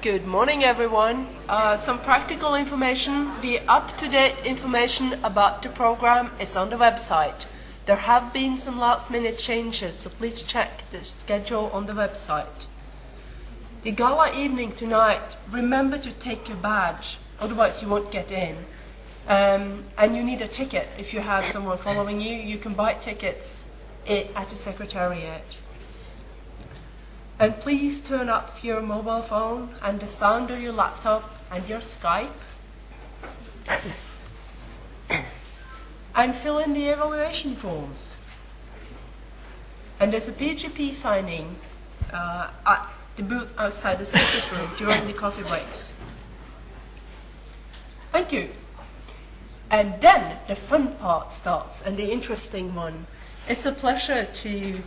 Good morning, everyone. Some practical information. The up-to-date information about the program is on the website. There have been some last-minute changes, so please check the schedule on the website. The gala evening tonight, remember to take your badge, otherwise you won't get in. And you need a ticket. If you have someone following you, you can buy tickets at the Secretariat. And please turn up your mobile phone and the sound of your laptop and your Skype. And fill in the evaluation forms. And there's a PGP signing at the booth outside the speakers room during the coffee breaks. Thank you. And then the fun part starts, and the interesting one. It's a pleasure to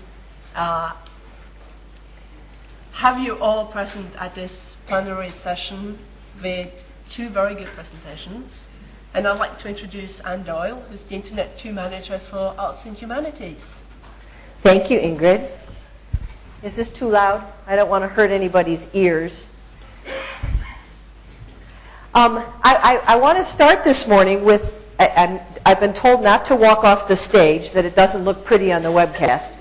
have you all present at this plenary session with two very good presentations. And I'd like to introduce Anne Doyle, who's the Internet 2 Manager for Arts and Humanities. Thank you, Ingrid. Is this too loud? I don't want to hurt anybody's ears. I want to start this morning with, and I've been told not to walk off the stage, that it doesn't look pretty on the webcast.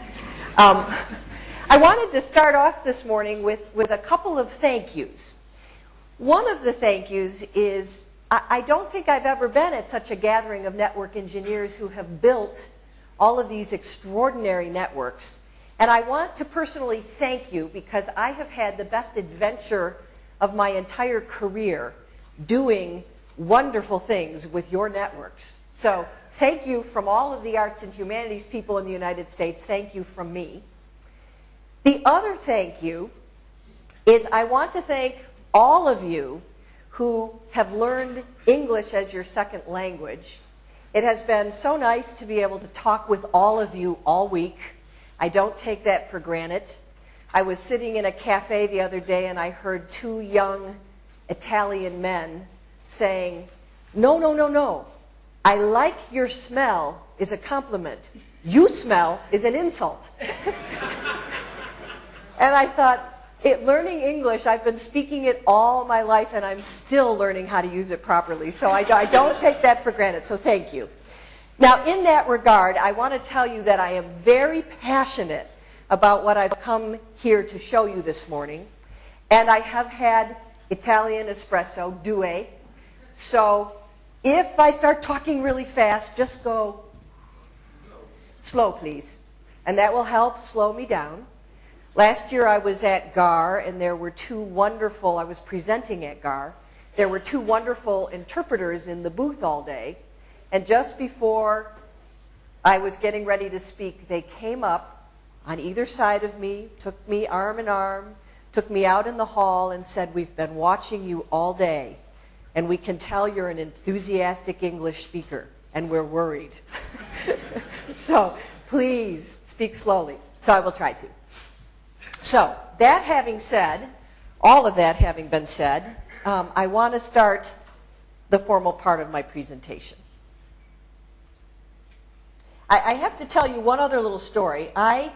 I wanted to start off this morning with a couple of thank yous. One of the thank yous is, I don't think I've ever been at such a gathering of network engineers who have built all of these extraordinary networks. And I want to personally thank you because I have had the best adventure of my entire career doing wonderful things with your networks. So thank you from all of the arts and humanities people in the United States. Thank you from me. The other thank you is I want to thank all of you who have learned English as your second language. It has been so nice to be able to talk with all of you all week. I don't take that for granted. I was sitting in a cafe the other day and I heard two young Italian men saying, "No, no, no, no. I like your smell is a compliment. You smell is an insult." And I thought, learning English, I've been speaking it all my life and I'm still learning how to use it properly. So I don't take that for granted, so thank you. Now, in that regard, I want to tell you that I am very passionate about what I've come here to show you this morning. And I have had Italian espresso, due. So if I start talking really fast, just go slow, please. And that will help slow me down. Last year I was at GAR and there were I was presenting at GAR. There were two wonderful interpreters in the booth all day. And just before I was getting ready to speak, they came up on either side of me, took me arm in arm, took me out in the hall and said, "We've been watching you all day, and we can tell you're an enthusiastic English speaker, and we're worried." So please speak slowly. So I will try to. So that having said, all of that having been said, I want to start the formal part of my presentation. I have to tell you one other little story. I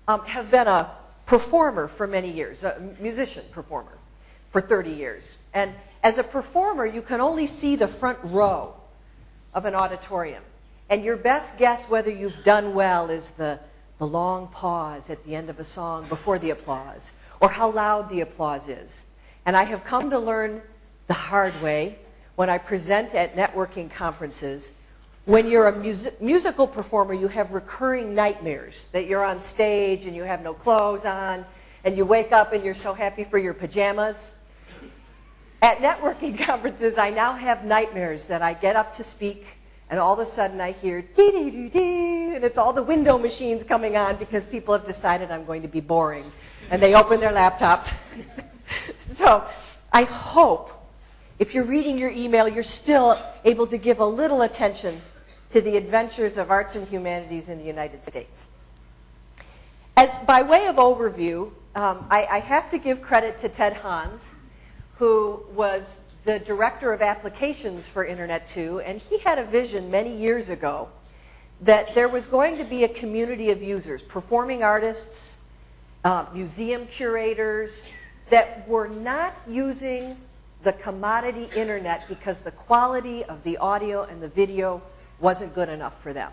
have been a performer for many years, a musician performer for 30 years. And as a performer, you can only see the front row of an auditorium. And your best guess whether you've done well is the long pause at the end of a song before the applause, or how loud the applause is. And I have come to learn the hard way when I present at networking conferences. When you're a musical performer, you have recurring nightmares that you're on stage and you have no clothes on, and you wake up and you're so happy for your pajamas. At networking conferences, I now have nightmares that I get up to speak and all of a sudden I hear dee-dee-dee-dee, and it's all the window machines coming on because people have decided I'm going to be boring. And they open their laptops. So I hope if you're reading your email, you're still able to give a little attention to the adventures of arts and humanities in the United States. As by way of overview, I have to give credit to Ted Hans, who was the director of applications for Internet 2, and he had a vision many years ago that there was going to be a community of users, performing artists, museum curators, that were not using the commodity internet because the quality of the audio and the video wasn't good enough for them.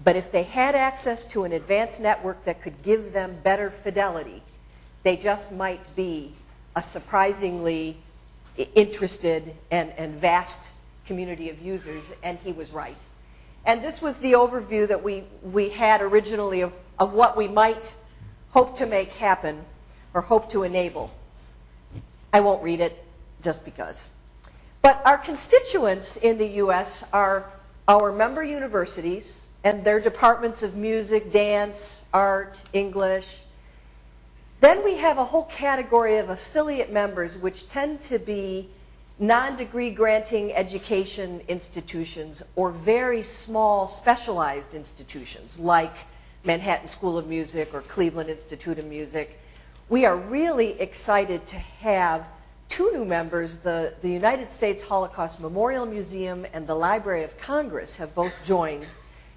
But if they had access to an advanced network that could give them better fidelity, they just might be a surprisingly interested and vast community of users, and he was right. And this was the overview that we had originally of what we might hope to make happen or hope to enable. I won't read it just because. But our constituents in the U.S. are our member universities and their departments of music, dance, art, English. Then we have a whole category of affiliate members, which tend to be non-degree granting education institutions or very small specialized institutions like Manhattan School of Music or Cleveland Institute of Music. We are really excited to have two new members. The United States Holocaust Memorial Museum and the Library of Congress have both joined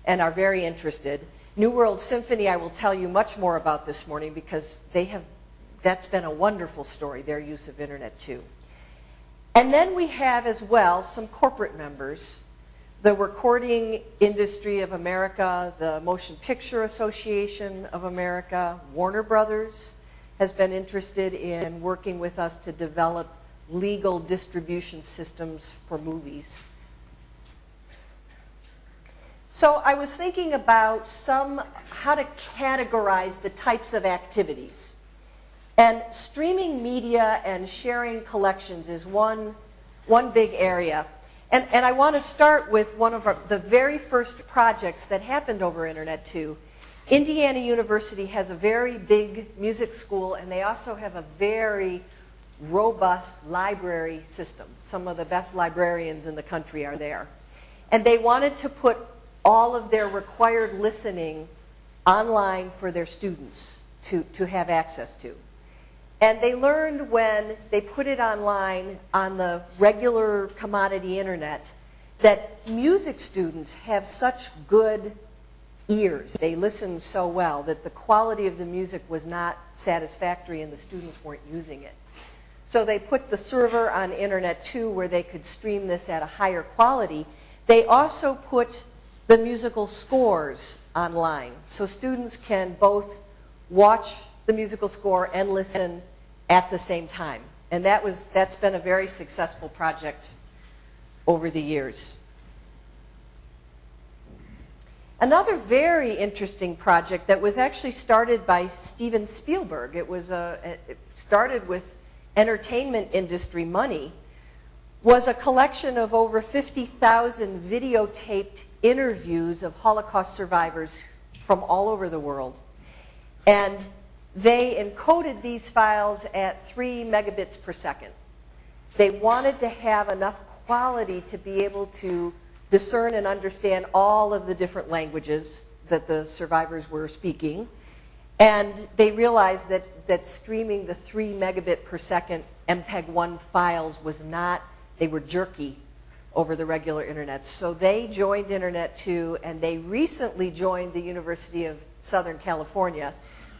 and are very interested. New World Symphony, I will tell you much more about this morning because that's been a wonderful story, their use of internet too. And then we have as well some corporate members, the Recording Industry of America, the Motion Picture Association of America, Warner Brothers has been interested in working with us to develop legal distribution systems for movies. So I was thinking about how to categorize the types of activities. And streaming media and sharing collections is one big area. And I want to start with one of the very first projects that happened over Internet too. Indiana University has a very big music school, and they also have a very robust library system. Some of the best librarians in the country are there. And they wanted to put all of their required listening online for their students to have access to. And they learned when they put it online on the regular commodity internet that music students have such good ears. They listen so well that the quality of the music was not satisfactory and the students weren't using it. So they put the server on Internet 2 where they could stream this at a higher quality. They also put the musical scores online. So students can both watch the musical score and listen at the same time. And that's been a very successful project over the years. Another very interesting project that was actually started by Steven Spielberg, it started with entertainment industry money, was a collection of over 50,000 videotaped interviews of Holocaust survivors from all over the world. And they encoded these files at 3 megabits per second. They wanted to have enough quality to be able to discern and understand all of the different languages that the survivors were speaking. And they realized that streaming the 3 megabit per second MPEG-1 files was not, they were jerky over the regular internet. So they joined Internet 2, and they recently joined the University of Southern California.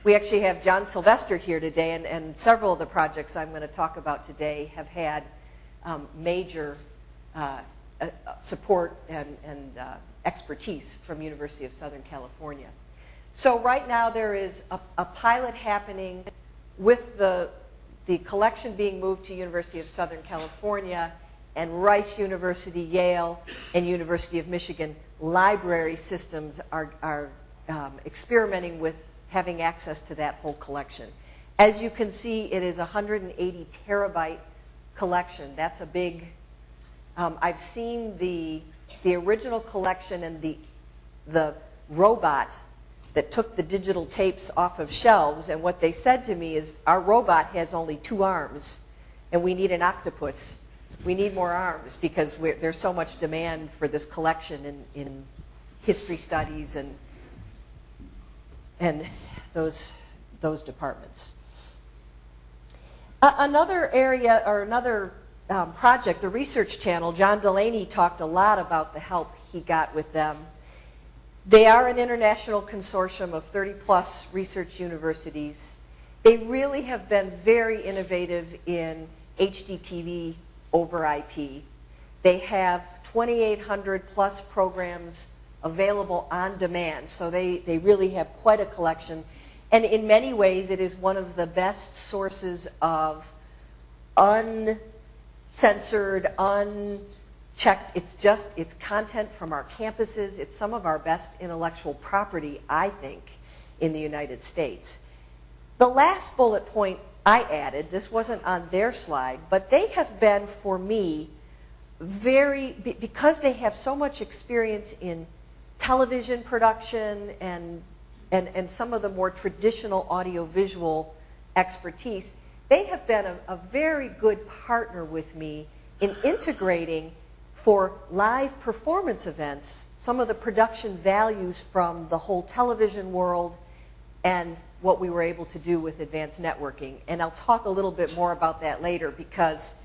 We actually have John Sylvester here today, and several of the projects I'm going to talk about today have had major support and expertise from University of Southern California. So right now there is a pilot happening with the collection being moved to University of Southern California and Rice University, Yale, and University of Michigan. Library systems are experimenting with having access to that whole collection. As you can see, it is a 180 terabyte collection. That's a big, I've seen the original collection and the robot that took the digital tapes off of shelves, and what they said to me is, our robot has only 2 arms, and we need an octopus. We need more arms because there's so much demand for this collection in history studies and those departments. Another area, or another project, the Research Channel, John Delaney talked a lot about the help he got with them. They are an international consortium of 30-plus research universities. They really have been very innovative in HDTV over IP. They have 2,800 plus programs available on demand, so they really have quite a collection. And in many ways, it is one of the best sources of uncensored, unchecked. It's content from our campuses. It's some of our best intellectual property, I think, in the United States. The last bullet point I added, this wasn't on their slide, but they have been, for me, because they have so much experience in television production and some of the more traditional audiovisual expertise, they have been a very good partner with me in integrating for live performance events some of the production values from the whole television world and what we were able to do with advanced networking. And I'll talk a little bit more about that later, because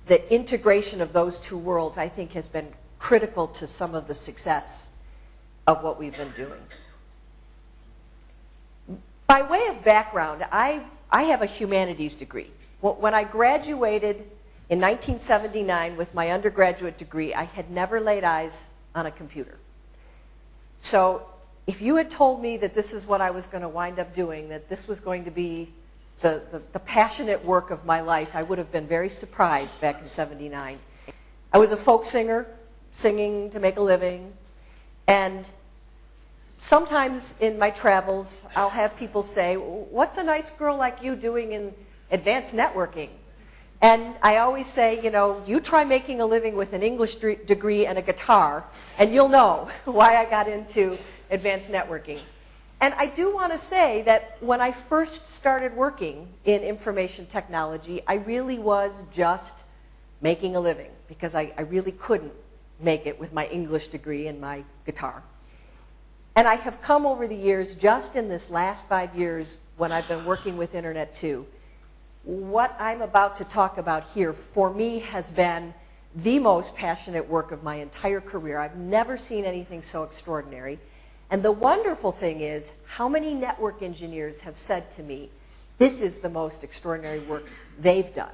the integration of those two worlds, I think, has been critical to some of the success of what we've been doing. By way of background, I have a humanities degree. When I graduated in 1979 with my undergraduate degree, I had never laid eyes on a computer. So if you had told me that this is what I was going to wind up doing, that this was going to be the passionate work of my life, I would have been very surprised back in '79. I was a folk singer, singing to make a living, and sometimes in my travels, I'll have people say, "What's a nice girl like you doing in advanced networking?" And I always say, you know, you try making a living with an English degree and a guitar, and you'll know why I got into advanced networking. And I do want to say that when I first started working in information technology, I really was just making a living, because I really couldn't make it with my English degree and my guitar. And I have come over the years, just in this last 5 years when I've been working with Internet 2, what I'm about to talk about here, for me, has been the most passionate work of my entire career. I've never seen anything so extraordinary. And the wonderful thing is, how many network engineers have said to me, this is the most extraordinary work they've done.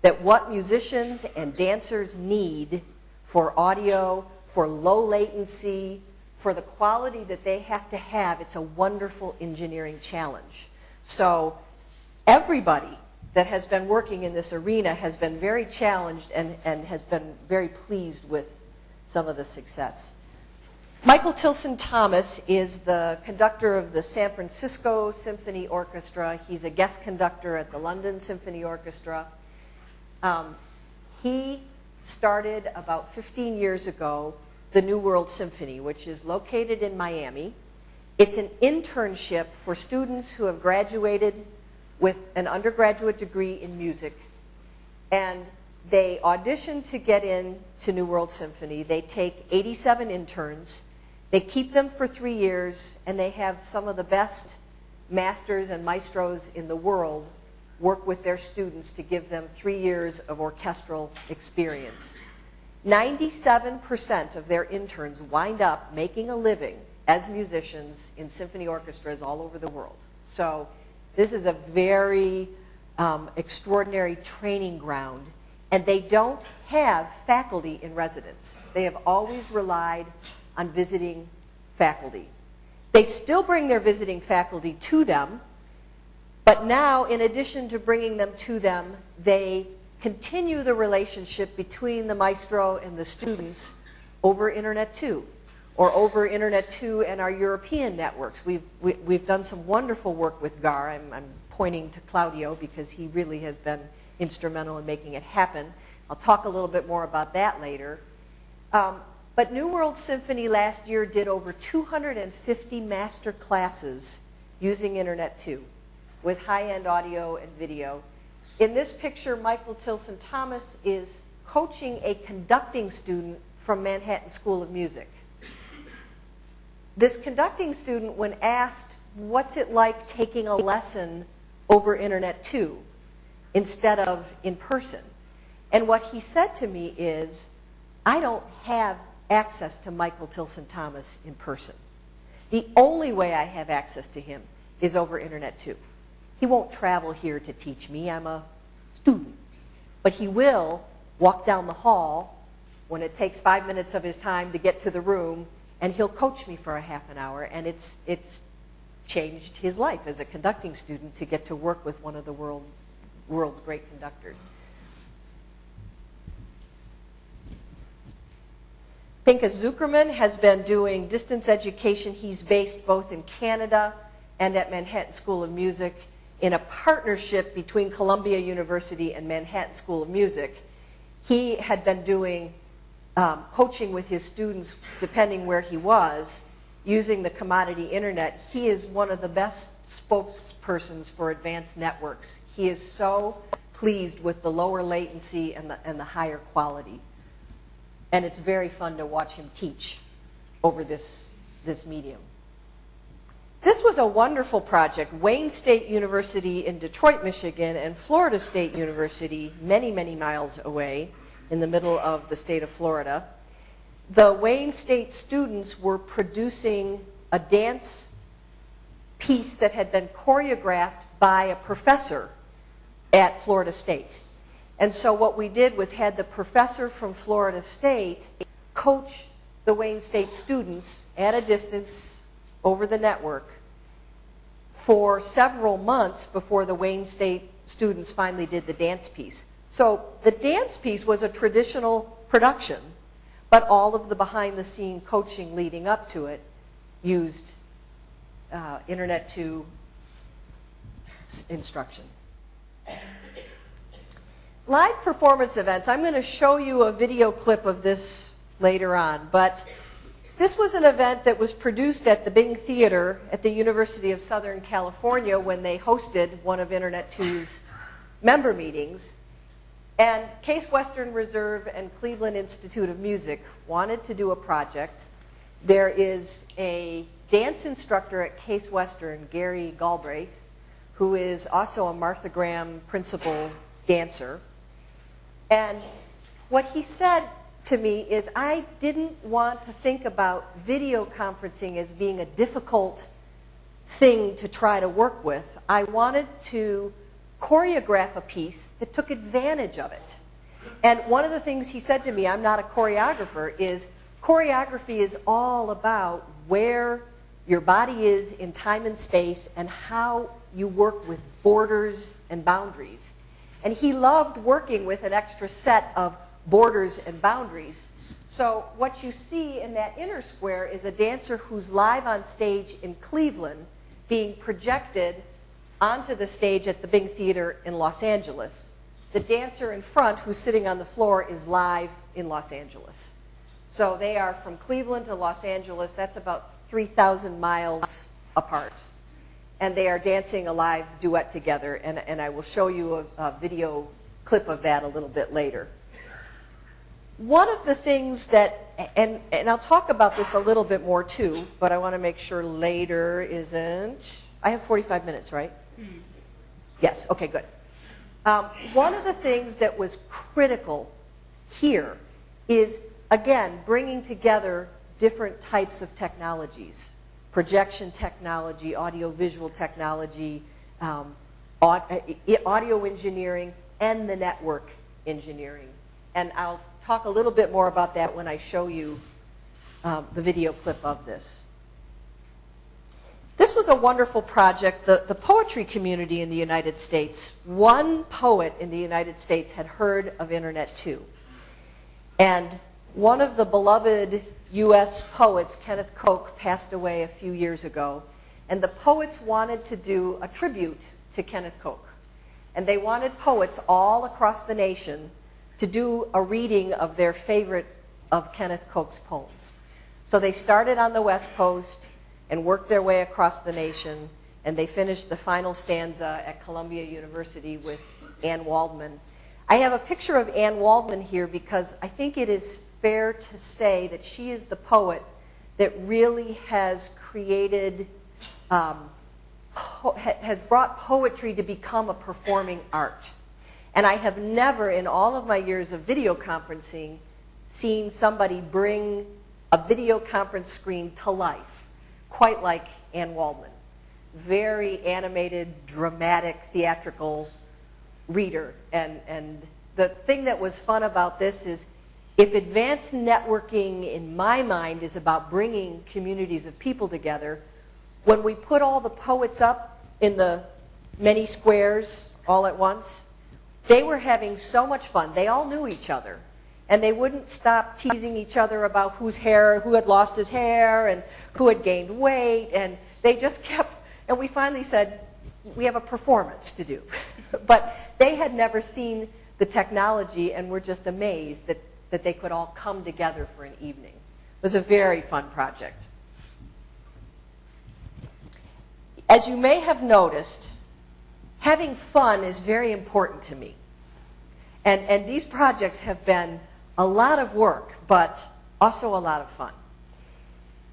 That what musicians and dancers need for audio, for low latency, for the quality that they have to have, it's a wonderful engineering challenge. So everybody that has been working in this arena has been very challenged and has been very pleased with some of the success. Michael Tilson Thomas is the conductor of the San Francisco Symphony Orchestra. He's a guest conductor at the London Symphony Orchestra. He started about 15 years ago the New World Symphony, which is located in Miami. It's an internship for students who have graduated with an undergraduate degree in music, and they audition to get in to New World Symphony. They take 87 interns. They keep them for 3 years, and they have some of the best masters and maestros in the world work with their students to give them 3 years of orchestral experience. 97% of their interns wind up making a living as musicians in symphony orchestras all over the world. So this is a very extraordinary training ground, and they don't have faculty in residence. They have always relied on visiting faculty. They still bring their visiting faculty to them, but now, in addition to bringing them to them, they continue the relationship between the maestro and the students over Internet 2, or over Internet 2 and our European networks. We've done some wonderful work with GAR. I'm pointing to Claudio because he really has been instrumental in making it happen. I'll talk a little bit more about that later. But New World Symphony last year did over 250 master classes using Internet 2 with high-end audio and video. In this picture, Michael Tilson Thomas is coaching a conducting student from Manhattan School of Music. This conducting student, when asked, what's it like taking a lesson over Internet 2 instead of in person? And what he said to me is, I don't have access to Michael Tilson Thomas in person. The only way I have access to him is over Internet 2. He won't travel here to teach me. I'm a student. But he will walk down the hall when it takes 5 minutes of his time to get to the room, and he'll coach me for a half an hour, and it's changed his life as a conducting student to get to work with one of the world's great conductors. Pinchas Zuckerman has been doing distance education. He's based both in Canada and at Manhattan School of Music in a partnership between Columbia University and Manhattan School of Music. He had been doing coaching with his students, depending where he was, using the commodity internet. He is one of the best spokespersons for advanced networks. He is so pleased with the lower latency and the higher quality. And it's very fun to watch him teach over this medium. This was a wonderful project. Wayne State University in Detroit, Michigan, and Florida State University, many, many miles away in the middle of the state of Florida. The Wayne State students were producing a dance piece that had been choreographed by a professor at Florida State. And so what we did was had the professor from Florida State coach the Wayne State students at a distance over the network for several months before the Wayne State students finally did the dance piece. So the dance piece was a traditional production, but all of the behind-the-scene coaching leading up to it used Internet 2 instruction. Live performance events. I'm going to show you a video clip of this later on, but this was an event that was produced at the Bing Theater at the University of Southern California when they hosted one of Internet 2's member meetings. And Case Western Reserve and Cleveland Institute of Music wanted to do a project. There is a dance instructor at Case Western, Gary Galbraith, who is also a Martha Graham principal dancer. And what he said to me is, I didn't want to think about video conferencing as being a difficult thing to try to work with. I wanted to choreograph a piece that took advantage of it. And one of the things he said to me, I'm not a choreographer, is choreography is all about where your body is in time and space and how you work with borders and boundaries. And he loved working with an extra set of borders and boundaries. So what you see in that inner square is a dancer who's live on stage in Cleveland being projected onto the stage at the Bing Theater in Los Angeles. The dancer in front, who's sitting on the floor, is live in Los Angeles. So they are from Cleveland to Los Angeles. That's about 3,000 miles apart. And they are dancing a live duet together, and I will show you a video clip of that a little bit later. One of the things that, and I'll talk about this a little bit more too, but I want to make sure later isn't, I have 45 minutes, right? Mm-hmm. Yes, okay, good. One of the things that was critical here is, again, bringing together different types of technologies. Projection technology, audio-visual technology, audio engineering, and the network engineering. And I'll talk a little bit more about that when I show you the video clip of this. This was a wonderful project. The poetry community in the United States, one poet in the United States had heard of Internet 2. And one of the beloved U.S. poets, Kenneth Koch, passed away a few years ago. And the poets wanted to do a tribute to Kenneth Koch. And they wanted poets all across the nation to do a reading of their favorite of Kenneth Koch's poems. So they started on the West Coast and worked their way across the nation, and they finished the final stanza at Columbia University with Anne Waldman. I have a picture of Anne Waldman here because I think it is fair to say that she is the poet that really has created, has brought poetry to become a performing art. And I have never, in all of my years of video conferencing, seen somebody bring a video conference screen to life, quite like Anne Waldman. very animated, dramatic, theatrical reader. And the thing that was fun about this is, if advanced networking, in my mind, is about bringing communities of people together, when we put all the poets up in the many squares all at once, they were having so much fun. They all knew each other. And they wouldn't stop teasing each other about who had lost his hair and who had gained weight. And they just kept, and we finally said, we have a performance to do. But they had never seen the technology and were just amazed that they could all come together for an evening. It was a very fun project. As you may have noticed, having fun is very important to me. And these projects have been a lot of work, but also a lot of fun.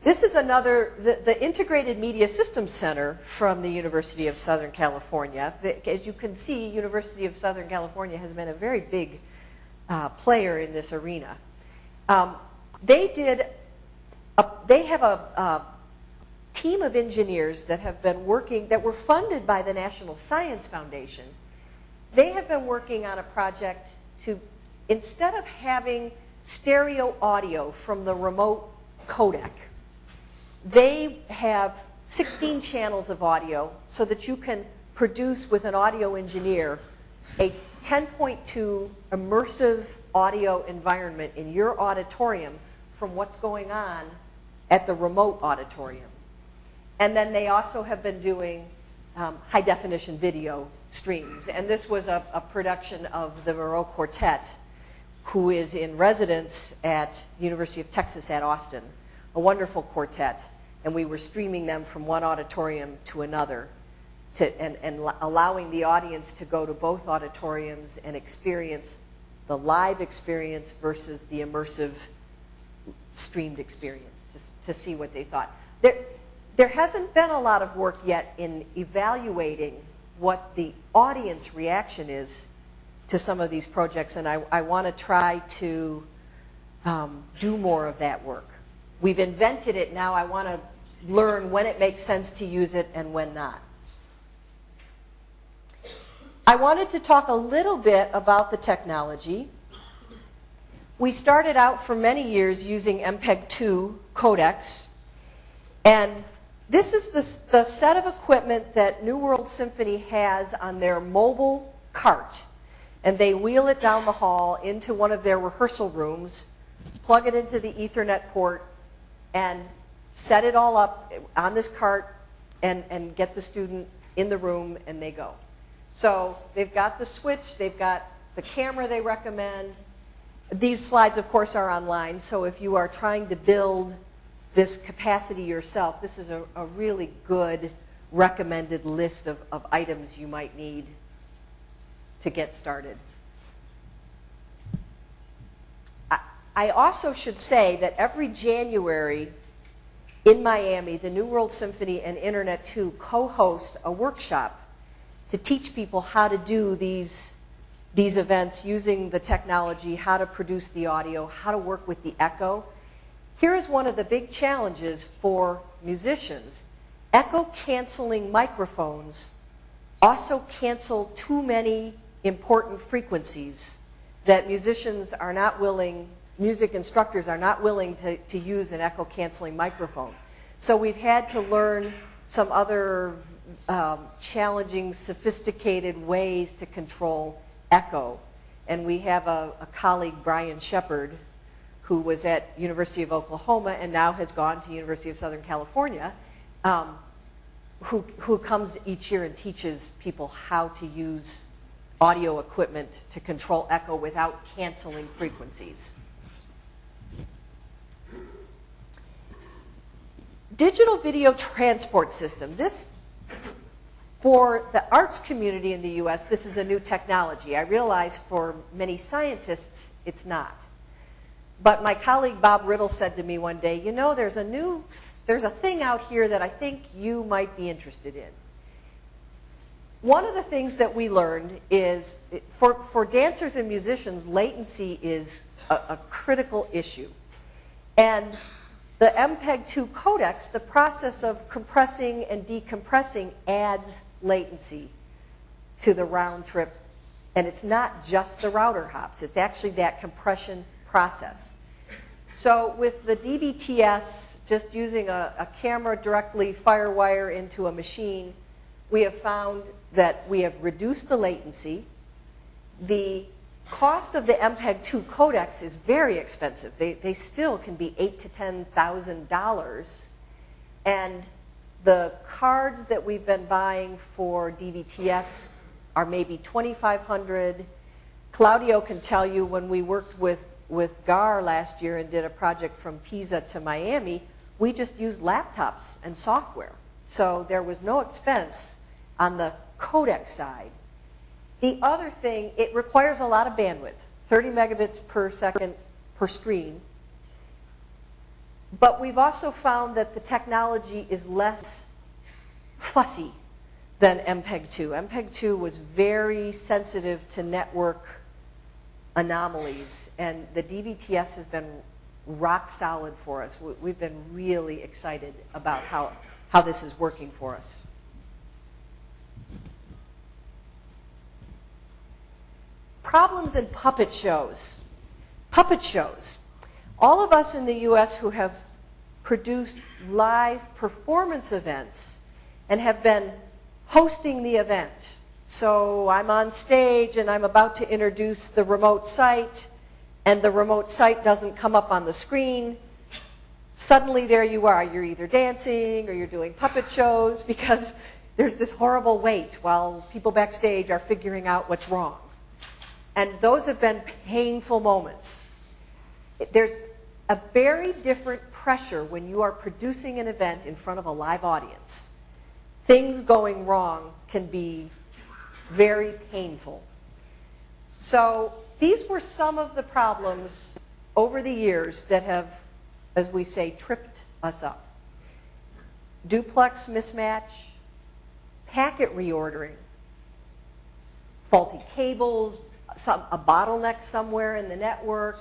This is another, the Integrated Media Systems Center from the University of Southern California. As you can see, University of Southern California has been a very big player in this arena. They have a team of engineers that have been working, that were funded by the National Science Foundation. They have been working on a project to, instead of having stereo audio from the remote codec, they have 16 channels of audio so that you can produce with an audio engineer a 10.2 immersive audio environment in your auditorium from what's going on at the remote auditorium. And then they also have been doing high definition video streams. And this was a production of the Moreau Quartet, who is in residence at the University of Texas at Austin, a wonderful quartet. And we were streaming them from one auditorium to another, and allowing the audience to go to both auditoriums and experience the live experience versus the immersive streamed experience, to see what they thought. There hasn't been a lot of work yet in evaluating what the audience reaction is to some of these projects, and I want to try to do more of that work. We've invented it now. I want to learn when it makes sense to use it and when not. I wanted to talk a little bit about the technology. We started out for many years using MPEG-2 codecs, and this is the set of equipment that New World Symphony has on their mobile cart, and they wheel it down the hall into one of their rehearsal rooms, plug it into the Ethernet port, and set it all up on this cart and get the student in the room, and they go. So they've got the switch, they've got the camera they recommend. These slides, of course, are online, so if you are trying to build this capacity yourself, this is a really good recommended list of items you might need to get started. I also should say that every January in Miami, the New World Symphony and Internet 2 co-host a workshop to teach people how to do these events using the technology, how to produce the audio, how to work with the echo. Here is one of the big challenges for musicians. Echo canceling microphones also cancel too many important frequencies that musicians are not willing, music instructors are not willing to use an echo canceling microphone. So we've had to learn some other challenging, sophisticated ways to control echo. And we have a colleague, Brian Shepard, who was at University of Oklahoma and now has gone to University of Southern California, who comes each year and teaches people how to use audio equipment to control echo without canceling frequencies. Digital video transport system. This, for the arts community in the US, this is a new technology. I realize for many scientists, it's not. But my colleague Bob Riddle said to me one day, you know, there's a thing out here that I think you might be interested in. One of the things that we learned is, for dancers and musicians, latency is a critical issue. And The MPEG-2 codecs, the process of compressing and decompressing adds latency to the round trip. And it's not just the router hops, it's actually that compression process. So with the DVTS, just using a camera directly firewire into a machine, we have found that we have reduced the latency. The cost of the MPEG-2 codecs is very expensive. They still can be $8,000 to $10,000. And the cards that we've been buying for DVTS are maybe $2,500. Claudio can tell you when we worked with GAR last year and did a project from Pisa to Miami, we just used laptops and software. So there was no expense on the codec side. The other thing, it requires a lot of bandwidth, 30 megabits per second per stream. But we've also found that the technology is less fussy than MPEG-2. MPEG-2 was very sensitive to network anomalies, and the DVTS has been rock solid for us. We've been really excited about how this is working for us. Problems in puppet shows. Puppet shows. All of us in the US who have produced live performance events and have been hosting the event. So I'm on stage and I'm about to introduce the remote site, and the remote site doesn't come up on the screen. Suddenly there you are. You're either dancing or you're doing puppet shows because there's this horrible wait while people backstage are figuring out what's wrong. And those have been painful moments. There's a very different pressure when you are producing an event in front of a live audience. Things going wrong can be very painful. So these were some of the problems over the years that have, as we say, tripped us up. Duplex mismatch, packet reordering, faulty cables, a bottleneck somewhere in the network.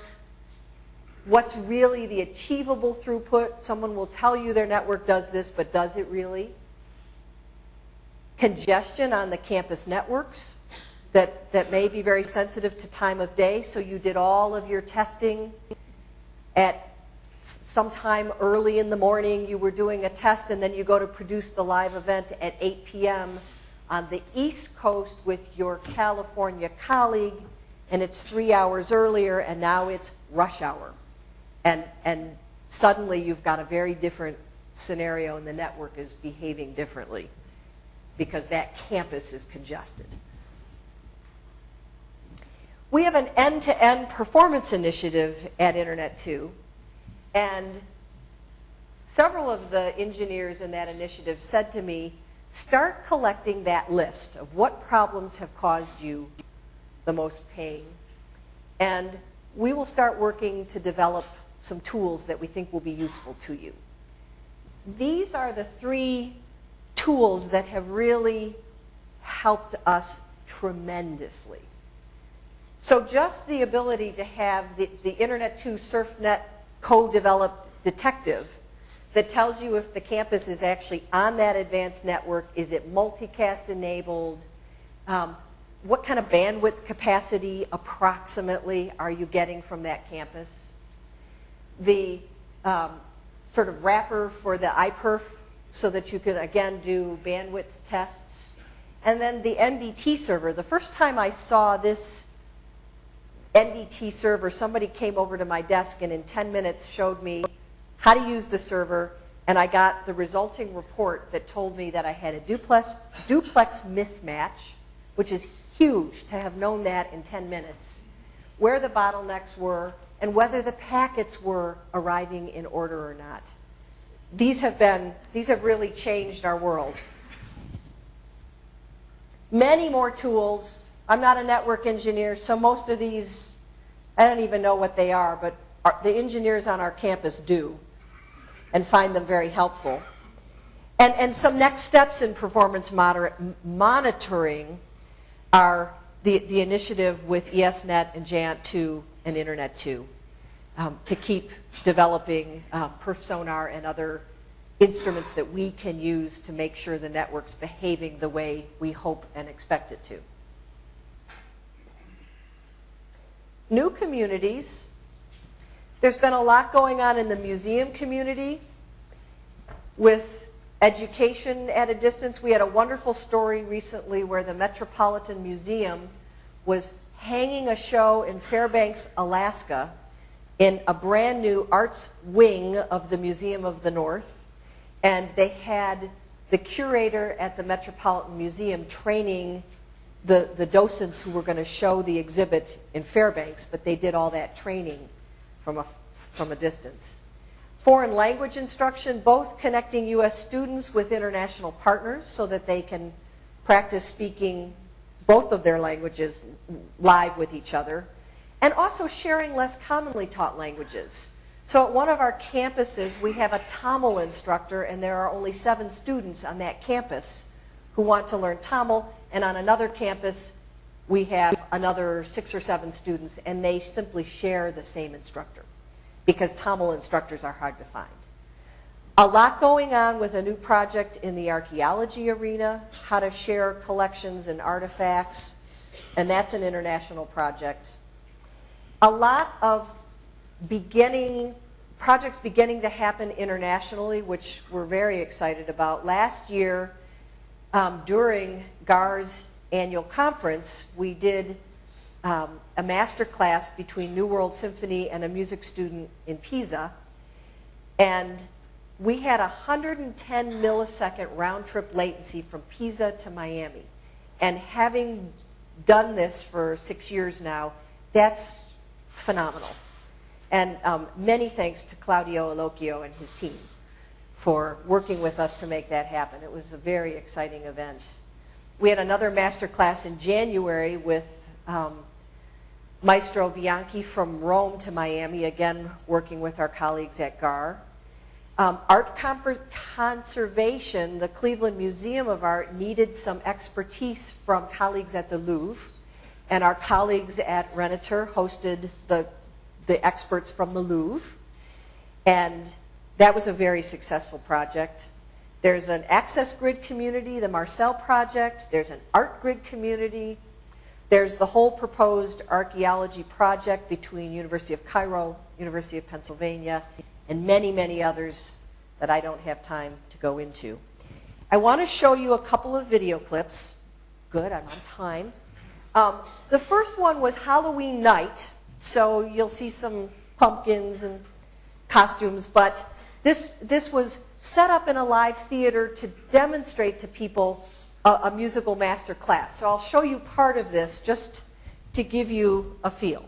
What's really the achievable throughput? Someone will tell you their network does this, but does it really? Congestion on the campus networks that may be very sensitive to time of day, so you did all of your testing at sometime early in the morning. You were doing a test, and then you go to produce the live event at 8 p.m. on the East Coast with your California colleague, and it's 3 hours earlier, and now it's rush hour. And suddenly you've got a very different scenario, and the network is behaving differently because that campus is congested. We have an end-to-end performance initiative at Internet2, and several of the engineers in that initiative said to me, start collecting that list of what problems have caused you the most pain, and we will start working to develop some tools that we think will be useful to you. These are the 3 tools that have really helped us tremendously. So just the ability to have the Internet2 SurfNet co-developed detective that tells you if the campus is actually on that advanced network, is it multicast enabled, what kind of bandwidth capacity approximately are you getting from that campus? The sort of wrapper for the iPerf so that you can, again, do bandwidth tests. And then the NDT server. The first time I saw this NDT server, somebody came over to my desk and in 10 minutes showed me how to use the server, and I got the resulting report that told me that I had a duplex mismatch, which is huge to have known that in 10 minutes, where the bottlenecks were, and whether the packets were arriving in order or not. These have really changed our world. Many more tools. I'm not a network engineer, so most of these, I don't even know what they are, but the engineers on our campus do and find them very helpful. And some next steps in performance monitoring are the initiative with ESNet and JANT2 and Internet2. to keep developing perf sonar and other instruments that we can use to make sure the network's behaving the way we hope and expect it to. New communities. There's been a lot going on in the museum community with education at a distance. We had a wonderful story recently where the Metropolitan Museum was hanging a show in Fairbanks, Alaska, in a brand new arts wing of the Museum of the North. And they had the curator at the Metropolitan Museum training the docents who were going to show the exhibit in Fairbanks, but they did all that training from a distance. Foreign language instruction, both connecting U.S. students with international partners so that they can practice speaking both of their languages live with each other, and also sharing less commonly taught languages. So at one of our campuses, we have a Tamil instructor, and there are only 7 students on that campus who want to learn Tamil, and on another campus, we have another 6 or 7 students, and they simply share the same instructor, because Tamil instructors are hard to find. A lot going on with a new project in the archaeology arena, how to share collections and artifacts, and that's an international project. A lot of projects beginning to happen internationally, which we're very excited about. Last year, during GAR's annual conference, we did a master class between New World Symphony and a music student in Pisa, and we had 110 millisecond round-trip latency from Pisa to Miami. And having done this for 6 years now, that's phenomenal. And many thanks to Claudio Alocchio and his team for working with us to make that happen. It was a very exciting event. We had another master class in January with Maestro Bianchi from Rome to Miami, again working with our colleagues at GAR. Art conservation, the Cleveland Museum of Art needed some expertise from colleagues at the Louvre, and our colleagues at Renatur hosted the experts from the Louvre, and that was a very successful project. There's an access grid community, the Marcel project. There's an art grid community. There's the whole proposed archaeology project between University of Cairo, University of Pennsylvania, and many, many others that I don't have time to go into. I want to show you a couple of video clips. Good, I'm on time. The first one was Halloween night, so you'll see some pumpkins and costumes, but this was set up in a live theater to demonstrate to people a musical master class. So I'll show you part of this just to give you a feel.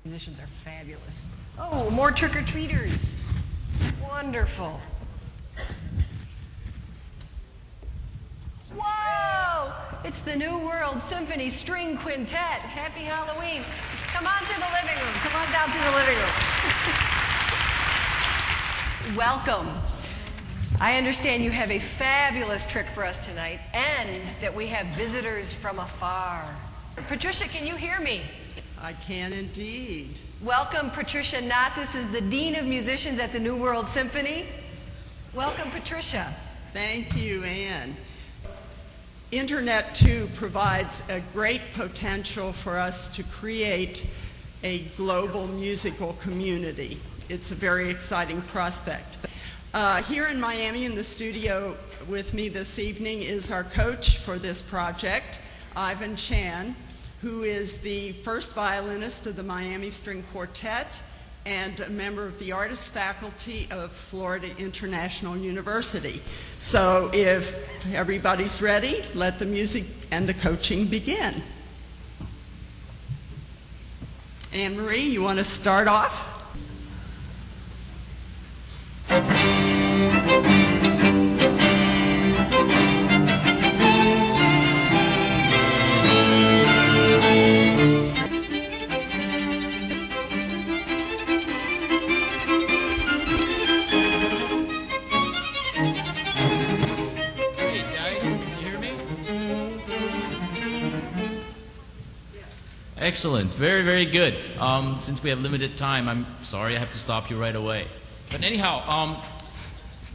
Musicians are fabulous. Oh, more trick-or-treaters. Wonderful. Whoa! It's the New World Symphony String Quintet. Happy Halloween. Come on to the living room. Come on down to the living room. Welcome. I understand you have a fabulous trick for us tonight, and that we have visitors from afar. Patricia, can you hear me? I can indeed. Welcome, Patricia Knott. This is the Dean of Musicians at the New World Symphony. Welcome, Patricia. Thank you, Anne. Internet, too, provides a great potential for us to create a global musical community. It's a very exciting prospect. Here in Miami in the studio with me this evening is our coach for this project, Ivan Chan, who is the first violinist of the Miami String Quartet and a member of the artist faculty of Florida International University. So if everybody's ready, let the music and the coaching begin. Anne-Marie, you want to start off? Excellent. Very, very good. Since we have limited time, I'm sorry I have to stop you right away. But anyhow,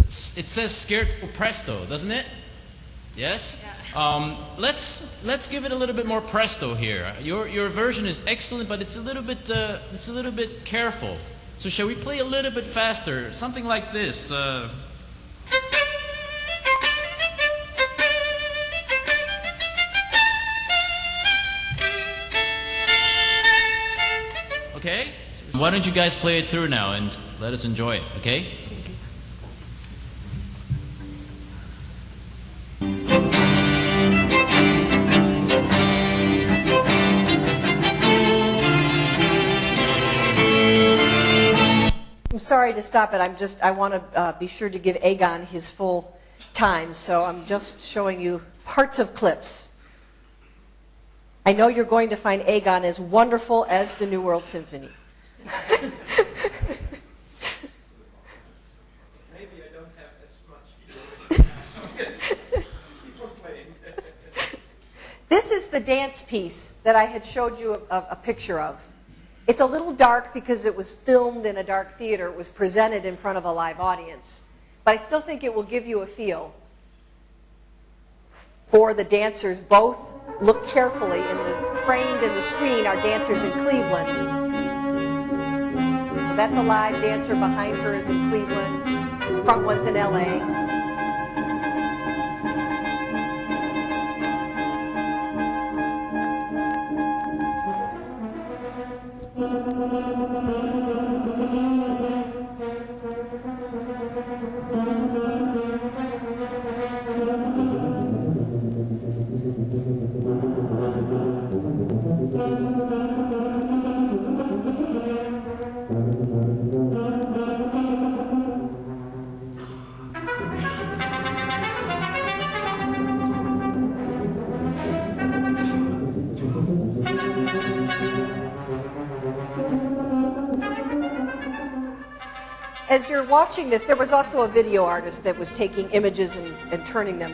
it says scherzo presto, doesn't it? Yes? Yeah. Let's give it a little bit more presto here. Your version is excellent, but it's a little bit careful. So shall we play a little bit faster? Something like this. Okay? Why don't you guys play it through now and let us enjoy it, okay? I'm sorry to stop it. I want to be sure to give Aegon his full time, so I'm just showing you parts of clips. I know you're going to find Aegon as wonderful as the New World Symphony. Maybe I don't have as much feeling. Keep on playing. This is the dance piece that I had showed you a picture of. It's a little dark because it was filmed in a dark theater. It was presented in front of a live audience. But I still think it will give you a feel for the dancers. Both look carefully. Framed in the screen are dancers in Cleveland. That's a live dancer. Behind her is in Cleveland. The front one's in LA. As you're watching this, there was also a video artist that was taking images and turning them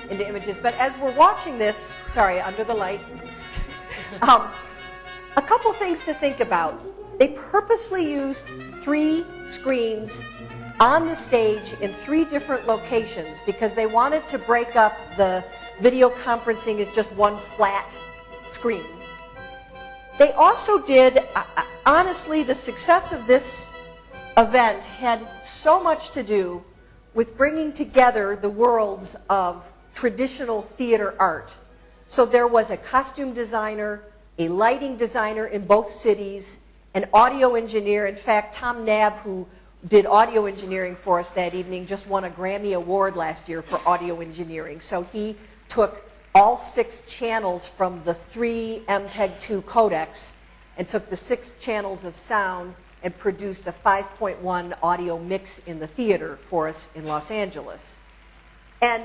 into images. But as we're watching this, sorry, under the light, a couple things to think about. They purposely used 3 screens on the stage in 3 different locations because they wanted to break up the video conferencing as just one flat screen. They also did, honestly, the success of this event had so much to do with bringing together the worlds of traditional theater art. So there was a costume designer, a lighting designer in both cities, an audio engineer. In fact, Tom Nabb, who did audio engineering for us that evening, just won a Grammy Award last year for audio engineering. So he took all 6 channels from the 3 MPEG-2 codecs and took the 6 channels of sound and produced a 5.1 audio mix in the theater for us in Los Angeles. And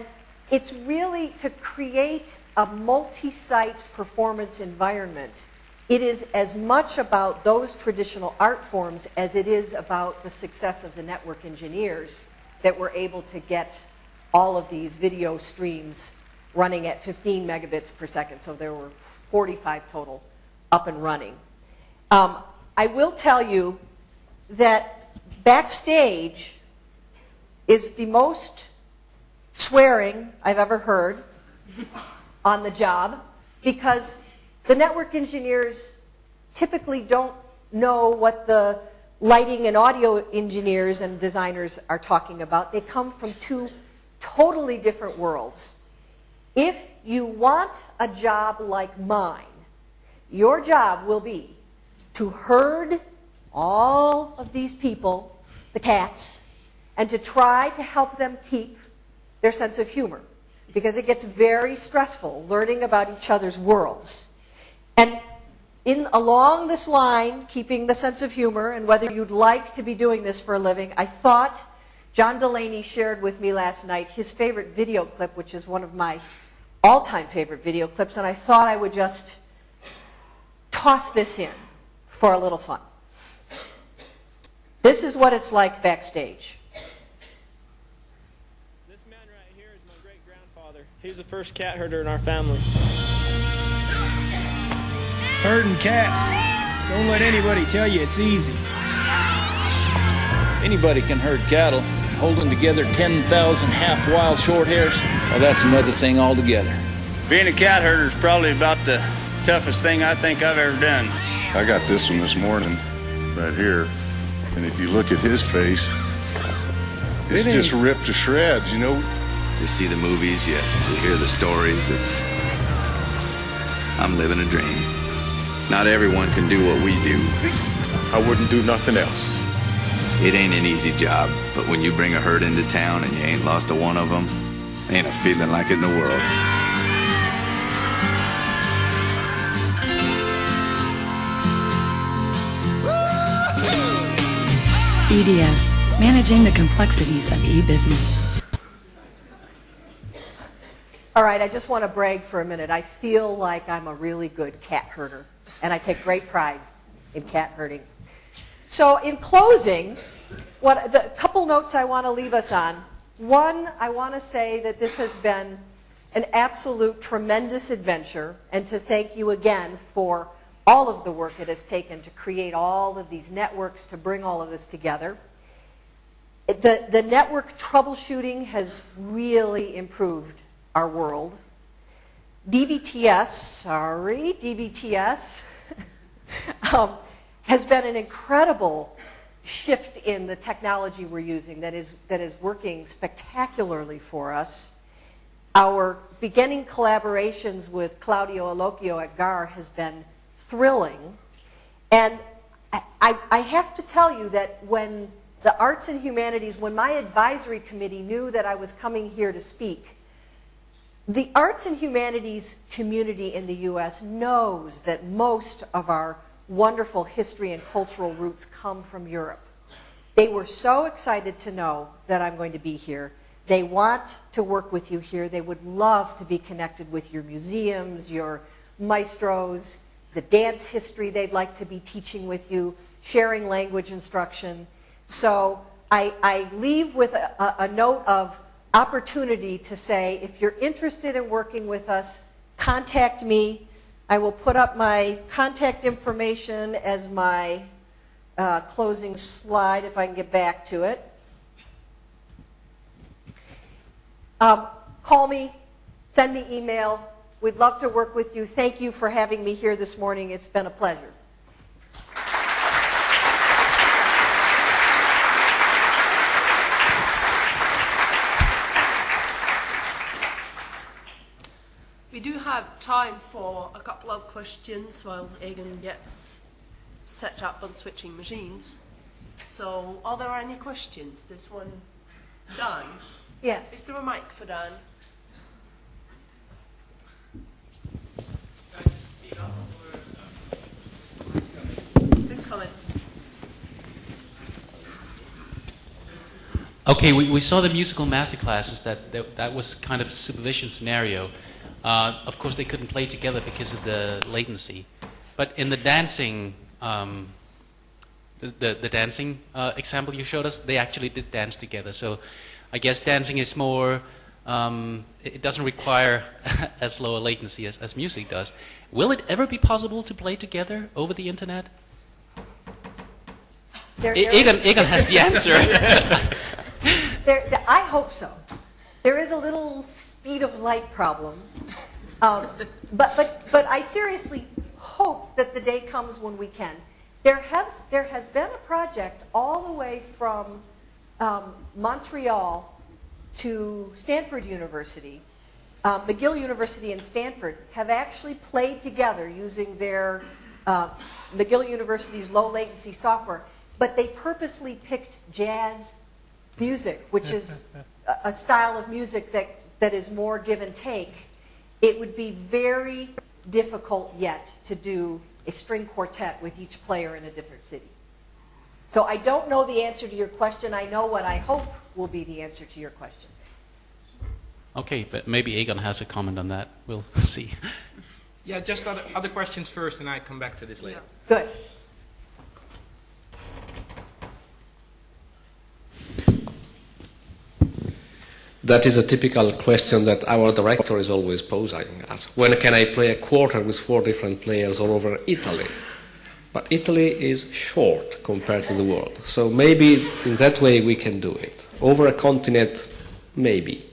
it's really to create a multi-site performance environment. It is as much about those traditional art forms as it is about the success of the network engineers that were able to get all of these video streams running at 15 megabits per second. So there were 45 total up and running. I will tell you that backstage is the most swearing I've ever heard on the job because the network engineers typically don't know what the lighting and audio engineers and designers are talking about. They come from 2 totally different worlds. If you want a job like mine, your job will be to herd all of these people, the cats, and to try to help them keep their sense of humor, because it gets very stressful learning about each other's worlds. And along this line, keeping the sense of humor, and whether you'd like to be doing this for a living, I thought John Delaney shared with me last night his favorite video clip, which is one of my all-time favorite video clips, and I thought I would just toss this in for a little fun. This is what it's like backstage. This man right here is my great-grandfather. He's the first cat herder in our family. Herding cats. Don't let anybody tell you it's easy. Anybody can herd cattle. Holding together 10,000 half-wild short hairs, well, that's another thing altogether. Being a cat herder is probably about the toughest thing I think I've ever done. I got this one this morning, right here, and if you look at his face, it's just ripped to shreds, you know? You see the movies, you hear the stories, I'm living a dream. Not everyone can do what we do. I wouldn't do nothing else. It ain't an easy job, but when you bring a herd into town and you ain't lost a one of them, ain't a feeling like it in the world. EDS, managing the complexities of e-business. All right, I just want to brag for a minute. I feel like I'm a really good cat herder, and I take great pride in cat herding. So in closing, the couple notes I want to leave us on. One, I want to say that this has been an absolute tremendous adventure, and to thank you again for all of the work it has taken to create all of these networks, to bring all of this together. The network troubleshooting has really improved our world. DVTS has been an incredible shift in the technology we're using that is working spectacularly for us. Our beginning collaborations with Claudio Alocchio at GAR has been thrilling. And I have to tell you that when the arts and humanities, when my advisory committee knew that I was coming here to speak, the arts and humanities community in the U.S. knows that most of our wonderful history and cultural roots come from Europe. They were so excited to know that I'm going to be here. They want to work with you here. They would love to be connected with your museums, your maestros, the dance history they'd like to be teaching with you, sharing language instruction. So I leave with a note of opportunity to say, if you're interested in working with us, contact me. I will put up my contact information as my closing slide, if I can get back to it. Call me, send me email. We'd love to work with you. Thank you for having me here this morning. It's been a pleasure. We do have time for a couple of questions while Egan gets set up on switching machines. So, are there any questions? This one, Dan? Yes. Is there a mic for Dan? It's coming. Okay, we saw the musical masterclasses. That was kind of a supervision scenario. Of course, they couldn't play together because of the latency. But in the dancing, the dancing example you showed us, they actually did dance together. So I guess dancing is more, it doesn't require as low a latency as music does. Will it ever be possible to play together over the internet? Egan has the answer. I hope so. There is a little speed of light problem. But I seriously hope that the day comes when we can. There has been a project all the way from Montreal to Stanford University. McGill University and Stanford have actually played together using their McGill University's low latency software, but they purposely picked jazz music, which is a style of music that is more give and take. It would be very difficult yet to do a string quartet with each player in a different city. So I don't know the answer to your question. I know what I hope will be the answer to your question. Okay, but maybe Egan has a comment on that. We'll see. Yeah, just other questions first, and I come back to this later. Good. that is a typical question that our director is always posing us. When can I play a quarter with 4 different players all over Italy? But Italy is short compared to the world. So maybe in that way we can do it. Over a continent, maybe.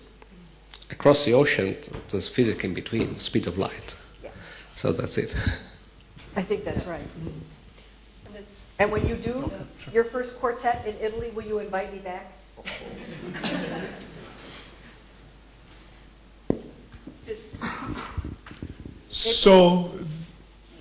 Across the ocean, there's physics in between, speed of light. Yeah. So that's it. I think that's right. And when you do your first quartet in Italy, will you invite me back? So,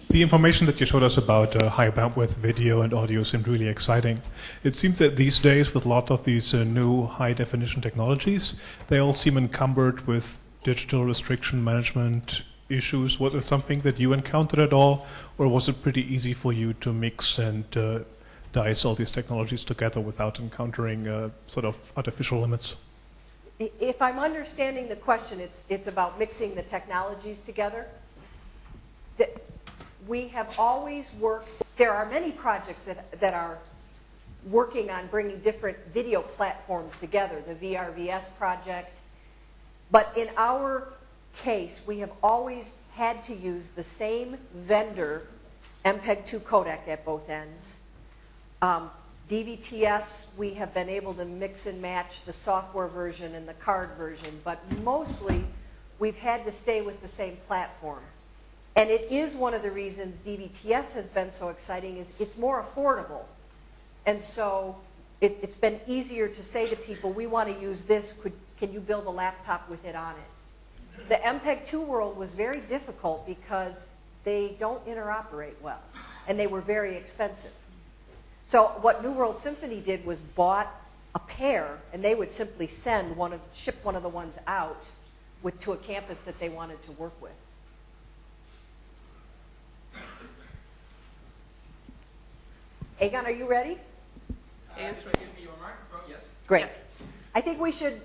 the information that you showed us about high bandwidth video and audio seemed really exciting. It seems that these days, with a lot of these new high definition technologies, they all seem encumbered with digital restriction management issues. Was it something that you encountered at all, or was it pretty easy for you to mix and dice all these technologies together without encountering sort of artificial limits? If I'm understanding the question, it's about mixing the technologies together. We have always worked, there are many projects that are working on bringing different video platforms together, the VRVS project. But in our case, we have always had to use the same vendor, MPEG-2 codec at both ends. DVTS, we have been able to mix and match the software version and the card version, but mostly we've had to stay with the same platform. And it is one of the reasons DVTS has been so exciting is it's more affordable. And so it's been easier to say to people, we want to use this, can you build a laptop with it on it? The MPEG-2 world was very difficult because they don't interoperate well, and they were very expensive. So what New World Symphony did was bought a pair, and they would simply ship one of the ones out to a campus that they wanted to work with. Egon, are you ready? Answer, give me your microphone, yes. Great. I think we should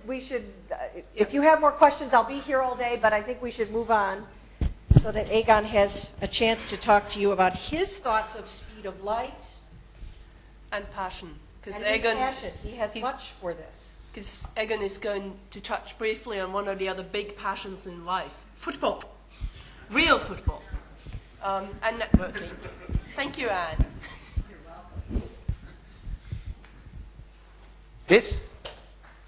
if you have more questions, I'll be here all day, but I think we should move on so that Egon has a chance to talk to you about his thoughts of speed of light. And passion. And his passion. He has much for this. Because Egon is going to touch briefly on one of the other big passions in life. Football. Real football. And networking. Thank you, Anne. You're welcome. This?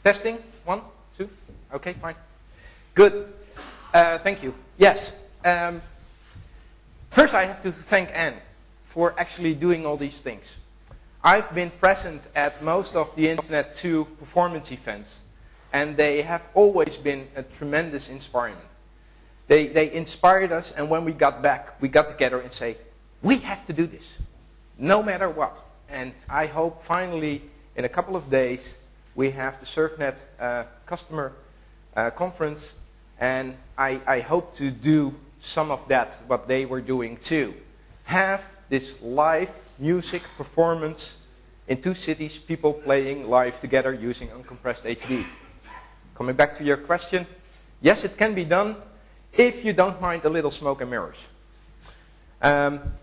Testing? 1, 2? Okay, fine. Good. Thank you. Yes. First I have to thank Anne for actually doing all these things. I've been present at most of the Internet 2 performance events, and they have always been a tremendous inspiration. They inspired us, and when we got back, we got together and say, we have to do this, no matter what. And I hope finally, in a couple of days, we have the SurfNet customer conference, and I hope to do some of that, what they were doing too. Have this live music performance in 2 cities, people playing live together using uncompressed HD. Coming back to your question, yes, it can be done if you don't mind a little smoke and mirrors.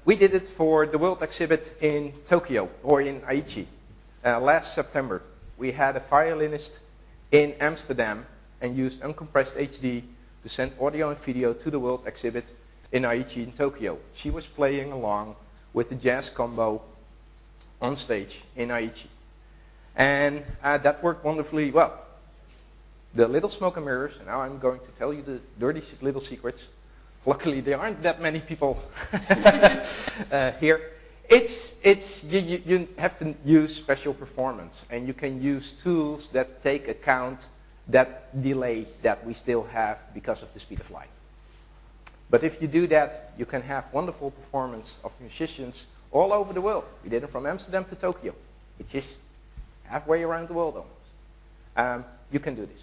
We did it for the World Exhibit in Tokyo, or in Aichi, last September. We had a violinist in Amsterdam and used uncompressed HD to send audio and video to the World Exhibit in Aichi in Tokyo. She was playing along with the jazz combo on stage in Aichi. And that worked wonderfully well. The little smoke and mirrors, and now I'm going to tell you the dirty little secrets. Luckily, there aren't that many people here. You have to use special performance, and you can use tools that take account that delay that we still have because of the speed of light. But if you do that, you can have wonderful performance of musicians all over the world. We did it from Amsterdam to Tokyo, which is halfway around the world almost. You can do this.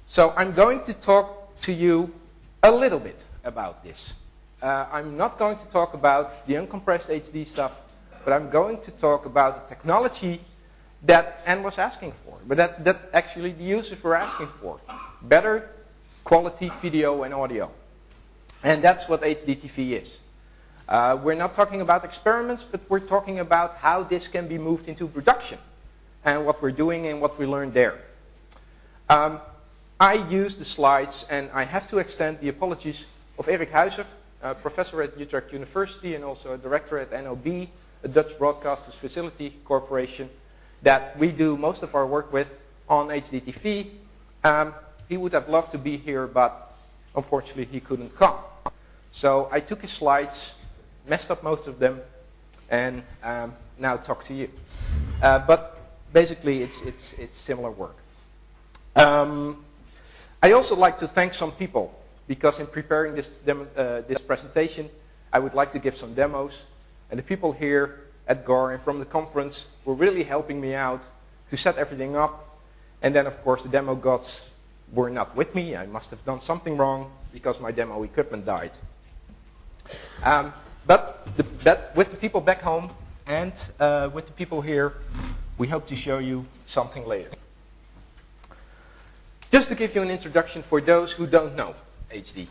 So I'm going to talk to you a little bit about this. I'm not going to talk about the uncompressed HD stuff, but I'm going to talk about the technology that Anne was asking for, but that actually the users were asking for. Better quality video and audio. And that's what HDTV is. We're not talking about experiments, but we're talking about how this can be moved into production and what we're doing and what we learned there. I use the slides, and I have to extend the apologies of Erik Huizer, a professor at Utrecht University and also a director at NOB, a Dutch Broadcasters Facility Corporation, that we do most of our work with on HDTV. He would have loved to be here, but unfortunately he couldn't come. So I took his slides, messed up most of them, and now talk to you. But basically it's similar work. I also like to thank some people, because in preparing this presentation, I would like to give some demos. And the people here at GAR and from the conference were really helping me out to set everything up. And then, of course, the demo gods were not with me. I must have done something wrong because my demo equipment died. But with the people back home and with the people here, we hope to show you something later. Just to give you an introduction for those who don't know HD.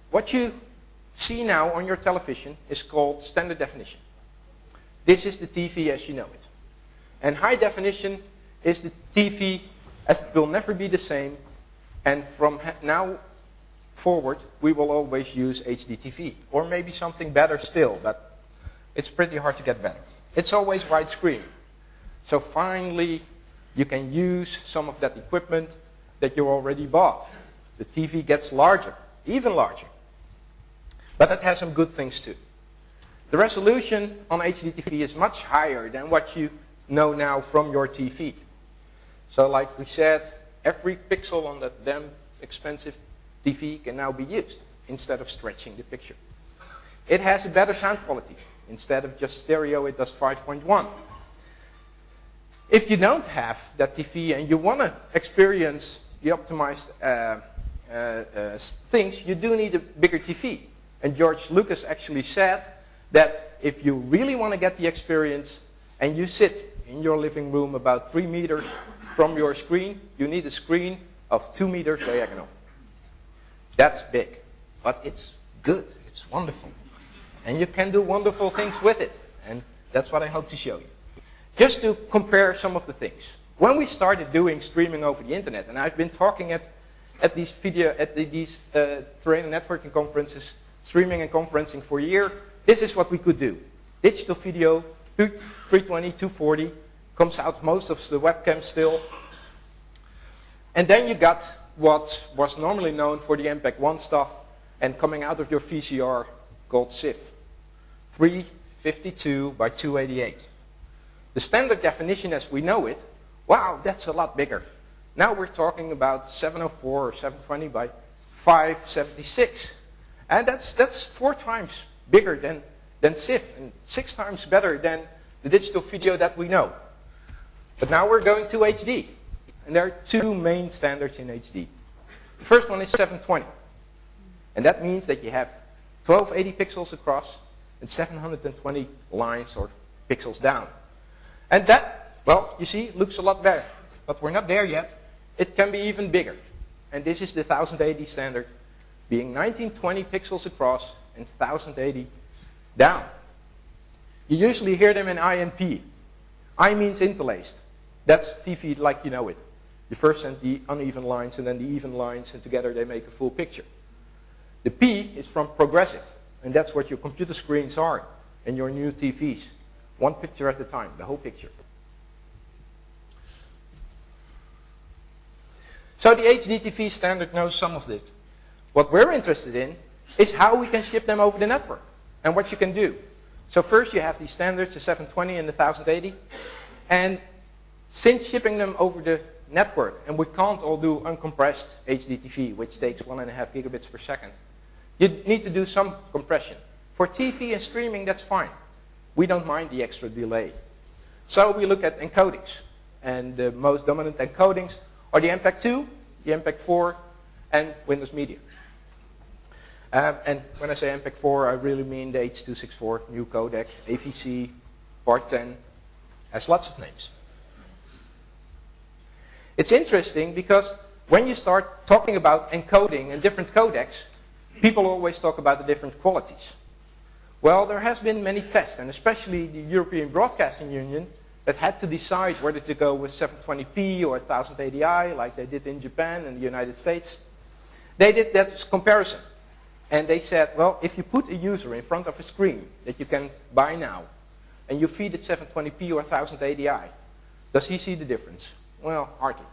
What you see now on your television is called standard definition. This is the TV as you know it. And high definition is the TV as it will never be the same. And from now forward, we will always use HDTV. Or maybe something better still, but it's pretty hard to get better. It's always widescreen. So finally, you can use some of that equipment that you already bought. The TV gets larger, even larger. But it has some good things too. The resolution on HDTV is much higher than what you know now from your TV. So like we said, every pixel on that damn expensive TV can now be used instead of stretching the picture. It has a better sound quality. Instead of just stereo, it does 5.1. If you don't have that TV and you want to experience the optimized things, you do need a bigger TV. And George Lucas actually said that if you really want to get the experience and you sit in your living room about 3 meters from your screen, you need a screen of 2 meters diagonal. That's big, but it's good, it's wonderful. And you can do wonderful things with it. And that's what I hope to show you. Just to compare some of the things. When we started doing streaming over the internet, and I've been talking at these terrain and networking conferences, streaming and conferencing for a year, this is what we could do. Digital video, 320, 240, comes out most of the webcams still. And then you got what was normally known for the MPEG-1 stuff and coming out of your VCR called CIF. 352 by 288. The standard definition as we know it, wow, that's a lot bigger. Now we're talking about 704 or 720 by 576. And that's 4 times bigger than CIF and 6 times better than the digital video that we know. But now we're going to HD. And there are 2 main standards in HD. The first one is 720. And that means that you have 1280 pixels across and 720 lines or pixels down. And that, well, you see, looks a lot better. But we're not there yet. It can be even bigger. And this is the 1080 standard, being 1920 pixels across and 1080 down. You usually hear them in INP. I means interlaced. That's TV like you know it. You first send the uneven lines and then the even lines, and together they make a full picture. The P is from progressive, and that's what your computer screens are and your new TVs. 1 picture at a time, the whole picture. So the HDTV standard knows some of this. What we're interested in is how we can ship them over the network and what you can do. So first you have these standards, the 720 and the 1080. And since shipping them over the network, and we can't all do uncompressed HDTV, which takes 1.5 gigabits per second, you need to do some compression. For TV and streaming, that's fine. We don't mind the extra delay. So we look at encodings. And the most dominant encodings are the MPEG-2, the MPEG-4, and Windows Media. And when I say MPEG-4, I really mean the H.264 new codec, AVC, Part 10, has lots of names. It's interesting because when you start talking about encoding and different codecs, people always talk about the different qualities. Well, there has been many tests, and especially the European Broadcasting Union that had to decide whether to go with 720p or 1080i like they did in Japan and the United States. They did that comparison. And they said, well, if you put a user in front of a screen that you can buy now, and you feed it 720p or 1080i, does he see the difference? Well, hardly.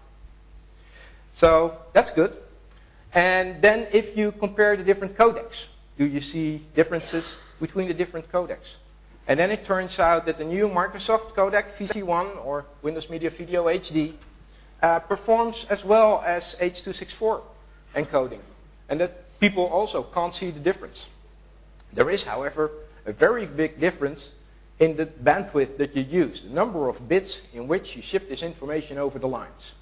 So that's good. And then if you compare the different codecs, do you see differences between the different codecs? And then it turns out that the new Microsoft codec, VC1, or Windows Media Video HD, performs as well as H.264 encoding. And that people also can't see the difference. There is, however, a very big difference in the bandwidth that you use, the number of bits in which you ship this information over the lines.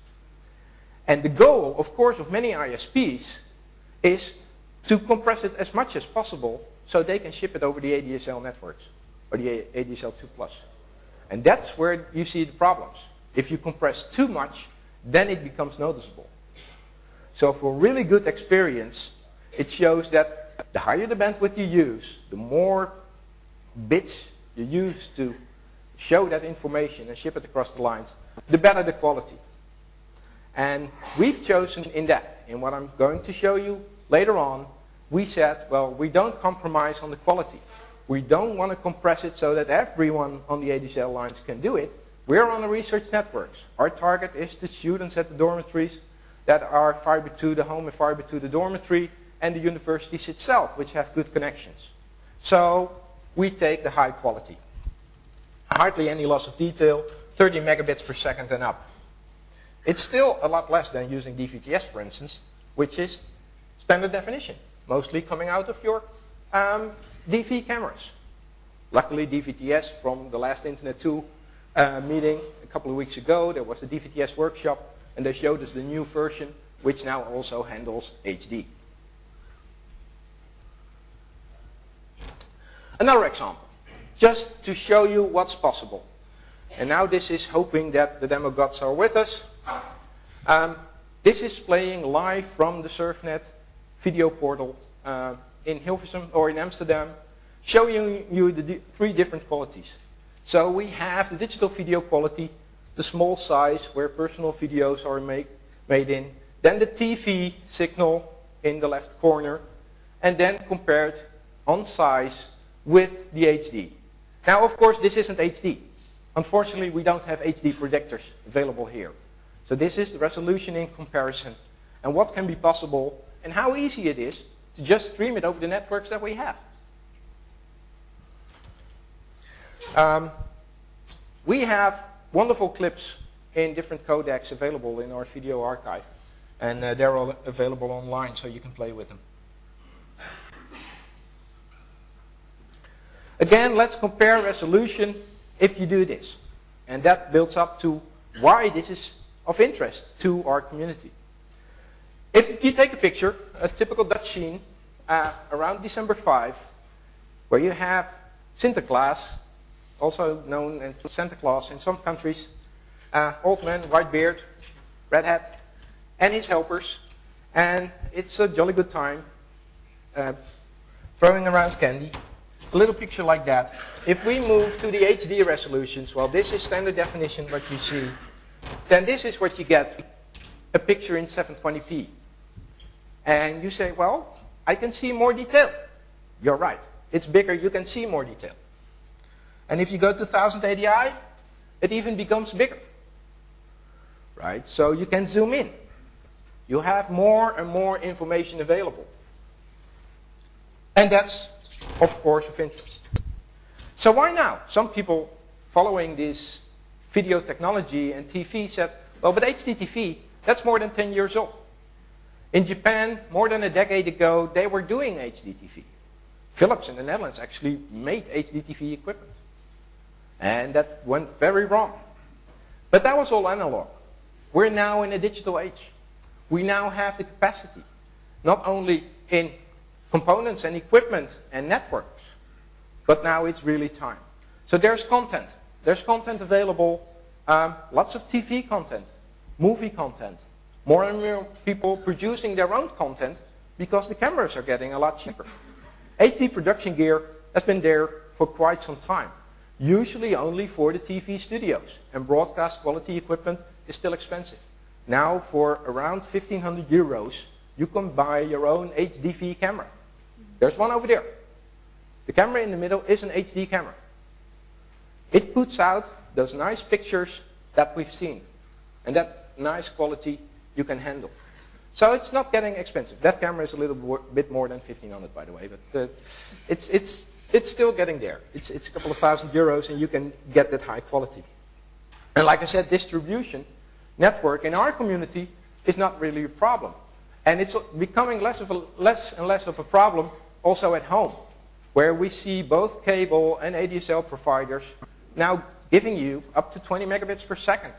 And the goal, of course, of many ISPs is to compress it as much as possible so they can ship it over the ADSL networks, or the ADSL 2+. And that's where you see the problems. If you compress too much, then it becomes noticeable. So for really good experience, it shows that the higher the bandwidth you use, the more bits you use to show that information and ship it across the lines, the better the quality. And we've chosen in that, in what I'm going to show you later on, we said, well, we don't compromise on the quality. We don't want to compress it so that everyone on the ADSL lines can do it. We're on the research networks. Our target is the students at the dormitories that are fiber to the home and fiber to the dormitory, and the universities itself, which have good connections. So we take the high quality. Hardly any loss of detail, 30 megabits per second and up. It's still a lot less than using DVTS, for instance, which is standard definition, mostly coming out of your DV cameras. Luckily, DVTS, from the last Internet 2 meeting a couple of weeks ago, there was a DVTS workshop, and they showed us the new version, which now also handles HD. Another example, just to show you what's possible. And now this is hoping that the demo gods are with us. This is playing live from the SurfNet video portal in Hilversum or in Amsterdam, showing you the three different qualities. So we have the digital video quality, the small size where personal videos are made in, then the TV signal in the left corner, and then compared on size with the HD. Now, of course, this isn't HD. Unfortunately, we don't have HD projectors available here. So this is the resolution in comparison, and what can be possible, and how easy it is to just stream it over the networks that we have. We have wonderful clips in different codecs available in our video archive, and they're all available online, so you can play with them. Again, let's compare resolution if you do this. And that builds up to why this is of interest to our community. If you take a picture, a typical Dutch scene, around December 5, where you have Sinterklaas, also known as Santa Claus in some countries, old man, white beard, red hat, and his helpers, and it's a jolly good time, throwing around candy. A little picture like that. If we move to the HD resolutions, well, this is standard definition, what you see, then this is what you get, a picture in 720p. And you say, well, I can see more detail. You're right. It's bigger, you can see more detail. And if you go to 1080i, it even becomes bigger. Right? So you can zoom in. You have more and more information available. And that's, of course, of interest. So why now? Some people following this video technology and TV said, well, but HDTV, that's more than 10 years old. In Japan, more than a decade ago, they were doing HDTV. Philips in the Netherlands actually made HDTV equipment. And that went very wrong. But that was all analog. We're now in a digital age. We now have the capacity, not only in components and equipment and networks, but now it's really time. So there's content. There's content available, lots of TV content, movie content, more and more people producing their own content because the cameras are getting a lot cheaper. HD production gear has been there for quite some time. usually only for the TV studios, and broadcast quality equipment is still expensive. Now, for around 1,500 euros, you can buy your own HDV camera. There's one over there. The camera in the middle is an HD camera. It puts out those nice pictures that we've seen, and that nice quality you can handle. So it's not getting expensive. That camera is a little bit more than 1,500, by the way, but it's still getting there. It's a couple of €1,000 and you can get that high quality. And like I said, distribution network in our community is not really a problem. And it's becoming less and less of a problem also at home, where we see both cable and ADSL providers now giving you up to 20 megabits per second.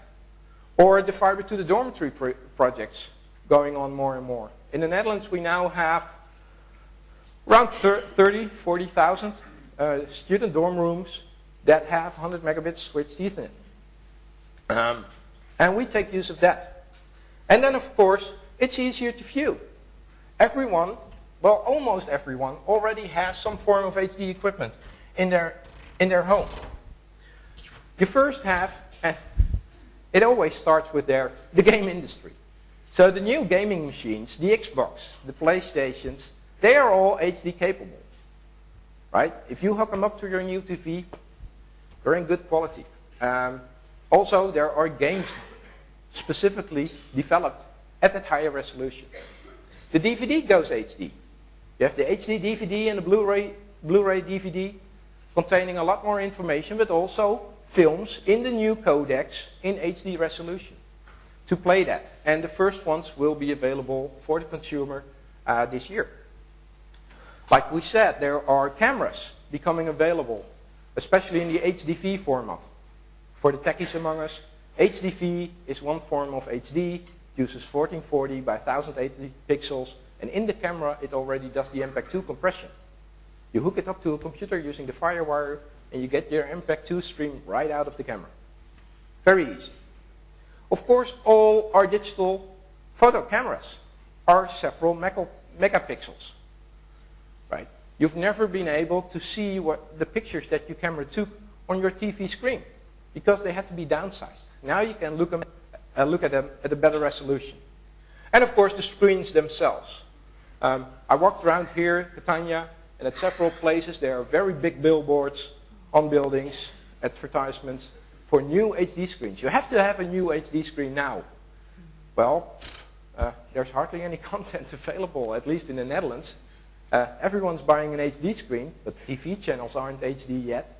Or the fiber to the dormitory projects going on more and more. In the Netherlands, we now have around 40,000 student dorm rooms that have 100 megabits switched Ethernet. And we take use of that. And then, of course, it's easier to view. Everyone, well, almost everyone, already has some form of HD equipment in their home. You first have, and it always starts with the game industry. So the new gaming machines, the Xbox, the PlayStations, they are all HD capable, right? If you hook them up to your new TV, they're in good quality. Also, there are games specifically developed at that higher resolution. The DVD goes HD. You have the HD DVD and the Blu-ray DVD containing a lot more information, but also films in the new codecs in HD resolution to play that. And the first ones will be available for the consumer this year. Like we said, there are cameras becoming available, especially in the HDV format. For the techies among us, HDV is one form of HD, uses 1440 by 1080 pixels, and in the camera it already does the MPEG-2 compression. You hook it up to a computer using the FireWire, and you get your MPEG-2 stream right out of the camera. Very easy. Of course, all our digital photo cameras are several megapixels. Right? You've never been able to see what the pictures that your camera took on your TV screen because they had to be downsized. Now you can look at them at a better resolution. And of course, the screens themselves. I walked around here, Catania, and at several places there are very big billboards on buildings, advertisements for new HD screens. You have to have a new HD screen now. Well, there's hardly any content available, at least in the Netherlands. Everyone's buying an HD screen, but the TV channels aren't HD yet.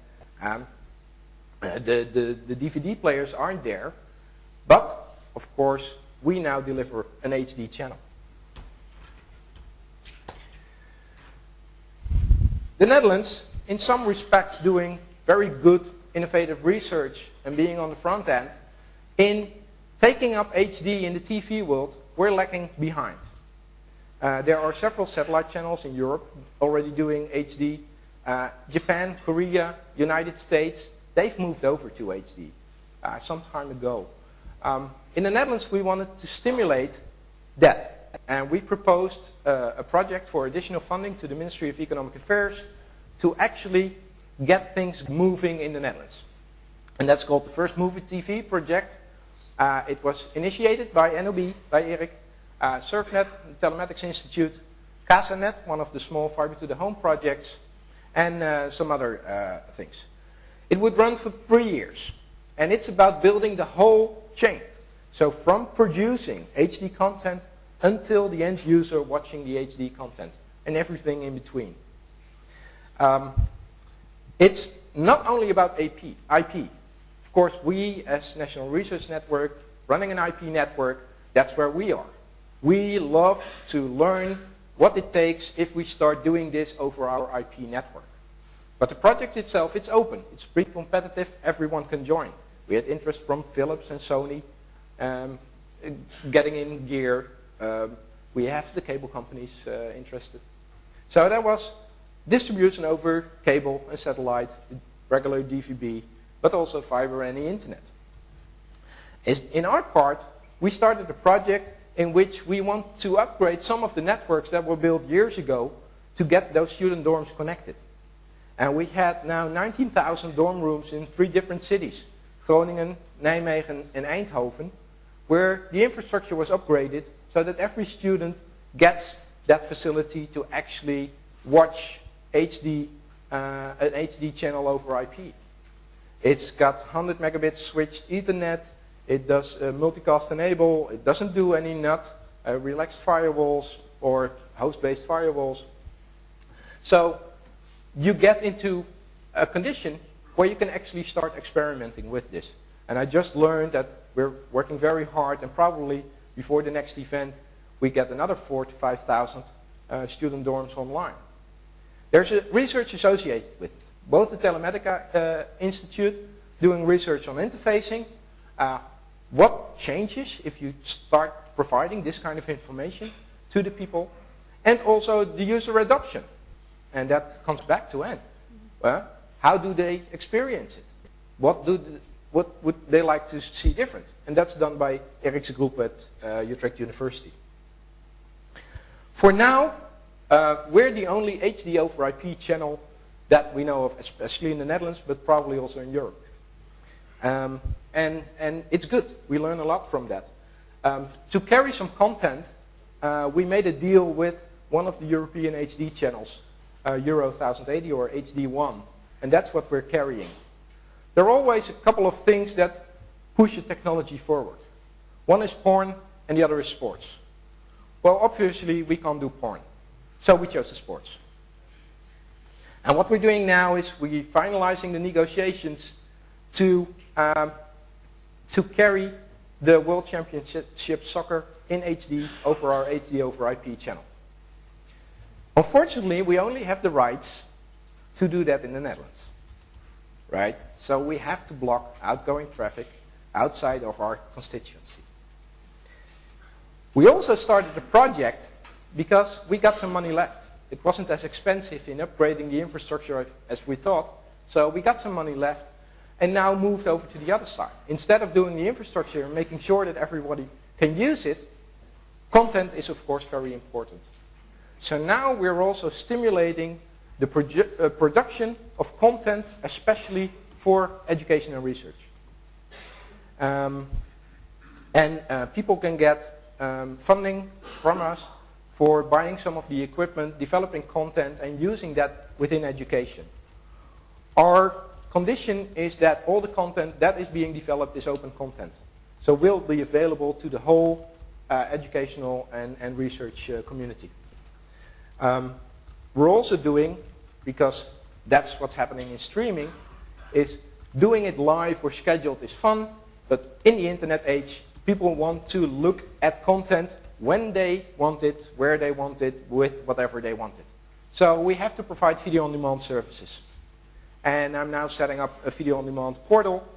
The DVD players aren't there. But, of course, we now deliver an HD channel. The Netherlands, in some respects, doing very good, innovative research and being on the front end. In taking up HD in the TV world, we're lagging behind. There are several satellite channels in Europe already doing HD. Japan, Korea, United States, they've moved over to HD some time ago. In the Netherlands, we wanted to stimulate that. And we proposed a project for additional funding to the Ministry of Economic Affairs to actually get things moving in the Netherlands. And that's called the First Movie TV project. It was initiated by NOB, by Erik, Surfnet, the Telematics Institute, Casanet, one of the small fiber to the home projects, and some other things. It would run for 3 years. And it's about building the whole chain. So from producing HD content until the end user watching the HD content and everything in between. It's not only about IP. Of course, we as National Research Network, running an IP network, that's where we are. We love to learn what it takes if we start doing this over our IP network. But the project itself, it's open. It's pretty competitive. Everyone can join. We had interest from Philips and Sony getting in gear. We have the cable companies interested. So that was distribution over cable and satellite, regular DVB, but also fiber and the internet. In our part, we started a project in which we want to upgrade some of the networks that were built years ago to get those student dorms connected. And we had now 19,000 dorm rooms in 3 different cities, Groningen, Nijmegen and Eindhoven, where the infrastructure was upgraded so that every student gets that facility to actually watch an HD channel over IP. It's got 100 megabits switched Ethernet, it does multicast enable, it doesn't do any NUT, relaxed firewalls or host-based firewalls. So you get into a condition where you can actually start experimenting with this. And I just learned that we're working very hard, and probably before the next event we get another 4,000 to 5,000 student dorms online. There's research associated with it. Both the Telemedica Institute doing research on interfacing, what changes if you start providing this kind of information to the people, and also the user adoption. And that comes back to Anne. How do they experience it? What would they like to see different? And that's done by Eric's group at Utrecht University. For now, we're the only HD over IP channel that we know of, especially in the Netherlands, but probably also in Europe. And it's good. We learn a lot from that. To carry some content, we made a deal with one of the European HD channels, Euro 1080 or HD1, and that's what we're carrying. There are always a couple of things that push the technology forward. One is porn and the other is sports. Well, obviously we can't do porn, so we chose the sports. And what we're doing now is we're finalizing the negotiations to carry the World Championship Soccer in HD over our HD over IP channel. Unfortunately, we only have the rights to do that in the Netherlands, right? So we have to block outgoing traffic outside of our constituency. We also started a project because we got some money left. It wasn't as expensive in upgrading the infrastructure as we thought, so we got some money left and now moved over to the other side. Instead of doing the infrastructure and making sure that everybody can use it, content is of course very important. So now we're also stimulating the production of content, especially for education and research. People can get funding from us for buying some of the equipment, developing content, and using that within education. Our condition is that all the content that is being developed is open content. So will be available to the whole educational and research community. We're also doing, because that's what's happening in streaming, is doing it live or scheduled is fun, but in the internet age, people want to look at content when they want it, where they want it, with whatever they want it. So we have to provide video-on-demand services. And I'm now setting up a video-on-demand portal.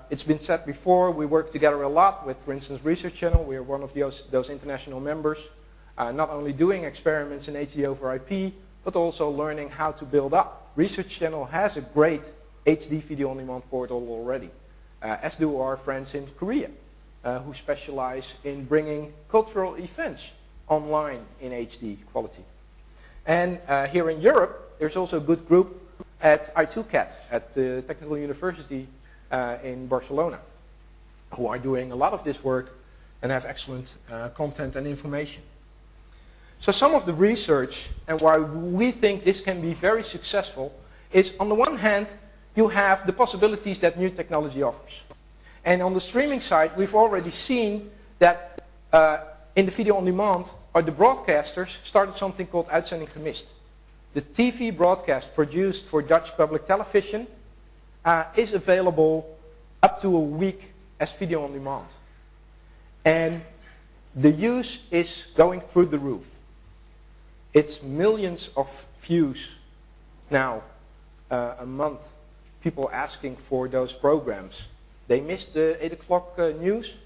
It's been said before, we work together a lot with, for instance, Research Channel. We are one of those international members. Not only doing experiments in HD over IP, but also learning how to build up. Research Channel has a great HD video-on-demand portal already, as do our friends in Korea, who specialize in bringing cultural events online in HD quality. And here in Europe, there's also a good group at I2CAT, at the Technical University in Barcelona, who are doing a lot of this work and have excellent content and information. So some of the research and why we think this can be very successful is, on the one hand, you have the possibilities that new technology offers. And on the streaming side, we've already seen that in the video on demand, the broadcasters started something called Uitzending Gemist. The TV broadcast produced for Dutch public television is available up to a week as video on demand. And the use is going through the roof. It's millions of views now a month, people asking for those programs. They missed the 8 o'clock news,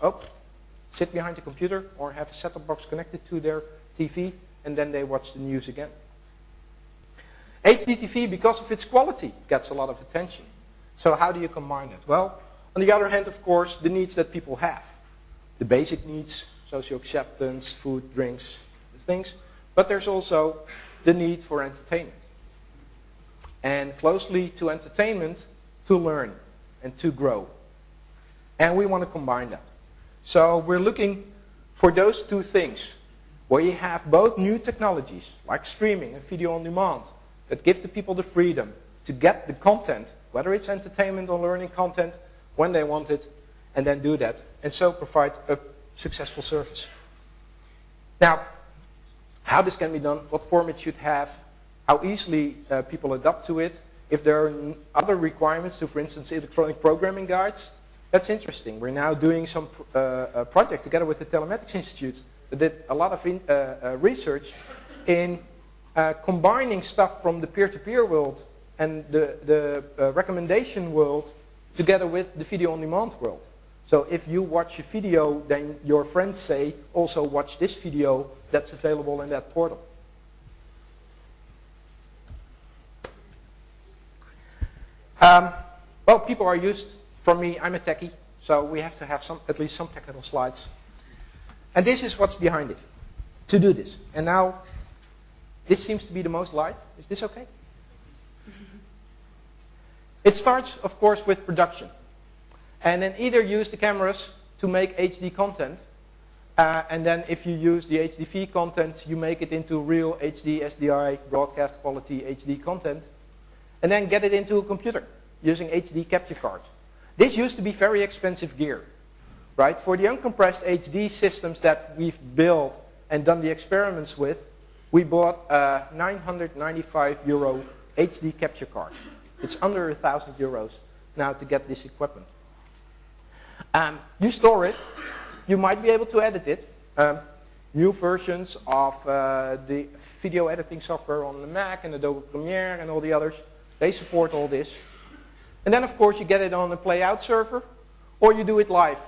sit behind the computer or have a set-top box connected to their TV, and then they watch the news again. HDTV, because of its quality, gets a lot of attention. So how do you combine it? Well, on the other hand, of course, the needs that people have. The basic needs, social acceptance, food, drinks, things. But there's also the need for entertainment. and closely to entertainment to learn and to grow. And we want to combine that. So we're looking for those two things, where you have both new technologies, like streaming and video on demand, that give the people the freedom to get the content, whether it's entertainment or learning content, when they want it, and then do that, and so provide a successful service. Now, how this can be done, what form it should have, how easily people adapt to it, if there are other requirements to, for instance, electronic programming guides, that's interesting. We're now doing some project together with the Telematics Institute that did a lot of research in combining stuff from the peer-to-peer world and the recommendation world together with the video-on-demand world. So if you watch a video, then your friends say, also watch this video that's available in that portal. Well, people are used. For me, I'm a techie, so we have to have at least some technical slides. And this is what's behind it, to do this. And now, this seems to be the most light. Is this okay? It starts, of course, with production. And then either use the cameras to make HD content, and then if you use the HDV content, you make it into real HD, SDI, broadcast quality HD content, and then get it into a computer using HD capture card. This used to be very expensive gear, right? For the uncompressed HD systems that we've built and done the experiments with, we bought a €995 HD capture card. It's under €1,000 now to get this equipment. You store it. You might be able to edit it. New versions of the video editing software on the Mac and Adobe Premiere and all the others, they support all this. And then, of course, you get it on a playout server, or you do it live.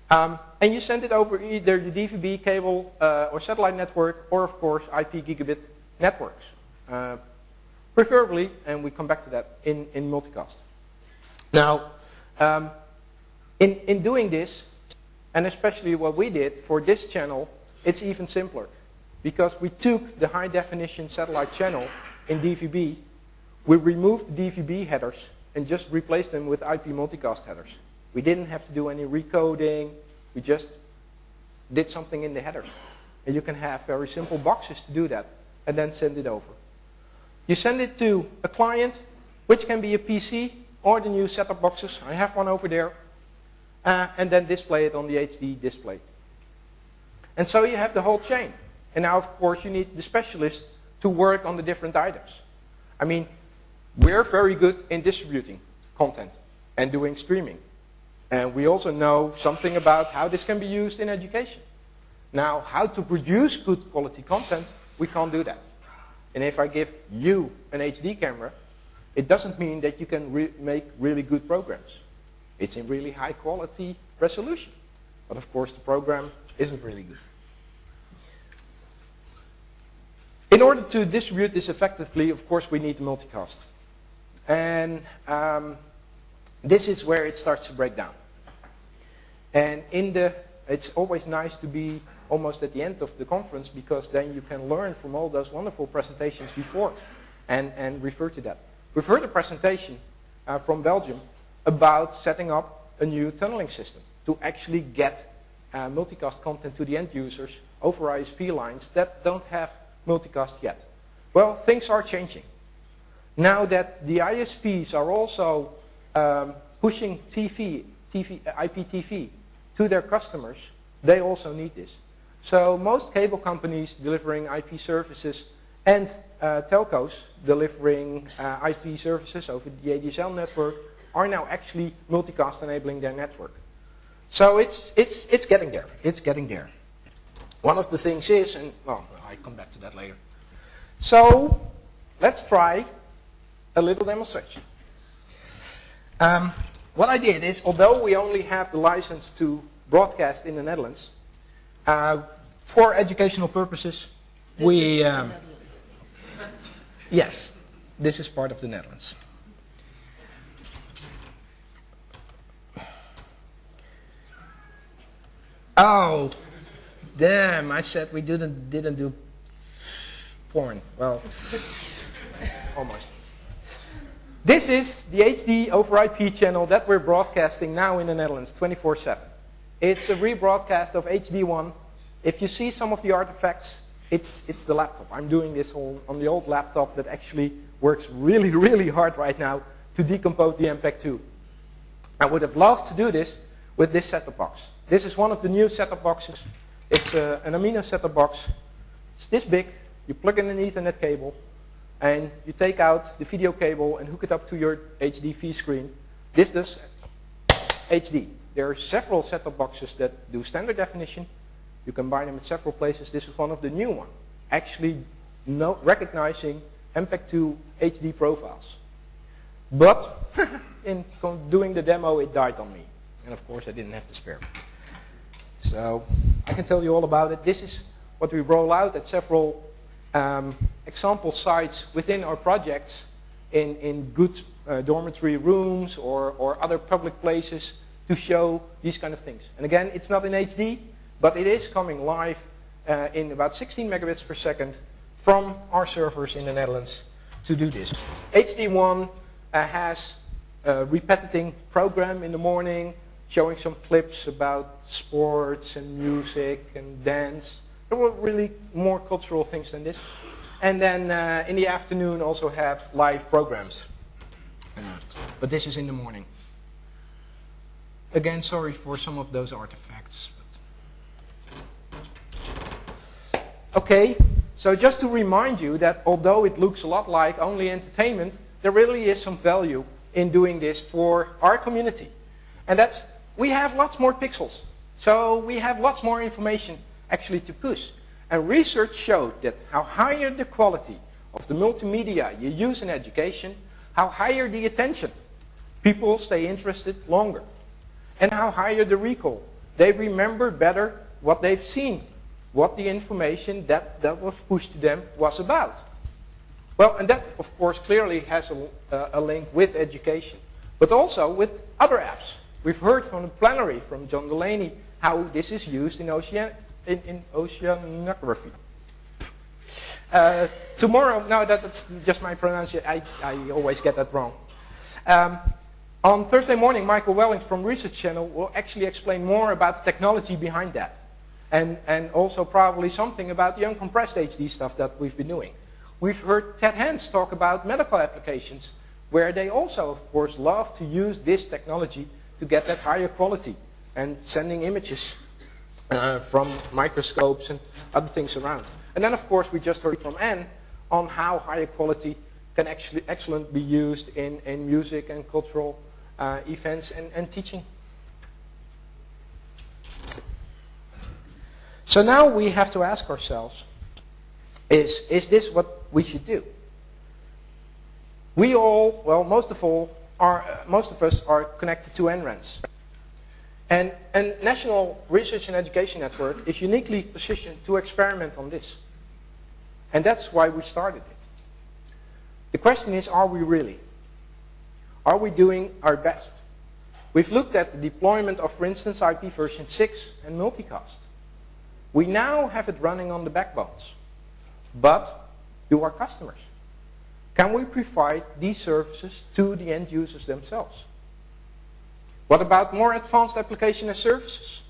And you send it over either the DVB cable or satellite network, or, of course, IP gigabit networks. Preferably, and we come back to that, in multicast. Now, in doing this, and especially what we did for this channel, it's even simpler. Because we took the high-definition satellite channel in DVB, we removed the DVB headers and just replaced them with IP multicast headers. We didn't have to do any recoding. We just did something in the headers. And you can have very simple boxes to do that and then send it over. You send it to a client, which can be a PC or the new set-top boxes. I have one over there. And then display it on the HD display. And so you have the whole chain. And now, of course, you need the specialist to work on the different items. I mean, we're very good in distributing content and doing streaming. And we also know something about how this can be used in education. Now, how to produce good quality content, we can't do that. And if I give you an HD camera, it doesn't mean that you can make really good programs. It's in really high quality resolution. But of course, the program isn't really good. In order to distribute this effectively, of course, we need the multicast. And this is where it starts to break down. And it's always nice to be almost at the end of the conference, because then you can learn from all those wonderful presentations before and refer to that. We've heard a presentation from Belgium about setting up a new tunneling system to actually get multicast content to the end users over ISP lines that don't have multicast yet. Well, things are changing. Now that the ISPs are also pushing IPTV to their customers, they also need this. So most cable companies delivering IP services and telcos delivering IP services over the ADSL network are now actually multicast enabling their network. So it's getting there. It's getting there. One of the things is, and well, I come back to that later. So let's try a little demonstration. What I did is, although we only have the license to broadcast in the Netherlands, for educational purposes, yes, this is part of the Netherlands. Oh, damn! I said we didn't do porn. Well, almost. This is the HD over IP channel that we're broadcasting now in the Netherlands, 24/7. It's a rebroadcast of HD1. If you see some of the artifacts, it's the laptop. I'm doing this on the old laptop that actually works really, really hard right now to decompose the MPEG-2. I would have loved to do this with this set-top box. This is one of the new set-top boxes. It's an Amino set-top box. It's this big. You plug in an Ethernet cable, and you take out the video cable and hook it up to your HD V screen. This does HD. There are several set-top boxes that do standard definition. You can buy them at several places. This is one of the new ones, actually recognizing MPEG-2 HD profiles. But in doing the demo, it died on me. And of course, I didn't have the spare. So I can tell you all about it. This is what we roll out at several example sites within our projects in good dormitory rooms or other public places to show these kind of things. And again, it's not in HD, but it is coming live in about 16 megabits per second from our servers in the Netherlands to do this. HD1 has a repetiting program in the morning, showing some clips about sports and music and dance. There were really more cultural things than this. And then in the afternoon also have live programs. But this is in the morning. Again, sorry for some of those artifacts. Okay, so just to remind you that although it looks a lot like only entertainment, there really is some value in doing this for our community. And that's, we have lots more pixels. So we have lots more information actually to push. And research showed that how higher the quality of the multimedia you use in education, how higher the attention. People stay interested longer. And how higher the recall. They remember better what they've seen, what the information that was pushed to them was about. Well, and that, of course, clearly has a link with education, but also with other apps. We've heard from the plenary, from John Delaney, how this is used in oceanography. Tomorrow, no, that's just my pronunciation. I always get that wrong. On Thursday morning, Michael Wellings from Research Channel will actually explain more about the technology behind that. And also probably something about the uncompressed HD stuff that we've been doing. We've heard Ted Hans talk about medical applications, where they also, of course, love to use this technology to get that higher quality and sending images from microscopes and other things around. And then, of course, we just heard from Anne on how higher quality can actually excellently be used in music and cultural events and teaching. So now we have to ask ourselves, is this what we should do? We all, well, most of us are connected to NRENs. And a National Research and Education Network is uniquely positioned to experiment on this. And that's why we started it. The question is, are we really? Are we doing our best? We've looked at the deployment of, for instance, IP version 6 and multicast. We now have it running on the backbones. But do our customers? Can we provide these services to the end users themselves? What about more advanced application as services?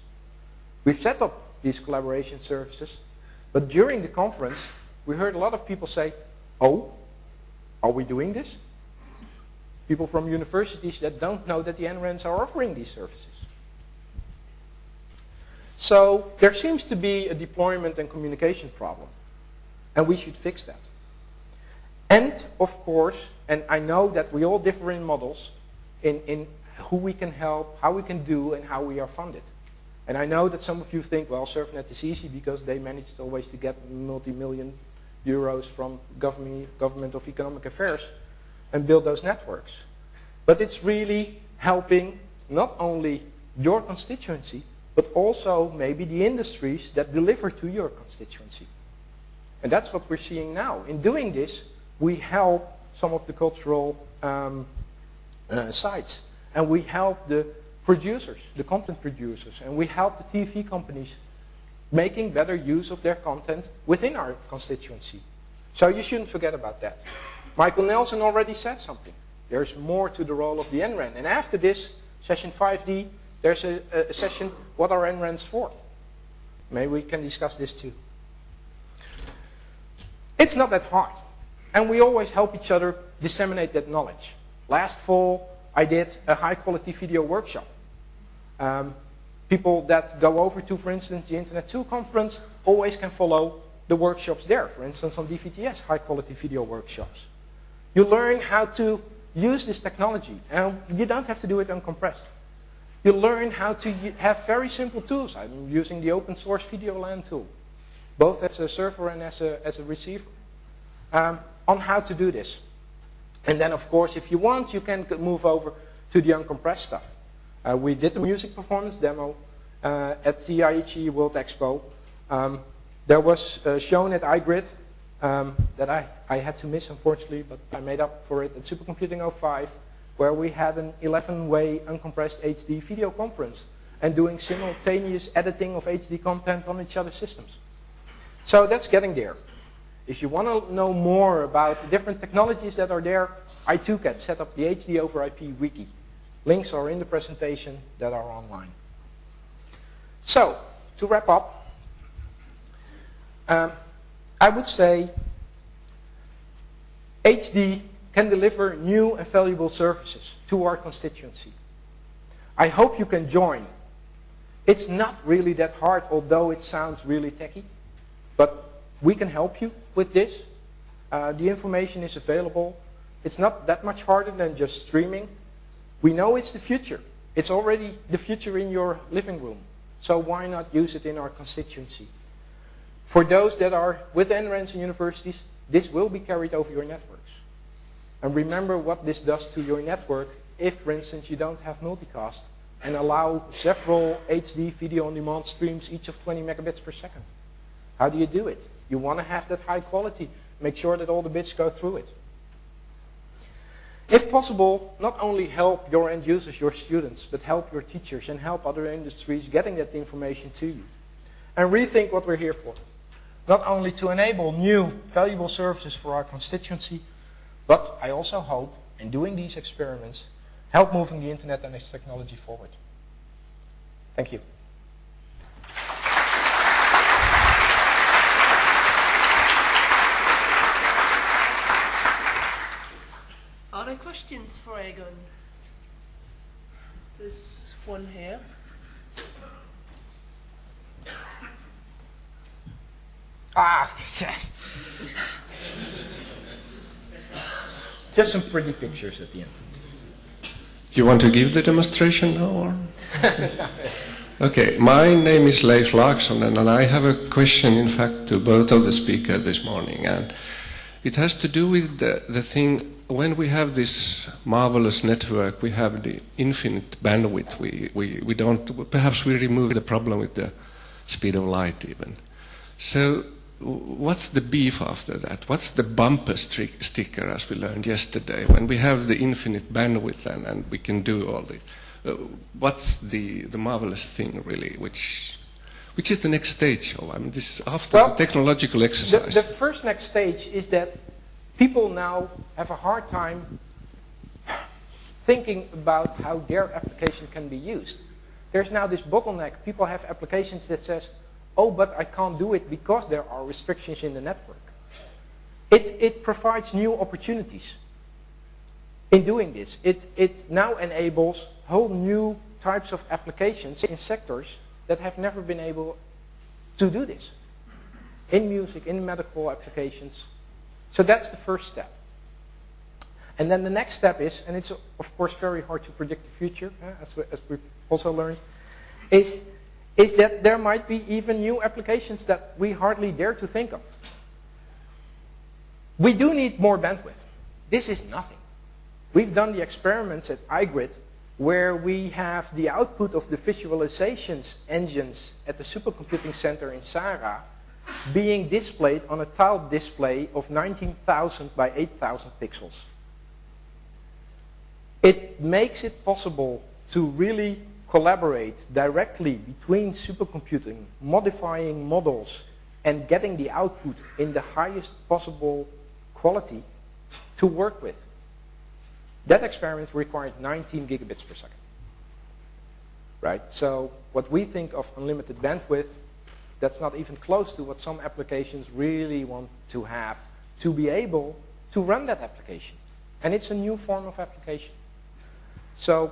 We've set up these collaboration services, but during the conference, we heard a lot of people say, oh, are we doing this? People from universities that don't know that the NRENs are offering these services. So there seems to be a deployment and communication problem, and we should fix that. And, of course, and I know that we all differ in models in who we can help, how we can do, and how we are funded. And I know that some of you think, well, SurfNet is easy because they managed always to get multi-million euros from government of economic affairs and build those networks. But it's really helping not only your constituency, but also maybe the industries that deliver to your constituency. And that's what we're seeing now. In doing this, we help some of the cultural sites. And we help the producers, the content producers. And we help the TV companies making better use of their content within our constituency. So you shouldn't forget about that. Michael Nelson already said something. There's more to the role of the NRAN. And after this, session 5D, there's a session, what are NRANs for? Maybe we can discuss this too. It's not that hard. And we always help each other disseminate that knowledge. Last fall, I did a high-quality video workshop. People that go over to, for instance, the Internet 2 conference always can follow the workshops there. For instance, on DVTS, high-quality video workshops. You learn how to use this technology, and you don't have to do it uncompressed. You learn how to have very simple tools. I'm using the open source video LAN tool, both as a server and as a receiver, on how to do this. And then, of course, if you want, you can move over to the uncompressed stuff. We did the music performance demo at the IHE World Expo. There was shown at iGrid that I had to miss, unfortunately, but I made up for it at Supercomputing 05, where we had an 11-way uncompressed HD video conference and doing simultaneous editing of HD content on each other's systems. So that's getting there. If you want to know more about the different technologies that are there, I2CAT set up the HD over IP wiki. Links are in the presentation that are online. So, to wrap up, I would say HD can deliver new and valuable services to our constituency. I hope you can join. It's not really that hard, although it sounds really techy, but we can help you with this. The information is available. It's not that much harder than just streaming. We know it's the future. It's already the future in your living room. So why not use it in our constituency? For those that are with NRANs and universities, this will be carried over your networks. And remember what this does to your network if, for instance, you don't have multicast and allow several HD video on demand streams, each of 20 megabits per second. How do you do it? You want to have that high quality. Make sure that all the bits go through it. If possible, not only help your end users, your students, but help your teachers and help other industries getting that information to you. And rethink what we're here for. Not only to enable new, valuable services for our constituency, but I also hope, in doing these experiments, help moving the Internet and its technology forward. Thank you. Are there questions for Egon? There's one here. Just some pretty pictures at the end. You want to give the demonstration now? Or? Okay, my name is Leif Laakson, and I have a question, in fact, to both of the speakers this morning. And it has to do with the thing, when we have this marvelous network, we have the infinite bandwidth. We don't, perhaps we remove the problem with the speed of light even. So what's the beef after that? What's the bumper sticker, as we learned yesterday, when we have the infinite bandwidth and we can do all this? What's the marvelous thing, really, which is the next stage of, I mean, this after the technological exercise? The first next stage is that people now have a hard time thinking about how their application can be used. There's now this bottleneck. People have applications that says, oh, but I can't do it because there are restrictions in the network. It provides new opportunities in doing this. It now enables whole new types of applications in sectors that have never been able to do this. In music, in medical applications. So that's the first step. And then the next step is, and it's of course very hard to predict the future, as we've also learned, is that there might be even new applications that we hardly dare to think of. We do need more bandwidth. This is nothing. We've done the experiments at iGrid where we have the output of the visualizations engines at the supercomputing center in Sarah being displayed on a tiled display of 19,000 by 8,000 pixels. It makes it possible to really collaborate directly between supercomputing, modifying models, and getting the output in the highest possible quality to work with. That experiment required 19 gigabits per second. Right? So what we think of unlimited bandwidth, that's not even close to what some applications really want to have to be able to run that application. And it's a new form of application. So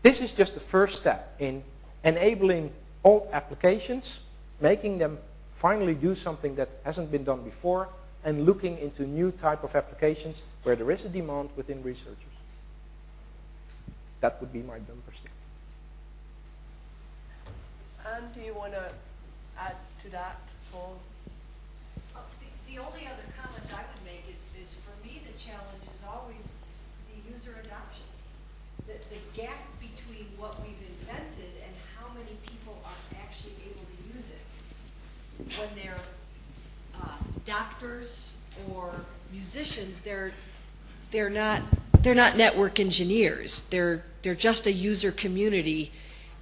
this is just the first step in enabling old applications, making them finally do something that hasn't been done before, and looking into new type of applications where there is a demand within researchers. That would be my bumper stick. And do you want to add to that, Paul? The only other comment I would make is for me the challenge is always the user adoption. The gap between what we've invented and how many people are actually able to use it. When they're doctors or musicians, they're not network engineers. They're just a user community,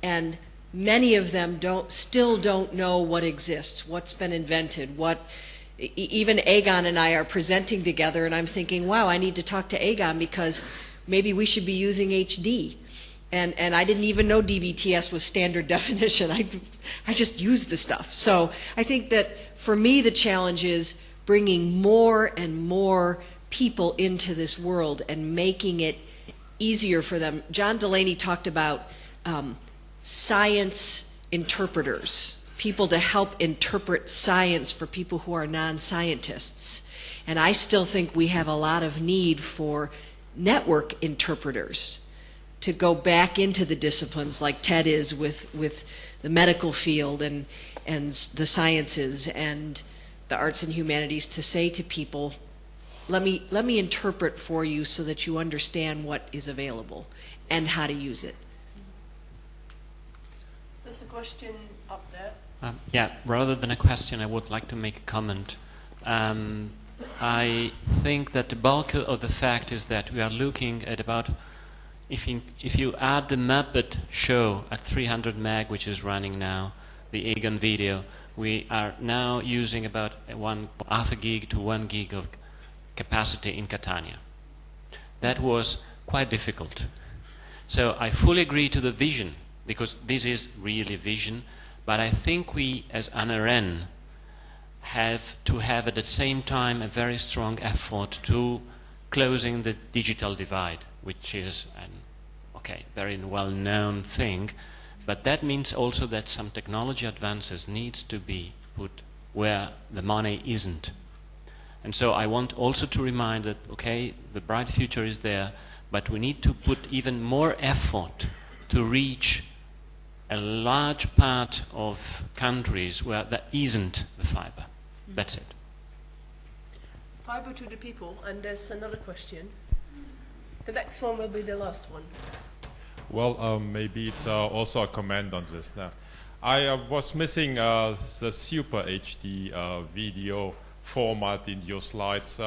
and many of them still don't know what exists, what's been invented, even Aegon and I are presenting together, and I'm thinking, wow, I need to talk to Aegon because maybe we should be using HD. And I didn't even know DVTS was standard definition. I just used the stuff. So I think that for me the challenge is bringing more and more people into this world and making it easier for them. John Delaney talked about science interpreters, people to help interpret science for people who are non-scientists. And I still think we have a lot of need for network interpreters to go back into the disciplines like Ted is with the medical field and the sciences and the arts and humanities, to say to people, let me interpret for you so that you understand what is available and how to use it. There's a question up there. Yeah, rather than a question, I would like to make a comment. I think that the bulk of the fact is that we are looking at about, if you add the Muppet show at 300 meg, which is running now, the Egon video, we are now using about half a gig to 1 gig of capacity in Catania. That was quite difficult. So I fully agree to the vision, because this is really vision, but I think we as NRN have to have at the same time a very strong effort to closing the digital divide, which is an very well-known thing, but that means also that some technology advances needs to be put where the money isn't. And so I want also to remind that, the bright future is there, but we need to put even more effort to reach a large part of countries where there isn't the fiber. That's it. Fiber to the people, and there's another question. The next one will be the last one. Well, maybe it's also a comment on this. Now, I was missing the Super HD video format in your slides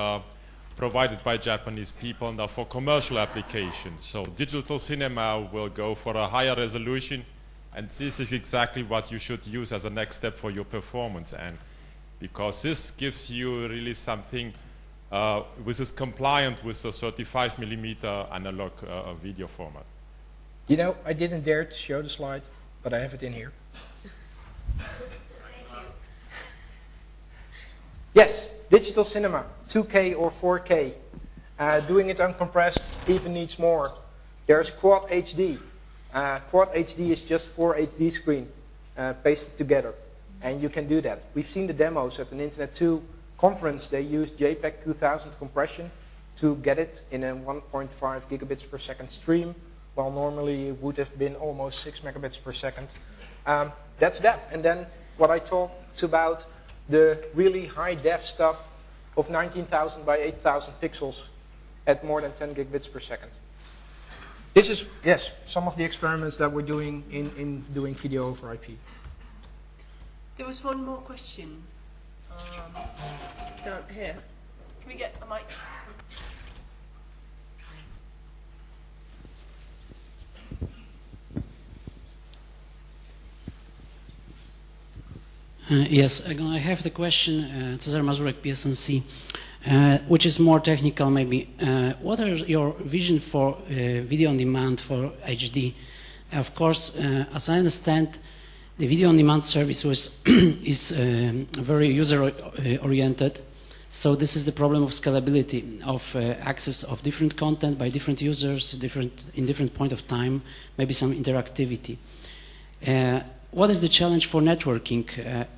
provided by Japanese people now for commercial applications. So digital cinema will go for a higher resolution, and this is exactly what you should use as a next step for your performance. And because this gives you really something which is compliant with the 35mm analog video format. You know, I didn't dare to show the slide, but I have it in here. Yes, digital cinema, 2K or 4K. Doing it uncompressed even needs more. There's Quad HD. Quad HD is just 4 HD screen pasted together. And you can do that. We've seen the demos at an Internet 2 conference. They used JPEG 2000 compression to get it in a 1.5 gigabits per second stream, while normally it would have been almost 6 megabits per second. That's that. And then what I talked about, the really high def stuff of 19,000 by 8,000 pixels at more than 10 gigabits per second. This is, yes, some of the experiments that we're doing in doing video over IP. There was one more question down here. Can we get a mic? Yes, I have the question, Cesar Mazurek, PSNC. which is more technical maybe. What are your vision for video on demand for HD? Of course, as I understand, the video on demand service is very user-oriented. So this is the problem of scalability, of access of different content by different users, in different point of time, maybe some interactivity. What is the challenge for networking,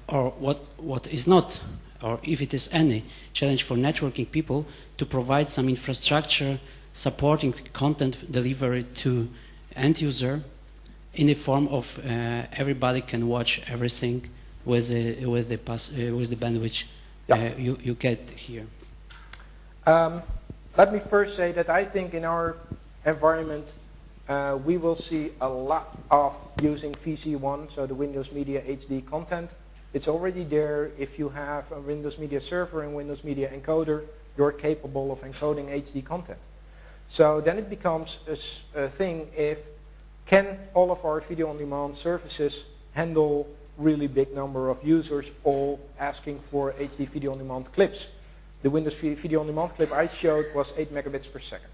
or what is not, or if it is any, challenge for networking people to provide some infrastructure supporting content delivery to end user in the form of everybody can watch everything with the bandwidth you get here? Let me first say that I think in our environment we will see a lot of using VC1, so the Windows Media HD content. It's already there. If you have a Windows Media Server and Windows Media Encoder, you're capable of encoding HD content. So then it becomes a thing if can all of our video on demand services handle really big number of users all asking for HD video on demand clips. The Windows video on demand clip I showed was 8 megabits per second.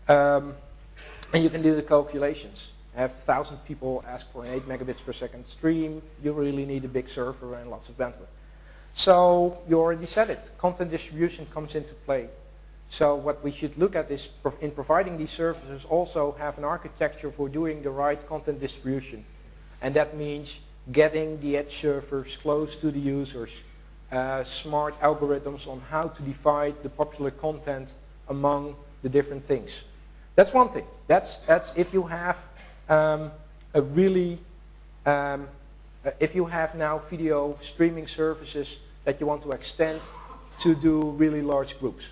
And you can do the calculations. Have 1,000 people ask for an 8 megabits per second stream, you really need a big server and lots of bandwidth. So you already said it, content distribution comes into play. So what we should look at is in providing these services also have an architecture for doing the right content distribution. And that means getting the edge servers close to the users, smart algorithms on how to divide the popular content among the different things. That's one thing. That's if you have if you have now video streaming services that you want to extend to do really large groups.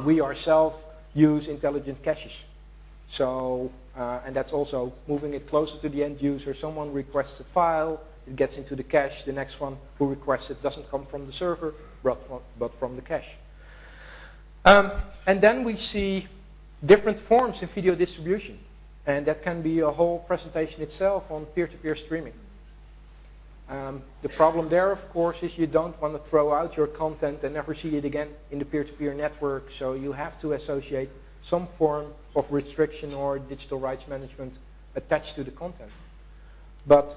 We ourselves use intelligent caches. So, and that's also moving it closer to the end user. Someone requests a file, it gets into the cache. The next one who requests it doesn't come from the server, but from the cache. And then we see different forms in video distribution. And that can be a whole presentation itself on peer-to-peer streaming. The problem there, of course, is you don't want to throw out your content and never see it again in the peer-to-peer network. So you have to associate some form of restriction or digital rights management attached to the content. But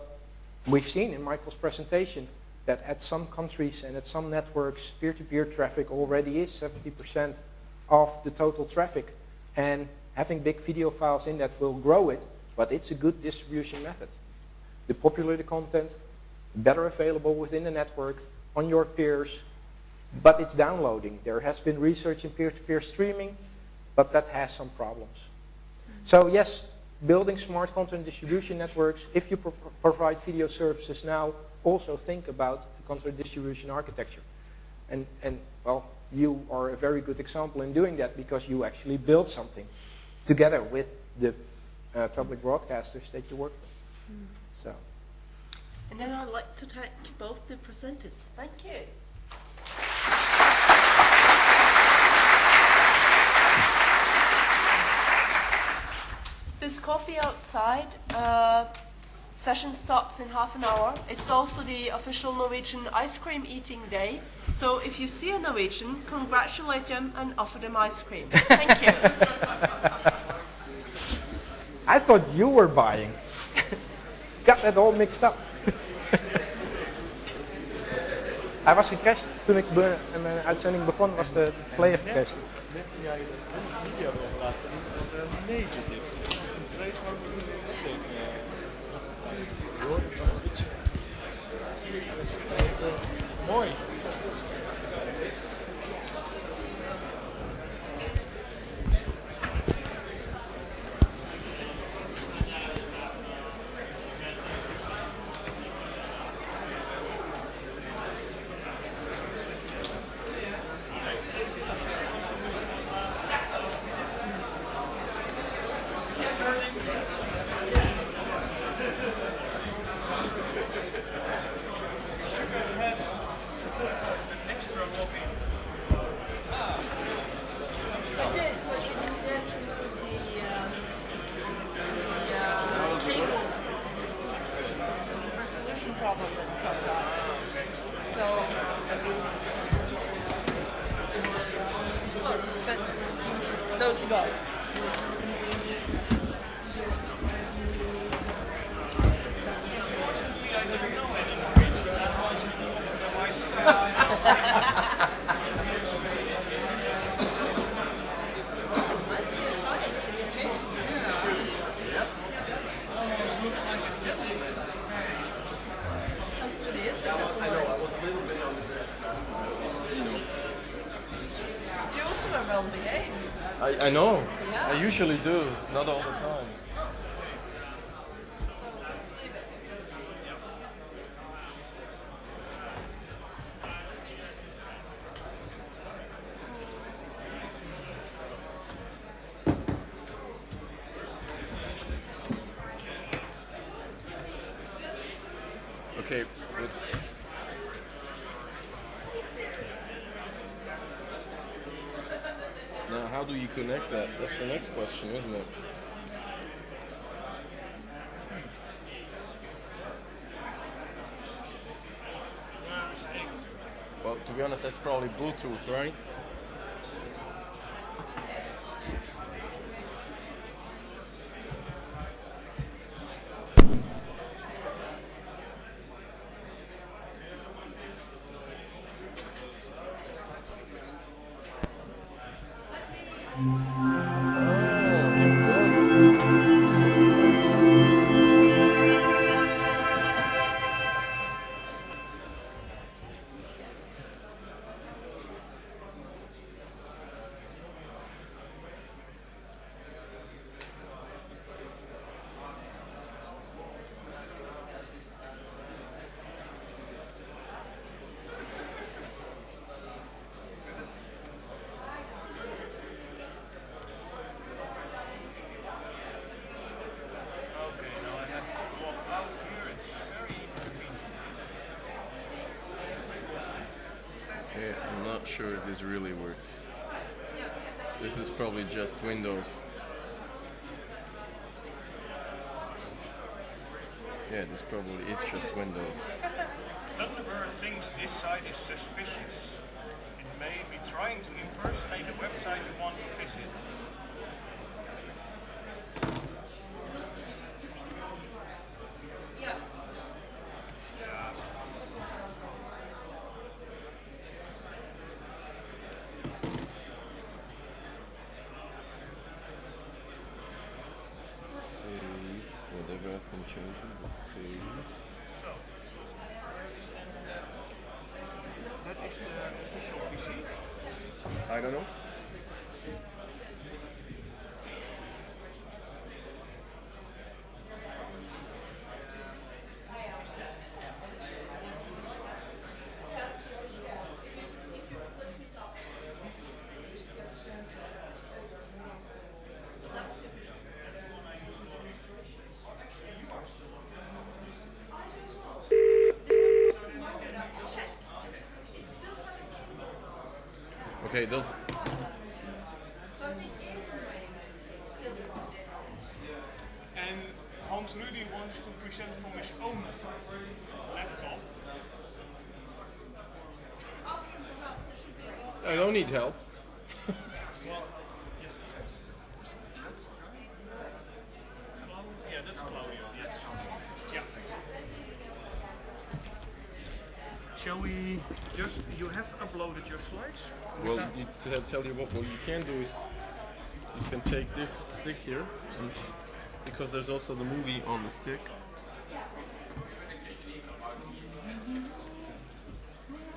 we've seen in Michael's presentation that at some countries and at some networks, peer-to-peer traffic already is 70% of the total traffic. And having big video files in that will grow it, but it's a good distribution method. The popular the content, better available within the network, on your peers, but it's downloading. There has been research in peer-to-peer streaming, but that has some problems. So yes, building smart content distribution networks, if you provide video services now, also think about the content distribution architecture. And well, you are a very good example in doing that because you actually build something together with the public broadcasters that you work with. So. And then I'd like to thank both the presenters. Thank you. There's coffee outside. Session starts in half an hour. It's also the official Norwegian ice cream eating day. So if you see a Norwegian, congratulate them and offer them ice cream. Thank you. I thought you were buying. Got that all mixed up. Hij was gecrashed. Toen ik mijn uitzending begon, was de player gecrashed. Mooi. but those you got. I know. I usually do, not all the time. Okay. Good. Now, how do you connect that? That's the next question, isn't it? Well, to be honest, that's probably Bluetooth, right? I'm not sure if this really works. This is probably just Windows. Yeah, this probably is just Windows. Thunderbird thinks this site is suspicious. It may be trying to impersonate the website you want to visit. Whatever I've been changing, let's see. That is the official PC. I don't know. Okay, those. And Hans Rudy wants to present from his own laptop. I don't need help. Well, yes, that's Claudio. Yes. Yeah. Shall we just? You have uploaded your slides. Well, tell you what you can do is you can take this stick here, and because there's also the movie on the stick.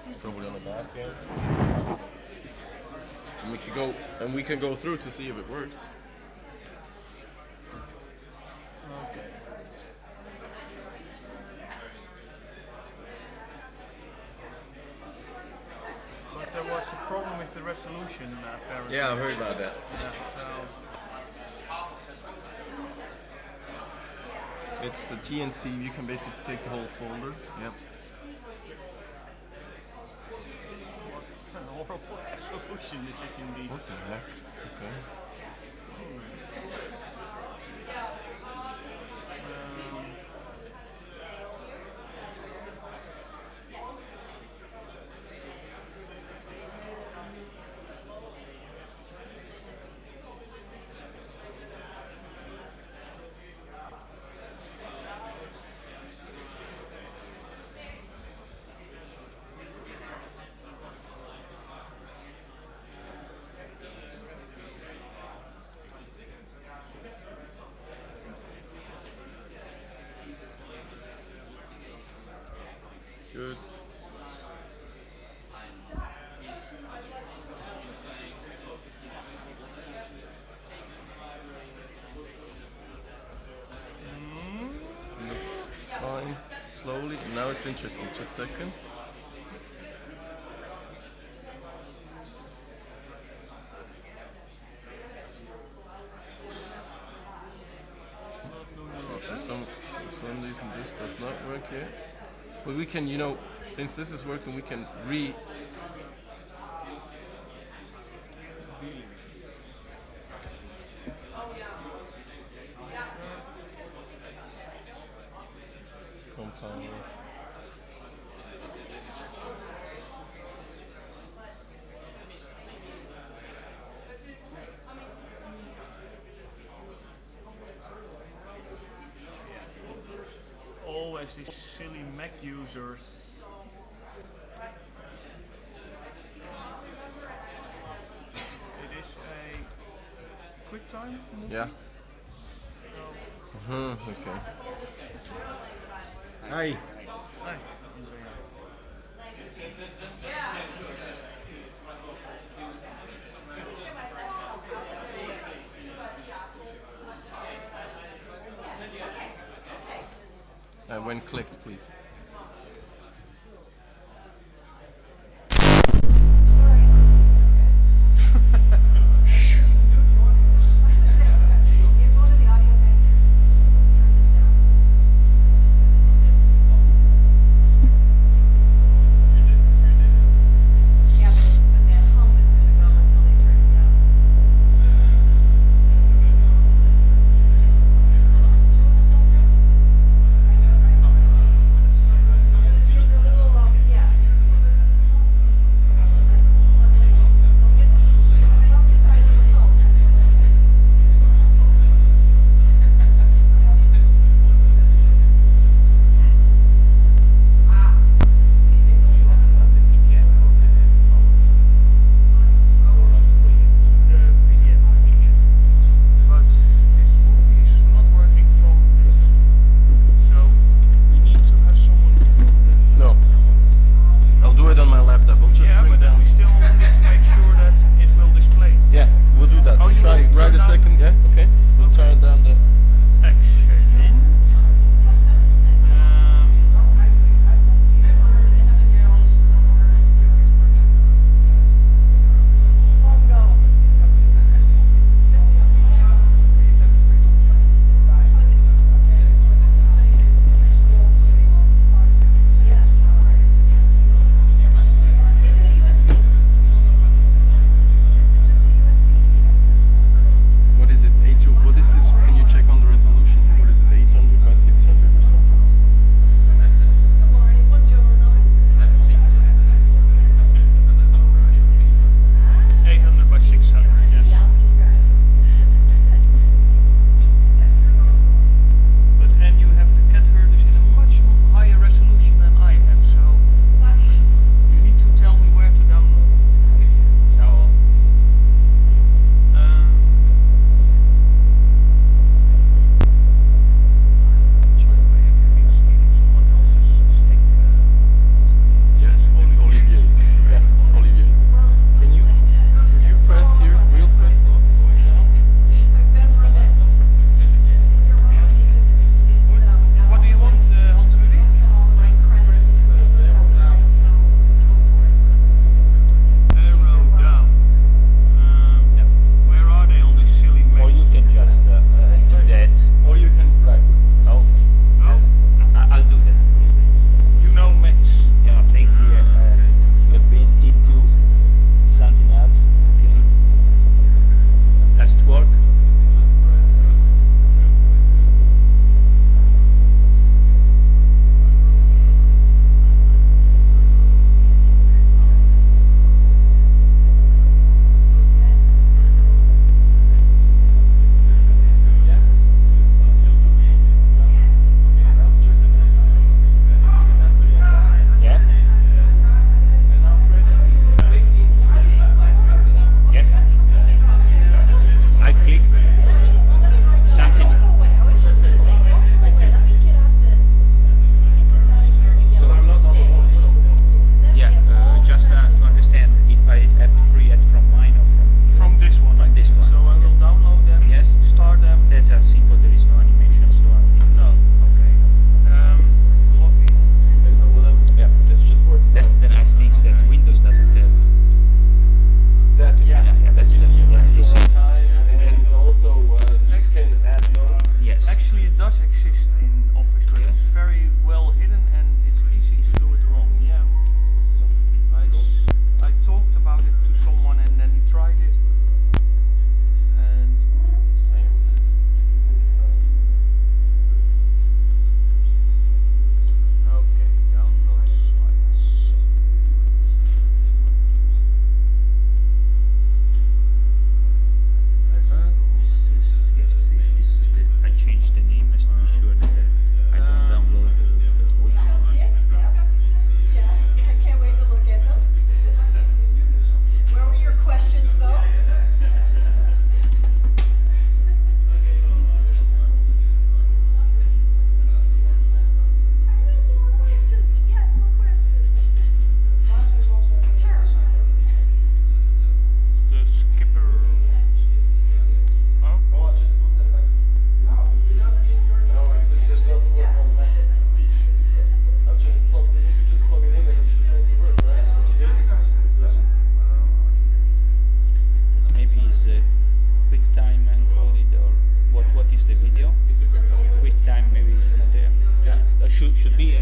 It's probably on the back here. And we can go through to see if it works. Okay. But there was a problem with the resolution, apparently. Yeah, I've heard about that. Yeah, so It's the TNC. You can basically take the whole folder. Yep. a horrible resolution is it indeed. What the heck? Okay. Good. Looks fine. Slowly. Now it's interesting. Just a second. For some reason this does not work here. But we can, since this is working, we can confound. Always these silly Mac users. It is a quick time movie. Yeah. Okay. Hi. Hi. When clicked, please.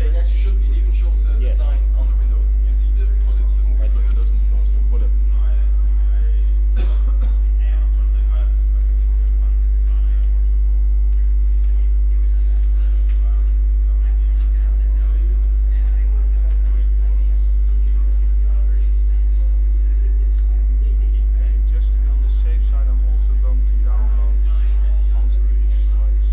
it actually should be. It even shows the sign on the windows. You see the movie player doesn't start, so whatever. Just to be on the safe side, I'm also going to download onto these slides.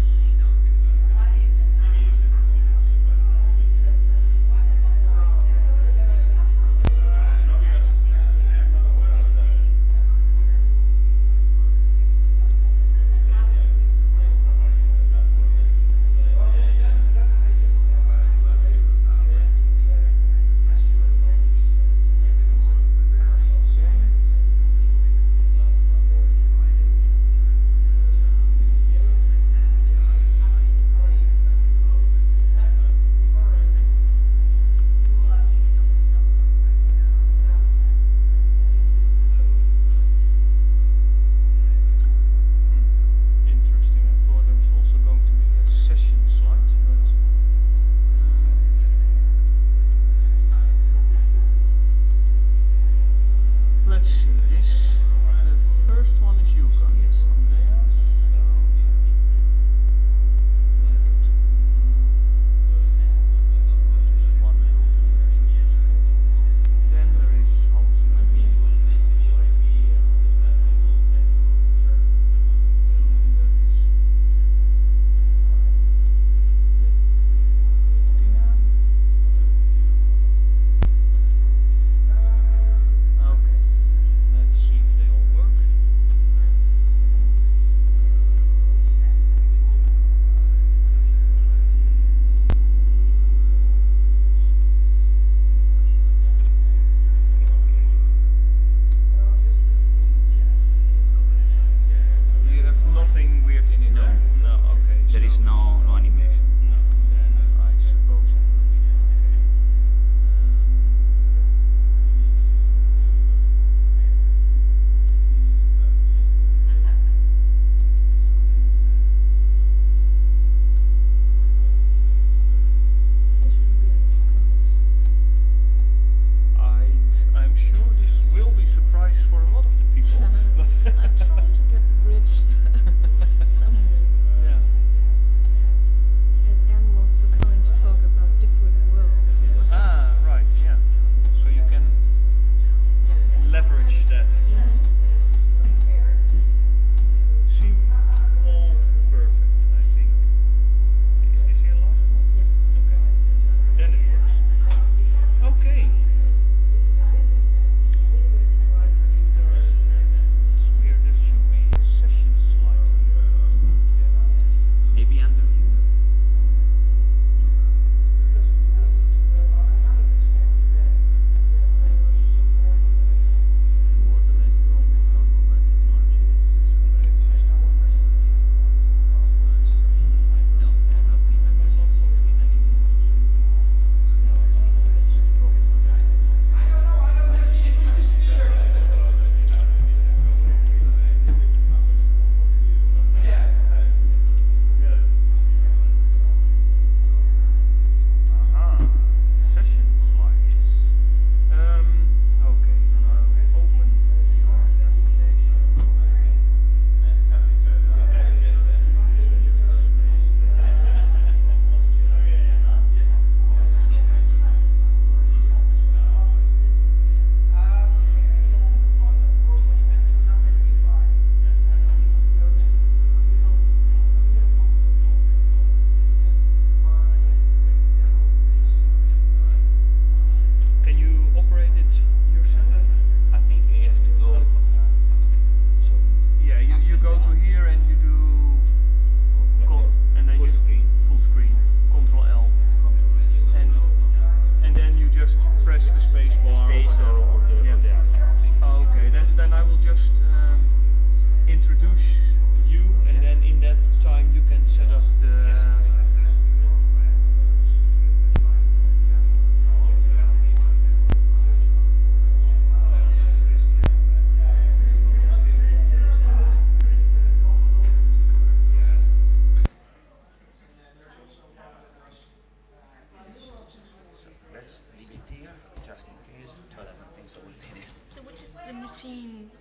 So which is the machine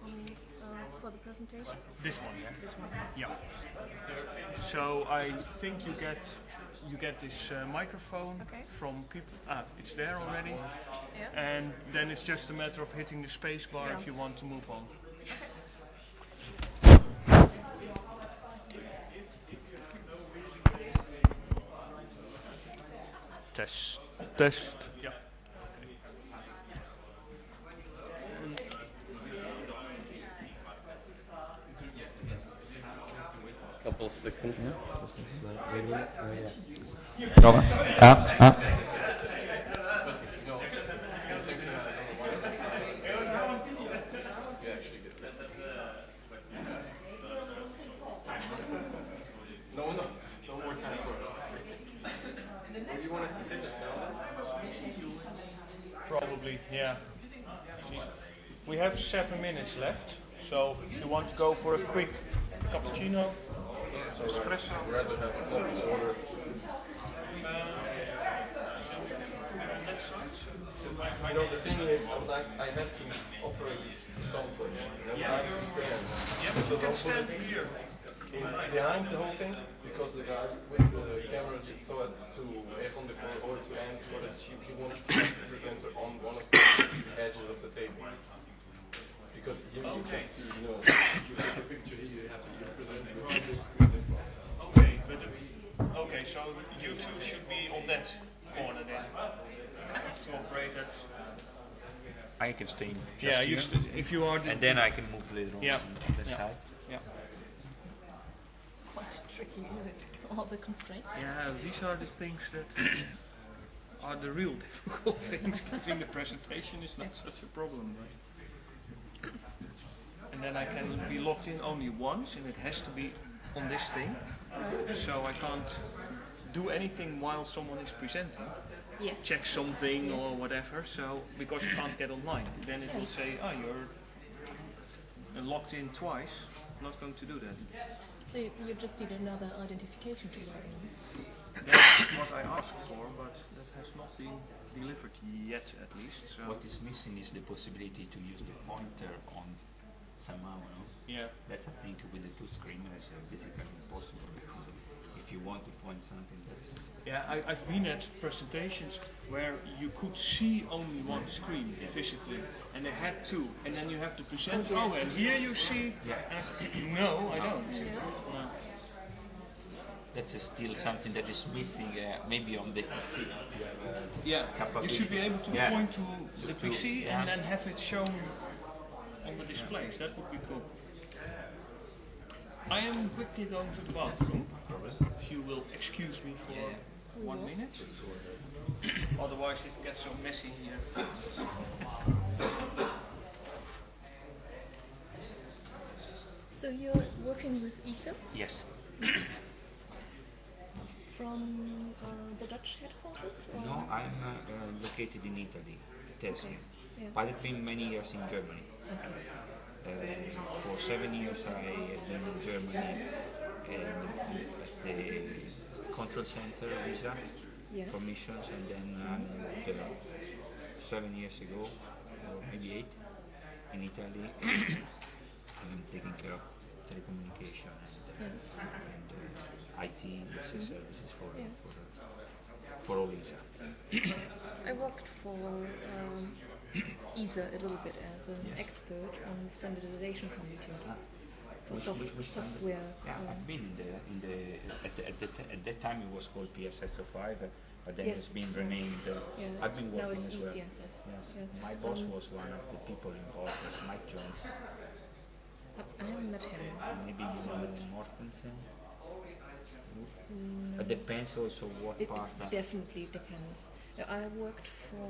for the presentation? This one, yeah. This one. Yeah. So I think you get this microphone from people. It's there already. Yeah. And then it's just a matter of hitting the space bar if you want to move on. Test. Test. Yeah. Couple of seconds. Wait a minute. Robert. No more time for it. Do you want us to sit this down then? Probably, yeah. We have 7 minutes left, so if you want to go for a quick cappuccino, espresso. I'd rather have a coffee order. You know, the thing is, I have to operate to someplace. I would like to stand. So don't put it here. Behind the whole thing, because the guy with the camera just saw it to on the floor or to end for the cheap. He wants to present it on one of the edges of the table. Because you just see, you take a picture here, you present it with the screens in front. Okay, so you two should be on that corner then. To operate that. I can stay just here. If you are and then I can move later on that side. Yeah. Quite tricky, is it? All the constraints. Yeah, these are the things that are the real difficult things. Giving the presentation is not such a problem, right? And then I can be locked in only once, and it has to be on this thing. So I can't do anything while someone is presenting. Yes. Check something or whatever. So because you can't get online, then it will say, "Oh, you're locked in twice." I'm not going to do that. So you just need another identification to log in. That's what I asked for, but that has not been delivered yet, at least. So. What is missing is the possibility to use the pointer on somehow, no? Yeah. That's, I think, with the two screamers, basically impossible, because if you want to point something, that's... Yeah, I've been at presentations where you could see only one screen physically, and they had two, and then you have to present, and here you see, no, I don't. No. That's still something that is missing, maybe on the PC. You should be able to point to the PC and then have it shown on the displays. That would be cool. I am quickly going to the bathroom, if you will excuse me for 1 minute. Otherwise it gets so messy here. So you're working with ISA? Yes. From the Dutch headquarters? Or? No, I'm located in Italy, Tessin. Yeah. But I've been many years in Germany. For 7 years I have been in Germany at the control center visa for missions, and then 7 years ago, or maybe 8, in Italy. I'm taking care of telecommunication and IT services for all ISA. I worked for ISA a little bit as an expert on standardization committees for software. Yeah, I've been in the at that time it was called PSSO5, but then it's been renamed. I've been working now it's as well. ECSS. Yes, my boss was one of the people involved, was Mike Jones. I haven't met him. Maybe you know Mortensen. It depends also what part. It definitely depends. I worked for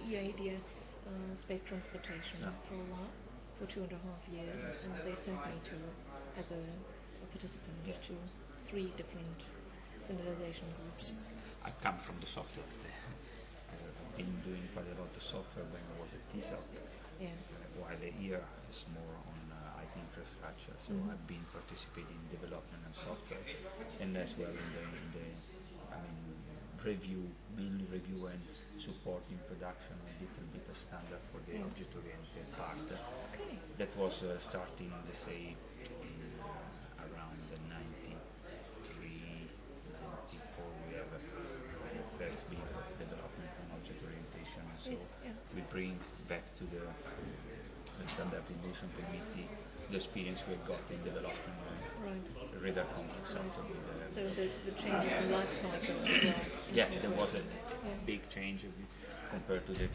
EADS space transportation for a while, for 2.5 years, and they sent me to as a participant to 3 different standardization groups. I come from the software. I've been doing quite a lot of software when I was at TISA, while here is more on IT infrastructure. So I've been participating in development and software, and as well in the review, mainly review and support in production, a little bit of standard for the object-oriented part. That was starting, let's say, around the 93, 94, we have the first big development on object orientation. So we bring back to the standardization committee the experience we got in developing radar complex after So the changes in life cycle as well. Yeah, there was a big change compared to the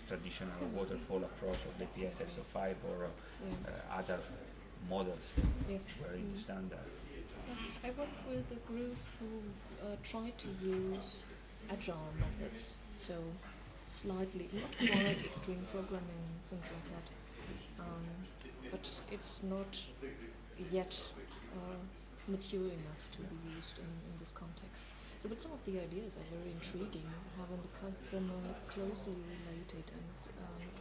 traditional waterfall approach of the PSSO5 or other models that were in the standard. I worked with a group who tried to use agile methods, so slightly, not quite extreme programming, things like that. But it's not yet mature enough to be used in this context. So, but some of the ideas are very intriguing, having the customer closely related and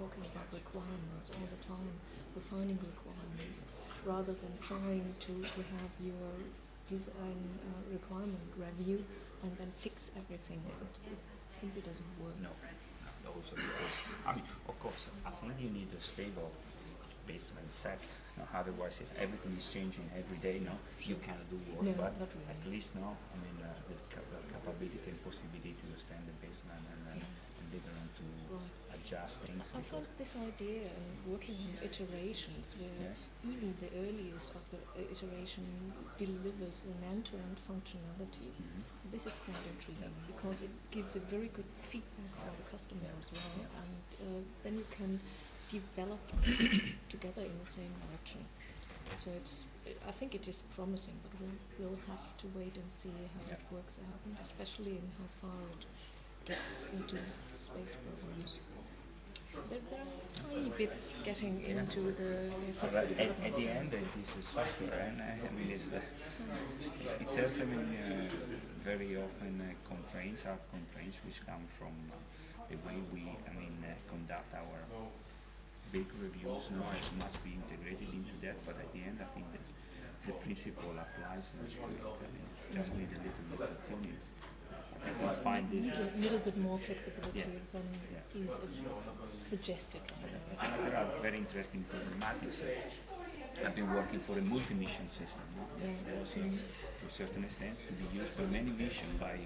talking about requirements all the time, refining requirements, rather than trying to have your design requirement review and then fix everything. It simply doesn't work. No, also because, I mean, of course, I think you need a stable baseline set. Otherwise, if everything is changing every day, you cannot do work. But really. At least now, I mean, the capability and possibility to extend the baseline and later on to adjust things. I find this idea in working on iterations, where even the earliest of the iteration delivers an end-to-end functionality. This is quite intriguing because it gives a very good feedback for the customer as well, and then you can develop together in the same direction. So I think it is promising, but we'll have to wait and see how it works out, and especially in how far it gets into space programs. There are tiny bits getting into the at the end, it is a software, and I mean, it has very often constraints, hard constraints, which come from the way we, conduct our big reviews. It must be integrated into that, but at the end, I think that the principle applies. Just need a little bit of tuning. I find this a little bit more flexibility than is suggested. There are very interesting problematics. I've been working for a multi-mission system that was, to a certain extent, to be used for many missions by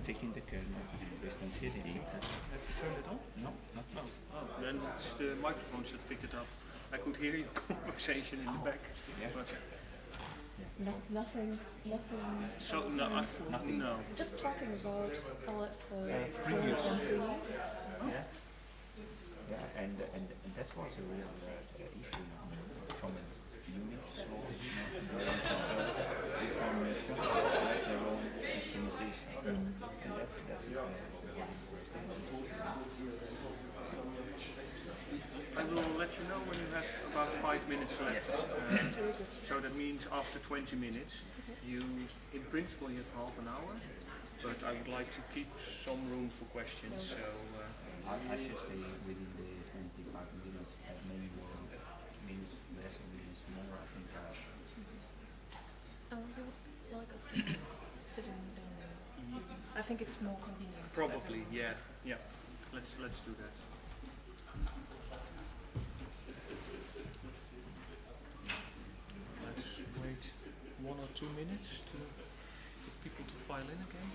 taking the kernel and instantiating it. Have you turned it on? No, not yet. Oh, then it's the microphone should pick it up. I could hear your conversation in the back. But nothing. So nothing. No. Just talking about previous. Yeah, and that was a real issue from a Unix source, different missions has their own customization, and that's I will let you know when you have about 5 minutes left. So that means after 20 minutes, you, in principle, you have half an hour, but I would like to keep some room for questions. So I should stay within the 25 minutes, maybe minutes less or minutes more. I think. You would like us to sit down there? I think it's more convenient. Probably, yeah. Let's do that. Let's wait 1 or 2 minutes for people to file in again.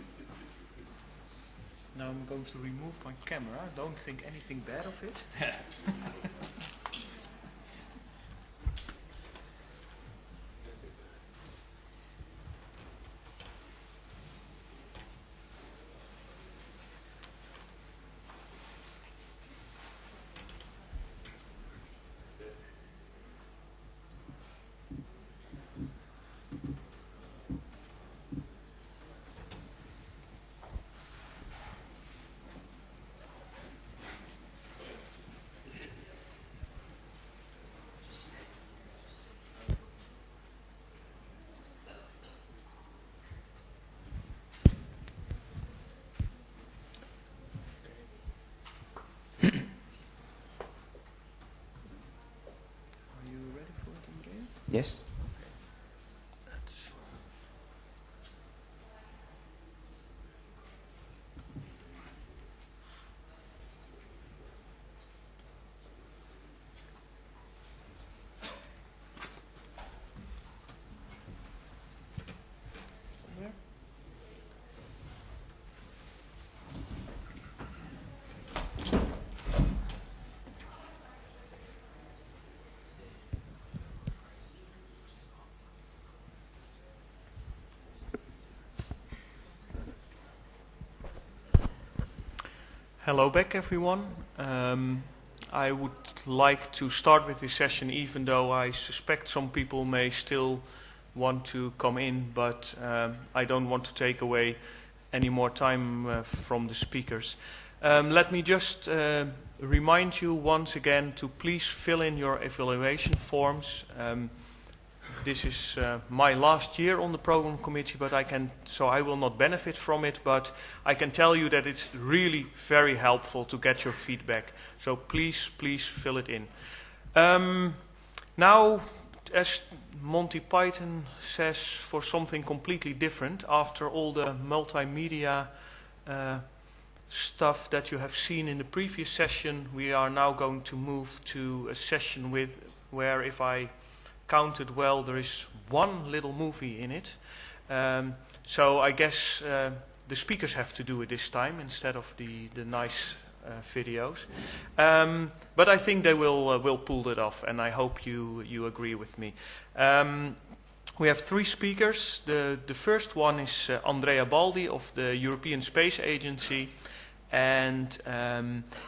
Now I'm going to remove my camera. Don't think anything bad of it. Yes. Hello back, everyone. I would like to start with this session, even though I suspect some people may still want to come in, but I don't want to take away any more time from the speakers. Let me just remind you once again to please fill in your evaluation forms. This is my last year on the program committee, but so I will not benefit from it, but I can tell you that it's really very helpful to get your feedback. So please fill it in. Now, as Monty Python says, for something completely different, after all the multimedia stuff that you have seen in the previous session, we are now going to move to a session where, if I counted well, there is one little movie in it. So I guess the speakers have to do it this time instead of the nice videos. But I think they will pull it off, and I hope you agree with me. We have three speakers. The first one is Andrea Baldi of the European Space Agency. And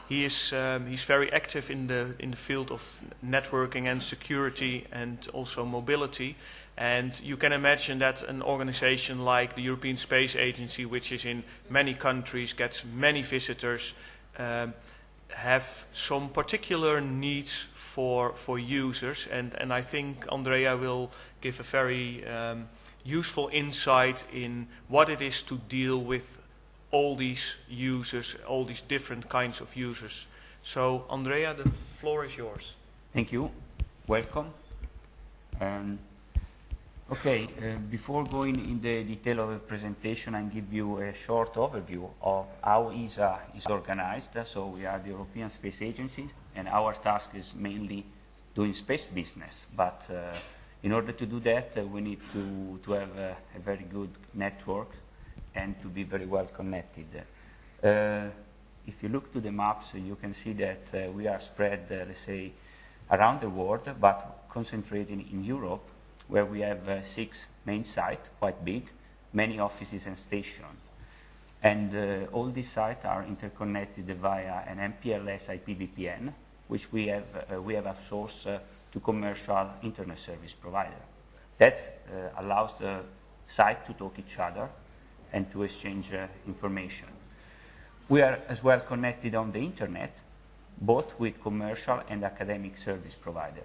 he's very active in the field of networking and security and also mobility. And you can imagine that an organization like the European Space Agency, which is in many countries, gets many visitors, have some particular needs for users. And I think Andrea will give a very useful insight in what it is to deal with all these users, all these different kinds of users. So, Andrea, the floor is yours. Thank you. Welcome. Okay, before going in the detail of the presentation, I'll give you a short overview of how ESA is organized. So we are the European Space Agency, and our task is mainly doing space business. But in order to do that, we need to have a very good network and to be very well connected. If you look to the maps, you can see that we are spread, let's say, around the world, but concentrating in Europe, where we have 6 main sites, quite big, many offices and stations. And all these sites are interconnected via an MPLS IPVPN, which we have outsourced to commercial internet service provider. That allows the site to talk each other and to exchange information. We are as well connected on the internet, both with commercial and academic service provider.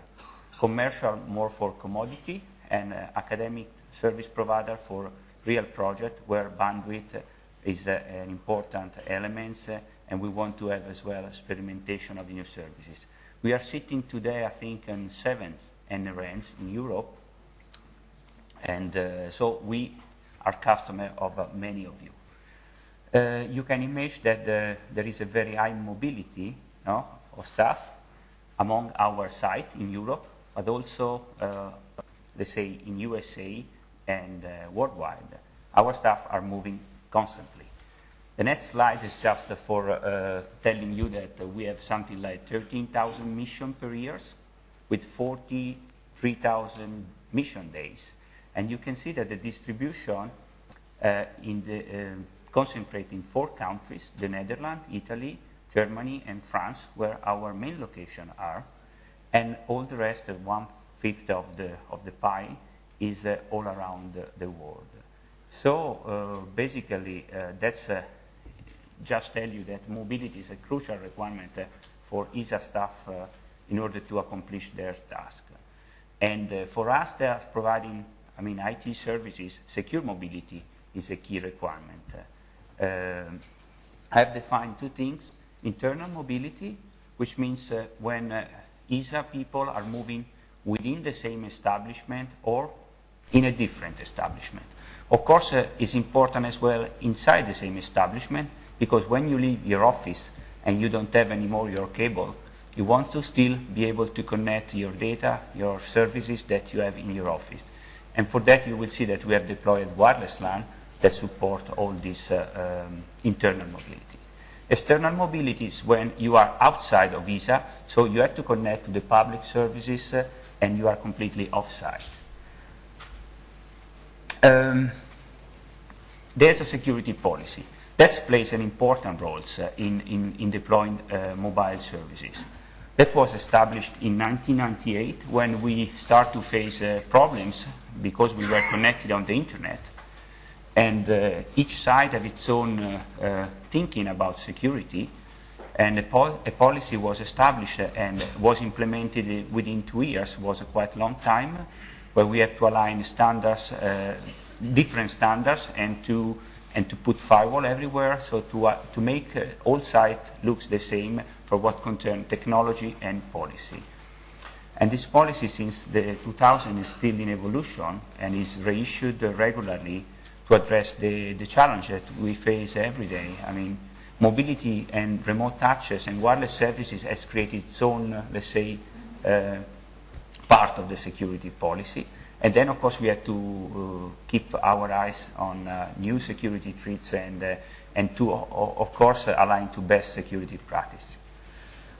Commercial more for commodity, and academic service provider for real project where bandwidth is an important element, and we want to have as well experimentation of new services. We are sitting today, I think, on 7 NRNs in Europe, and so we are customer of many of you. You can imagine that there is a very high mobility of staff among our site in Europe, but also, let's say, in USA and worldwide. Our staff are moving constantly. The next slide is just for telling you that we have something like 13,000 missions per year with 43,000 mission days. And you can see that the distribution concentrates in 4 countries, the Netherlands, Italy, Germany, and France, where our main locations are. And all the rest, 1/5 of the pie, is all around the world. So basically, that's just tell you that mobility is a crucial requirement for ESA staff in order to accomplish their task. And for us, they are providing, IT services. Secure mobility is a key requirement. I have defined 2 things: internal mobility, which means when ESA people are moving within the same establishment or in a different establishment. Of course, it's important as well inside the same establishment, because when you leave your office and you don't have anymore your cable, you want to still be able to connect your data, your services that you have in your office. And for that, you will see that we have deployed wireless LAN that support all this internal mobility. External mobility is when you are outside of ESA, so you have to connect to the public services and you are completely off-site. There's a security policy. That plays an important role in deploying mobile services. That was established in 1998 when we start to face problems because we were connected on the internet. And each side have its own thinking about security. And a policy was established and was implemented within 2 years. It was a quite long time, where we have to align standards, different standards, and to put firewall everywhere, so to make all sites look the same for what concerns technology and policy. And this policy, since the 2000, is still in evolution and is reissued regularly to address the challenge that we face every day. I mean, mobility and remote access and wireless services has created its own, let's say, part of the security policy. And then, of course, we have to keep our eyes on new security threats and to, of course, align to best security practice.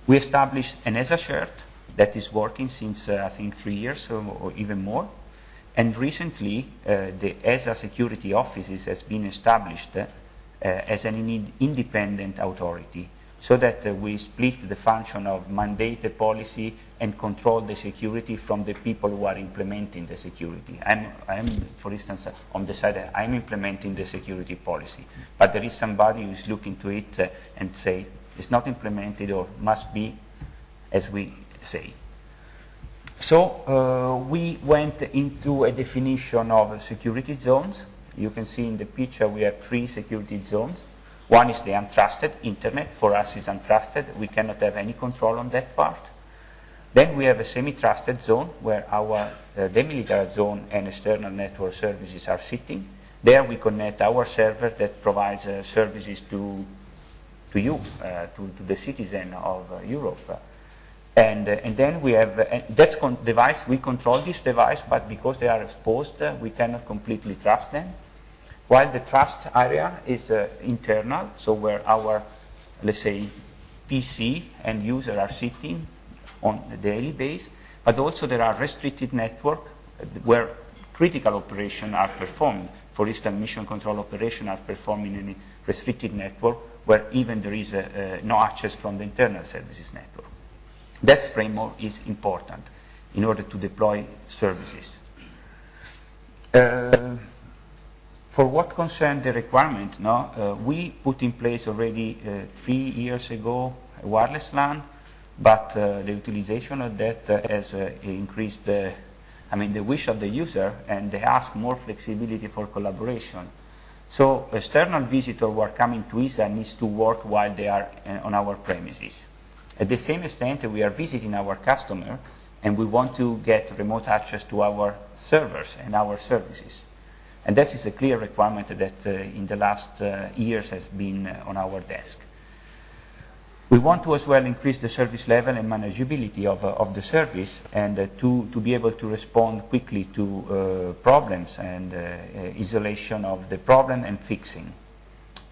We established an ESA cert that is working since, I think, 3 years or even more. And recently, the ESA security offices has been established as an independent authority, so that we split the function of mandate the policy and control the security from the people who are implementing the security. I'm, for instance, on the side that I'm implementing the security policy, but there is somebody who is looking to it and say it's not implemented or must be as we say. So we went into a definition of security zones. You can see in the picture we have 3 security zones. One is the untrusted internet. For us, is untrusted. We cannot have any control on that part. Then we have a semi-trusted zone where our demilitarized zone and external network services are sitting. There we connect our server that provides services to you, to the citizen of Europe. And then we have, that's device, we control this device, but because they are exposed, we cannot completely trust them. While the trust area is internal, so where our, let's say, PC and user are sitting on a daily basis, but also there are restricted networks where critical operations are performed. For instance, mission control operations are performed in a restricted network where even there is no access from the internal services network. That framework is important in order to deploy services. For what concerns the requirement, we put in place already 3 years ago a wireless LAN, but the utilization of that has increased the wish of the user, and they ask more flexibility for collaboration. So external visitors who are coming to ESA needs to work while they are on our premises. At the same extent, we are visiting our customer, and we want to get remote access to our servers and our services. And that is a clear requirement that in the last years has been on our desk. We want to as well increase the service level and manageability of the service, and to be able to respond quickly to problems and isolation of the problem and fixing.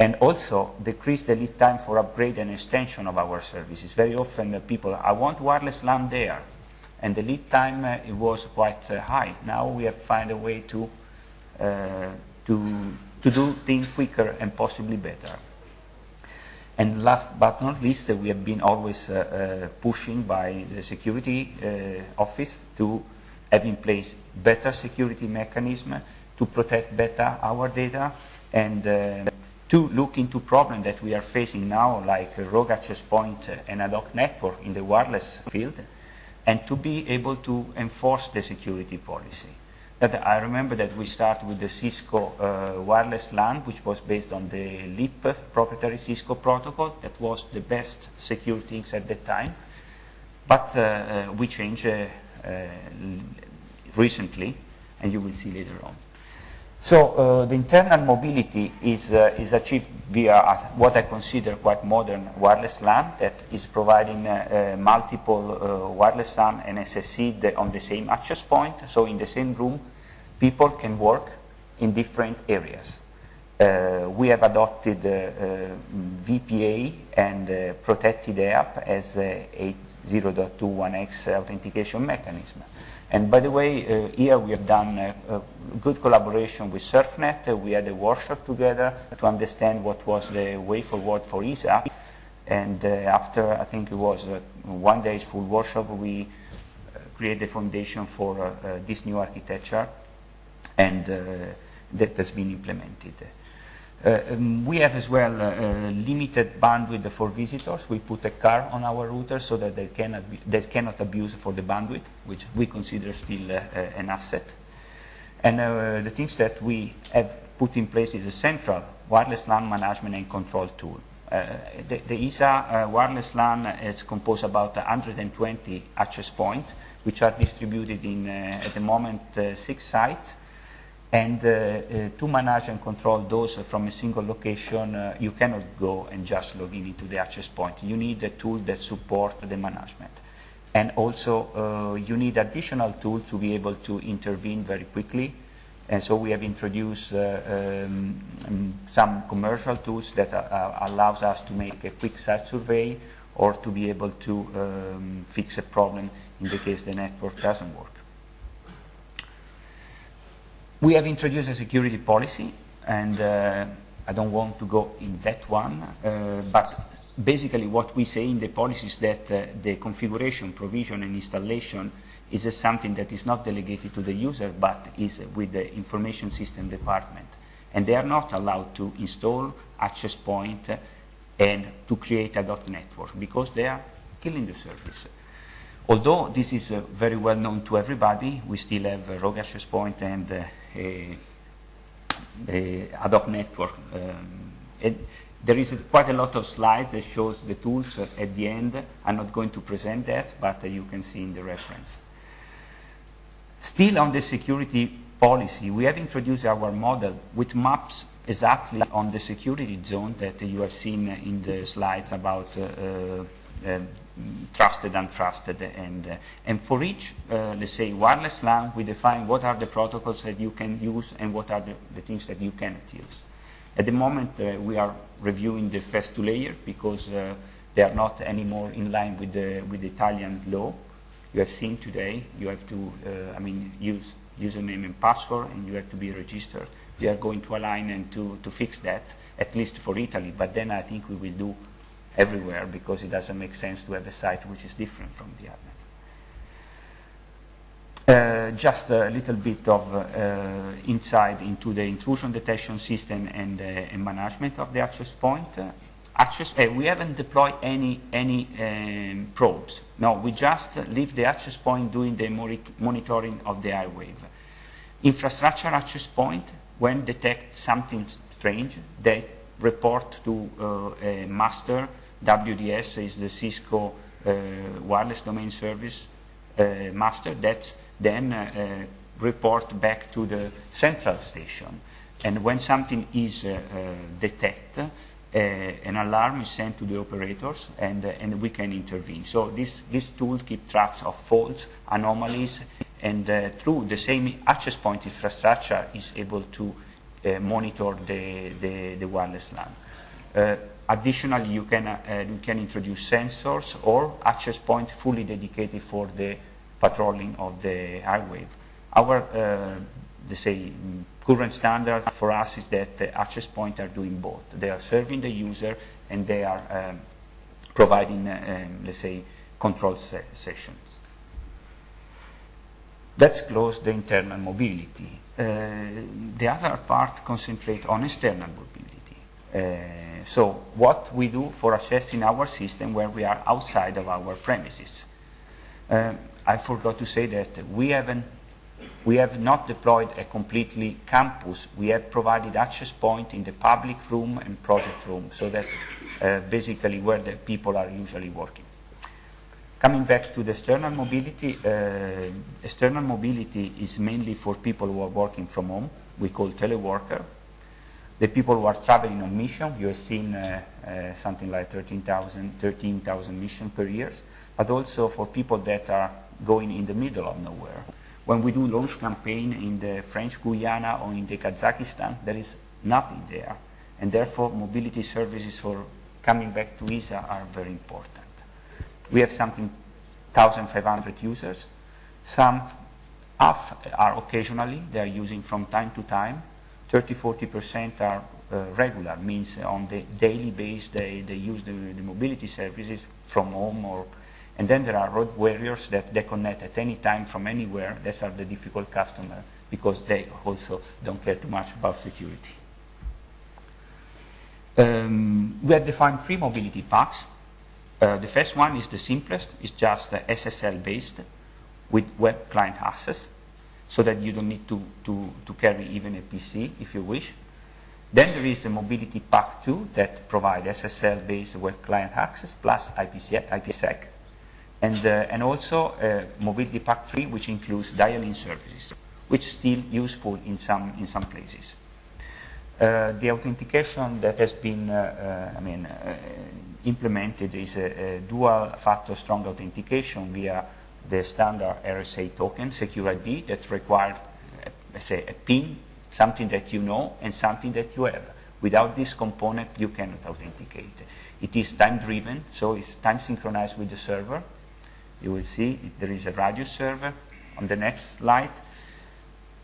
And also decrease the lead time for upgrade and extension of our services. Very often people, I want wireless LAN there, and the lead time it was quite high. Now we have found a way to do things quicker and possibly better. And last but not least, we have been always pushing by the security office to have in place better security mechanism to protect better our data, and to look into problems that we are facing now, like rogue access point and ad hoc network in the wireless field, and to be able to enforce the security policy. That I remember that we started with the Cisco wireless LAN, which was based on the LEAP proprietary Cisco protocol. That was the best security things at the time. But we changed recently, and you will see later on. So the internal mobility is achieved via what I consider quite modern wireless LAN that is providing multiple wireless LAN and SSC on the same access point. So in the same room, people can work in different areas. We have adopted VPA and protected the app as a 80.21x authentication mechanism. And by the way, here we have done a good collaboration with SurfNet. We had a workshop together to understand what was the way forward for ESA. And after, I think it was 1 day's full workshop, we created the foundation for this new architecture, and that has been implemented. We have as well limited bandwidth for visitors. We put a car on our router so that they cannot abuse for the bandwidth, which we consider still an asset. And the things that we have put in place is a central wireless LAN management and control tool. The ESA wireless LAN is composed about 120 access points, which are distributed in, at the moment, 6 sites. And to manage and control those from a single location, you cannot go and just log in into the access point. You need a tool that supports the management. And also, you need additional tools to be able to intervene very quickly. And so we have introduced some commercial tools that allows us to make a quick site survey or to be able to fix a problem in the case the network doesn't work. We have introduced a security policy, and I don't want to go in that one, but basically what we say in the policy is that the configuration, provision, and installation is something that is not delegated to the user, but is with the information system department. And they are not allowed to install access point and to create a .network, because they are killing the service. Although this is very well known to everybody, we still have a rogue access point and a ad hoc network. There is quite a lot of slides that shows the tools at the end. I'm not going to present that, but you can see in the reference. Still on the security policy, we have introduced our model which maps exactly on the security zone that you have seen in the slides about trusted, untrusted, and for each, let's say, wireless LAN, we define what are the protocols that you can use and what are the things that you cannot use. At the moment, we are reviewing the first 2 layers because they are not anymore in line with the Italian law. You have seen today, you have to, use username and password, and you have to be registered. We are going to align and to fix that, at least for Italy, but then I think we will do everywhere because it doesn't make sense to have a site which is different from the others. Just a little bit of insight into the intrusion detection system and management of the access point. We haven't deployed any probes. No, we just leave the access point doing the monitoring of the airwave. Infrastructure access point, when detect something strange, they report to a master. WDS is the Cisco wireless domain service master that then report back to the central station. And when something is detected, an alarm is sent to the operators, and we can intervene. So this tool keeps track of faults, anomalies, and through the same access point infrastructure is able to monitor the wireless LAN. Additionally, you can introduce sensors or access point fully dedicated for the patrolling of the airwave. Our, let's say, current standard for us is that the access points are doing both. They are serving the user and they are providing, let's say, control sessions. Let's close the internal mobility. The other part concentrates on external mobility. So what we do for accessing our system when we are outside of our premises. I forgot to say that we have not deployed a completely campus. We have provided access point in the public room and project room, so that basically where the people are usually working. Coming back to the external mobility is mainly for people who are working from home. We call teleworker. The people who are traveling on mission, you have seen something like 13,000 missions per year, but also for people that are going in the middle of nowhere. When we do launch campaign in the French Guyana or in the Kazakhstan, there is nothing there. And therefore, mobility services for coming back to ISA, are very important. We have something 1,500 users. Some are occasionally, they are using from time to time. 30–40% are regular, means on the daily basis they use the mobility services from home, and then there are road warriors that they connect at any time from anywhere. These are the difficult customers because they also don't care too much about security. We have defined 3 mobility packs. The first one is the simplest. It's just SSL based with web client access, so that you don't need to carry even a PC if you wish. Then there is a mobility pack 2 that provides SSL based web client access plus IPsec, and also mobility pack 3 which includes dial-in services, which is still useful in some places. The authentication that has been implemented is a dual-factor strong authentication via the standard RSA token, secure ID, that requires, let's say, a PIN, something that you know, and something that you have. Without this component, you cannot authenticate. It is time-driven, so it's time synchronized with the server. You will see there is a radius server. On the next slide,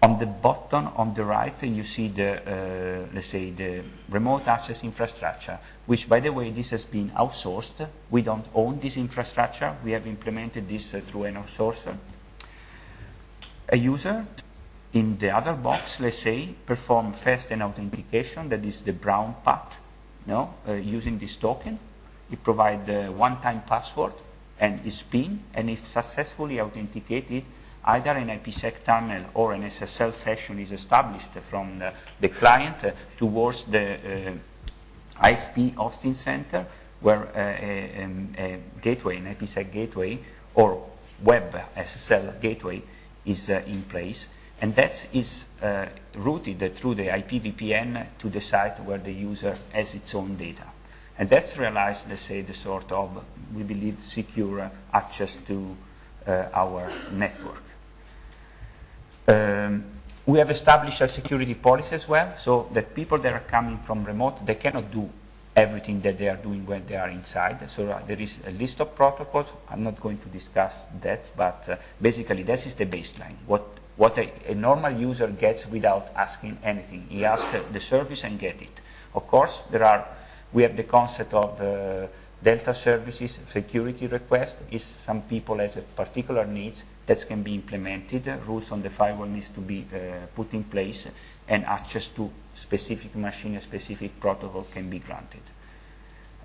on the bottom on the right, you see the, let's say, the remote access infrastructure, which, by the way, this has been outsourced. We don't own this infrastructure. We have implemented this through an outsourcer. A user in the other box, let's say, perform first an authentication, that is the brown path, using this token. It provides the one-time password and its PIN, and if successfully authenticated, either an IPsec tunnel or an SSL session is established from the client towards the ISP hosting center, where a gateway, an IPsec gateway, or web SSL gateway is in place. And that is routed through the IP VPN to the site where the user has its own data. And that's realized, let's say, the sort of, we believe, secure access to our network. We have established a security policy as well, so that people that are coming from remote, they cannot do everything that they are doing when they are inside. So there is a list of protocols. I'm not going to discuss that, but basically this is the baseline. What a normal user gets without asking anything. He asks the service and get it. Of course, we have the concept of Delta services, security request. If some people has a particular needs, that can be implemented. Rules on the firewall needs to be put in place, and access to specific machine, a specific protocol can be granted.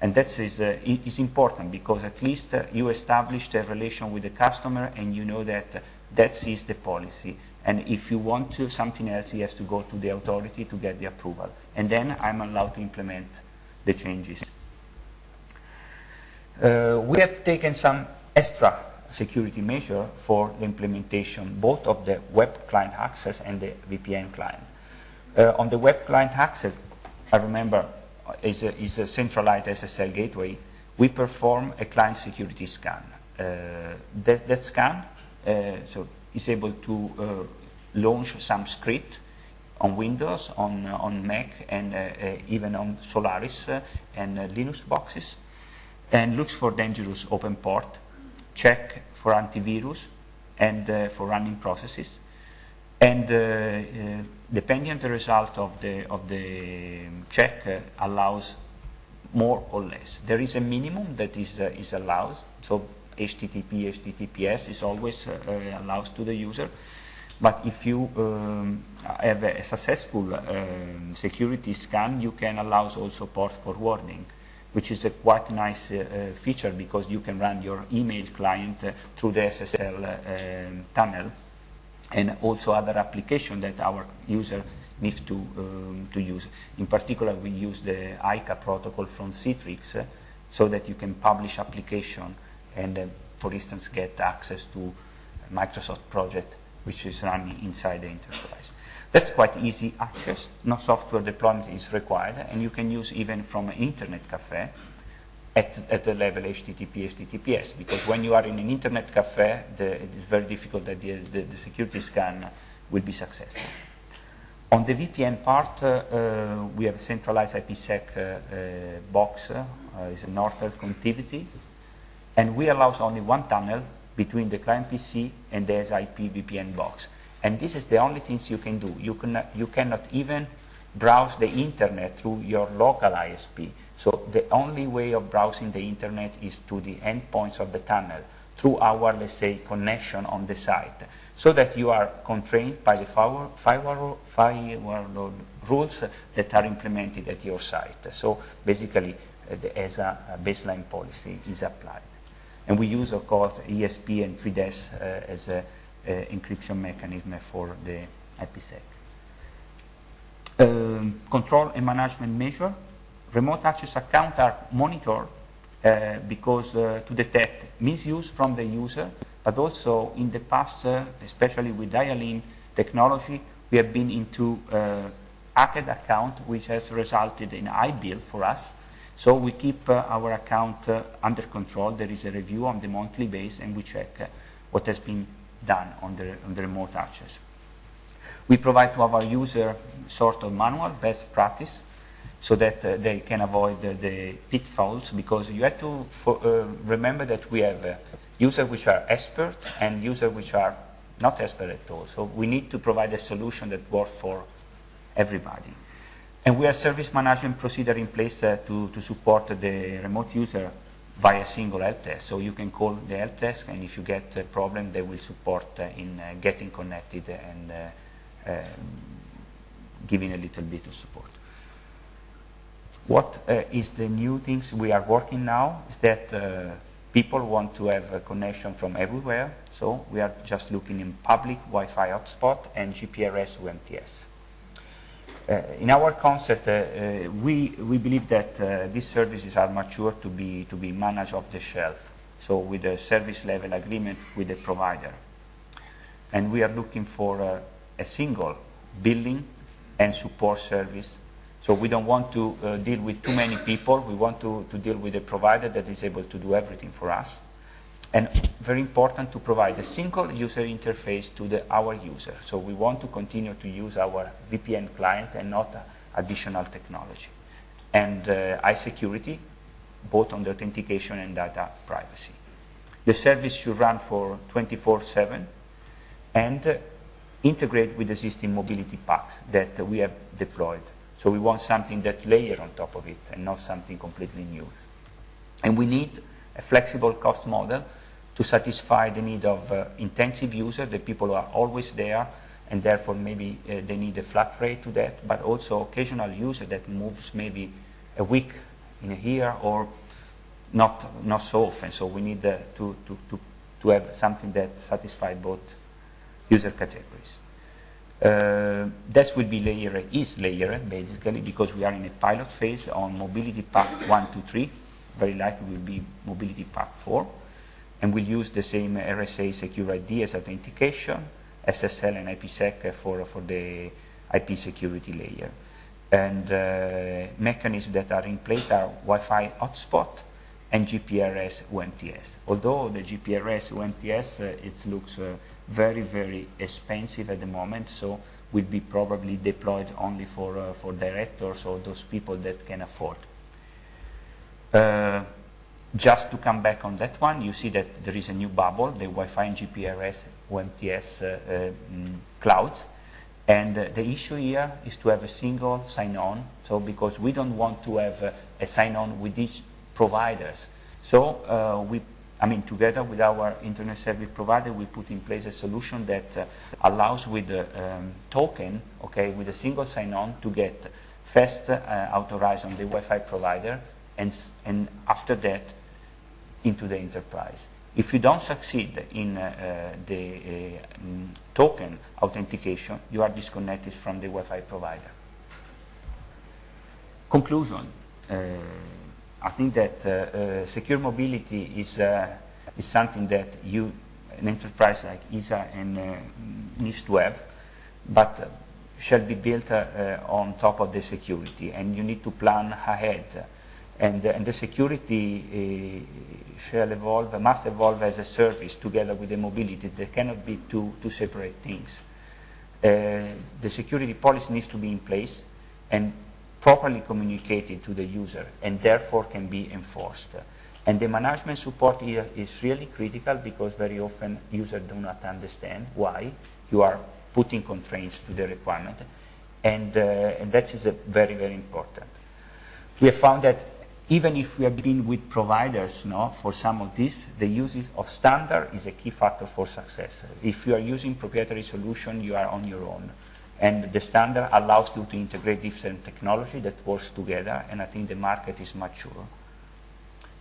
And that is important, because at least you established a relation with the customer, and you know that that is the policy. And if you want to something else, you have to go to the authority to get the approval. And then I'm allowed to implement the changes. We have taken some extra security measure for the implementation, both of the web client access and the VPN client. On the web client access, I remember, is a centralized SSL gateway. We perform a client security scan. That scan so is able to launch some script on Windows, on Mac, and even on Solaris and Linux boxes, and looks for dangerous open port, check for antivirus, and for running processes. And depending on the result of the check, allows more or less. There is a minimum that is allowed. So HTTP, HTTPS is always allowed to the user. But if you have a successful security scan, you can allow also port forwarding, which is a quite nice feature, because you can run your email client through the SSL tunnel, and also other applications that our user needs to use. In particular, we use the ICA protocol from Citrix, so that you can publish application and, for instance, get access to Microsoft project, which is running inside the enterprise. That's quite easy access. No software deployment is required, and you can use even from an internet cafe at the level HTTP, HTTPS, because when you are in an internet cafe, it is very difficult that the security scan will be successful. On the VPN part, we have a centralized IPsec box is a north connectivity, and we allow only one tunnel between the client PC and the SIP VPN box. And this is the only things you can do. You cannot even browse the internet through your local ISP. So the only way of browsing the internet is to the endpoints of the tunnel through our, let's say, connection on the site, so that you are constrained by the firewall rules that are implemented at your site. So basically, as a baseline policy is applied. And we use, of course, ESP and 3DES as an encryption mechanism for the IPsec. Control and management measure. Remote access accounts are monitored because to detect misuse from the user, but also in the past, especially with dial-in technology, we have been into hacked account, which has resulted in high bill for us. So we keep our account under control. There is a review on the monthly basis, and we check what has been done on the remote access. We provide to our user sort of manual best practice so that they can avoid the pitfalls, because you have to remember that we have users which are expert and users which are not expert at all. So we need to provide a solution that works for everybody. And we have service management procedure in place to support the remote user via single help desk. So you can call the help desk, and if you get a problem, they will support in getting connected and giving a little bit of support. What is the new things we are working now is that people want to have a connection from everywhere. So we are just looking in public Wi-Fi hotspot and GPRS UMTS. In our concept, we believe that these services are mature to be managed off the shelf, so with a service level agreement with the provider. And we are looking for a single billing and support service. So we don't want to deal with too many people. We want to deal with a provider that is able to do everything for us. And very important to provide a single user interface to our user. So we want to continue to use our VPN client and not additional technology. And iSecurity, both on the authentication and data privacy. The service should run for 24/7 and integrate with existing mobility packs that we have deployed. So we want something that layer on top of it and not something completely new. And we need a flexible cost model to satisfy the need of intensive users, the people who are always there, and therefore maybe they need a flat rate to that, but also occasional user that moves maybe a week in a year or not so often. So we need to have something that satisfies both user categories. That will be layered basically, because we are in a pilot phase on mobility pack 1, 2, 3. Very likely will be mobility pack 4. And we'll use the same RSA secure ID as authentication, SSL and IPsec for the IP security layer. And mechanisms that are in place are Wi-Fi hotspot and GPRS UMTS. Although the GPRS UMTS, it looks very, very expensive at the moment, so will be probably deployed only for directors or those people that can afford. Just to come back on that one, you see that there is a new bubble, the Wi-Fi and GPRS UMTS clouds. And the issue here is to have a single sign-on, so because we don't want to have a sign-on with each providers. So together with our internet service provider, we put in place a solution that allows with the token, okay, with a single sign-on to get fast authorized on the Wi-Fi provider, and after that into the enterprise. If you don't succeed in the token authentication, you are disconnected from the Wi-Fi provider. Conclusion. I think that secure mobility is something that an enterprise like ESA needs to have, but shall be built on top of the security, and you need to plan ahead. And the security must evolve as a service together with the mobility. There cannot be two separate things. The security policy needs to be in place, and properly communicated to the user and therefore can be enforced. And the management support here is really critical because very often users do not understand why you are putting constraints to the requirement. And that is very, very important. We have found that even if we are dealing with providers for some of this, the use of standard is a key factor for success. If you are using proprietary solution, you are on your own. And the standard allows you to integrate different technology that works together, and I think the market is mature.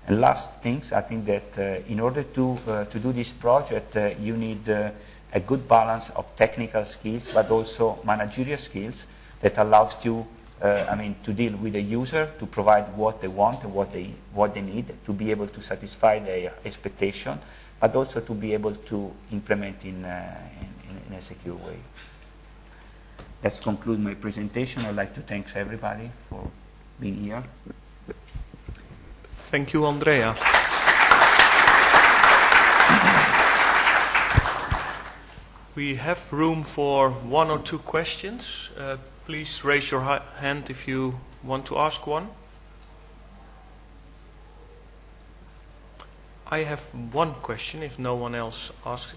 And last things, I think that in order to do this project, you need a good balance of technical skills, but also managerial skills that allows you to deal with the user, to provide what they want and what they need, to be able to satisfy their expectation, but also to be able to implement in a secure way. Let's conclude my presentation. I'd like to thank everybody for being here. Thank you, Andrea. We have room for 1 or 2 questions. Please raise your hand if you want to ask one. I have one question if no one else asks.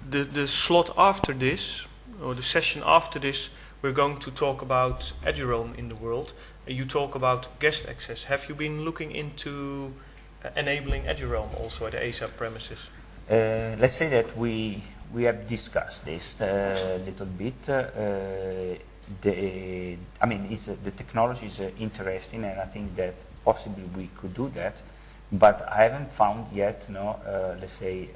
The slot after this, or the session after this, we're going to talk about eduroam in the world. You talk about guest access. Have you been looking into enabling eduroam also at the ESA premises? Let's say that we have discussed this a little bit. The technology is interesting, and I think that possibly we could do that. But I haven't found yet, let's say,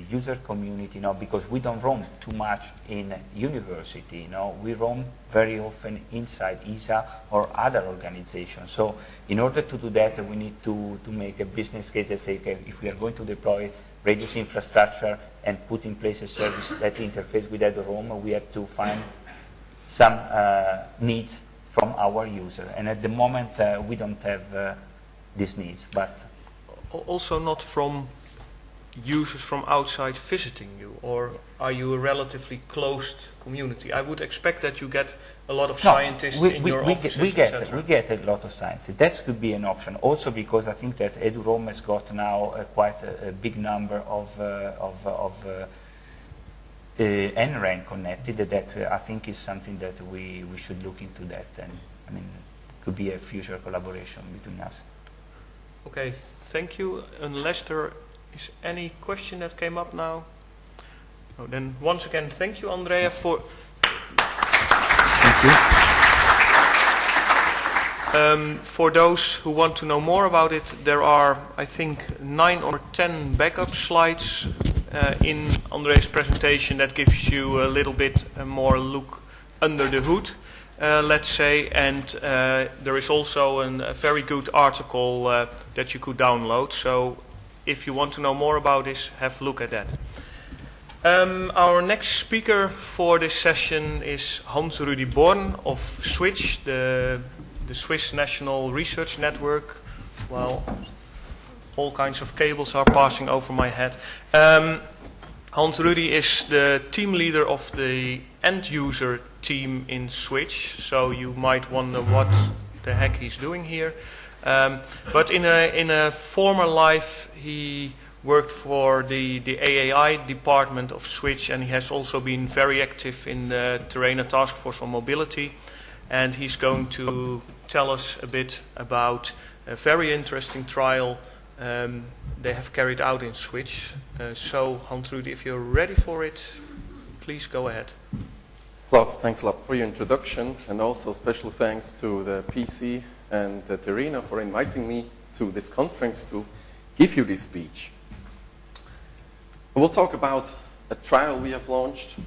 user community, because we don't roam too much in university. We roam very often inside ESA or other organizations. So in order to do that, we need to make a business case that say, okay, if we are going to deploy radius infrastructure and put in place a service that interface with eduroam, we have to find some needs from our user. And at the moment, we don't have these needs. But also not from users from outside visiting you, or are you a relatively closed community? I would expect that you get a lot of scientists in your offices, we get a lot of scientists. That could be an option. Also because I think that eduroam has got now quite a big number of NRAN connected. That I think is something that we should look into that, and could be a future collaboration between us. Okay, thank you. Unless there is any question that came up now. Oh, then once again, thank you, Andrea, for... Thank you. For those who want to know more about it, there are, I think, 9 or 10 backup slides in Andrea's presentation that gives you a little bit more look under the hood. Let's say, and there is also a very good article that you could download. So if you want to know more about this, have a look at that. Our next speaker for this session is Hans-Rudy Born of Switch, the Swiss National Research Network. Well, all kinds of cables are passing over my head. Hans-Rudy is the team leader of the end user team in Switch, so you might wonder what the heck he's doing here. But in a former life, he worked for the AAI department of Switch, and he has also been very active in the Terrainer Task Force on Mobility. And he's going to tell us a bit about a very interesting trial they have carried out in Switch. So, Hans-Rudy, if you're ready for it, please go ahead. Klaus, thanks a lot for your introduction, and also special thanks to the PC and the Terrainer for inviting me to this conference to give you this speech. We'll talk about a trial we have launched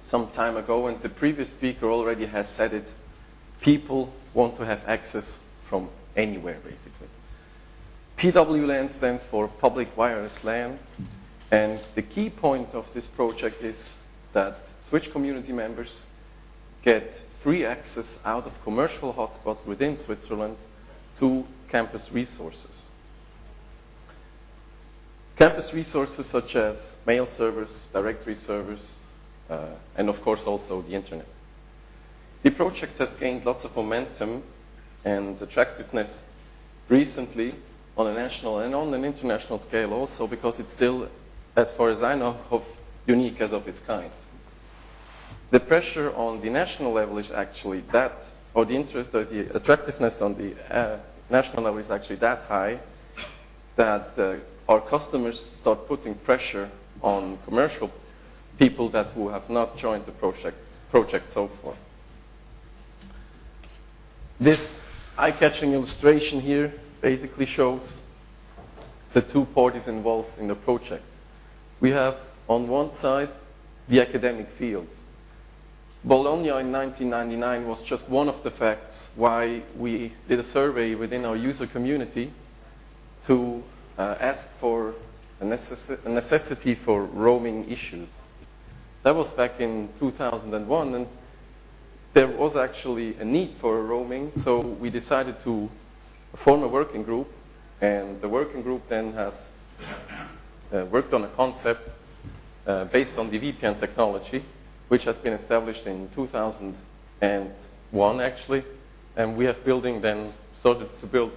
some time ago, and the previous speaker already has said it. People want to have access from anywhere, basically. PWLAN stands for Public Wireless LAN, and the key point of this project is that Switch community members get free access out of commercial hotspots within Switzerland to campus resources. Campus resources such as mail servers, directory servers, and of course also the internet. The project has gained lots of momentum and attractiveness recently on a national and on an international scale also, because it's still, as far as I know, unique as of its kind. The pressure on the national level is actually that, or the attractiveness on the national level is actually that high that our customers start putting pressure on commercial people who have not joined the project so far. This eye-catching illustration here basically shows the two parties involved in the project. We have on one side the academic field. Bologna in 1999 was just one of the facts why we did a survey within our user community to ask for a necessity for roaming issues. That was back in 2001, and there was actually a need for roaming, so we decided to form a working group, and the working group then has worked on a concept based on the VPN technology, which has been established in 2001 actually, and we have started to build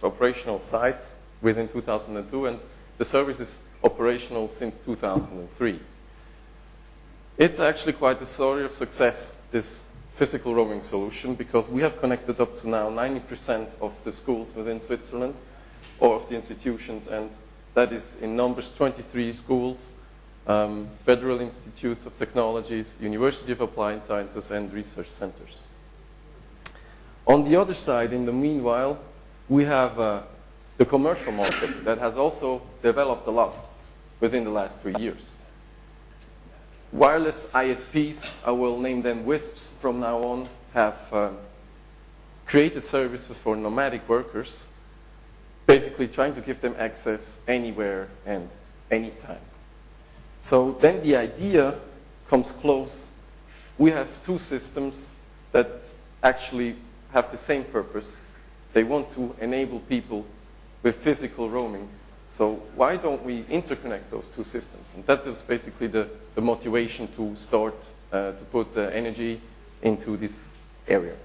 operational sites within 2002, and the service is operational since 2003. It's actually quite a story of success, this physical roaming solution, because we have connected up to now 90% of the schools within Switzerland, or of the institutions, and that is in numbers 23 schools, federal institutes of technologies, University of Applied Sciences, and research centers. On the other side, in the meanwhile, we have the commercial market that has also developed a lot within the last 3 years. Wireless ISPs, I will name them WISPs from now on, have created services for nomadic workers, basically trying to give them access anywhere and anytime. So then the idea comes close. We have two systems that actually have the same purpose. They want to enable people with physical roaming. So why don't we interconnect those two systems? And that is basically the motivation to start to put energy into this area.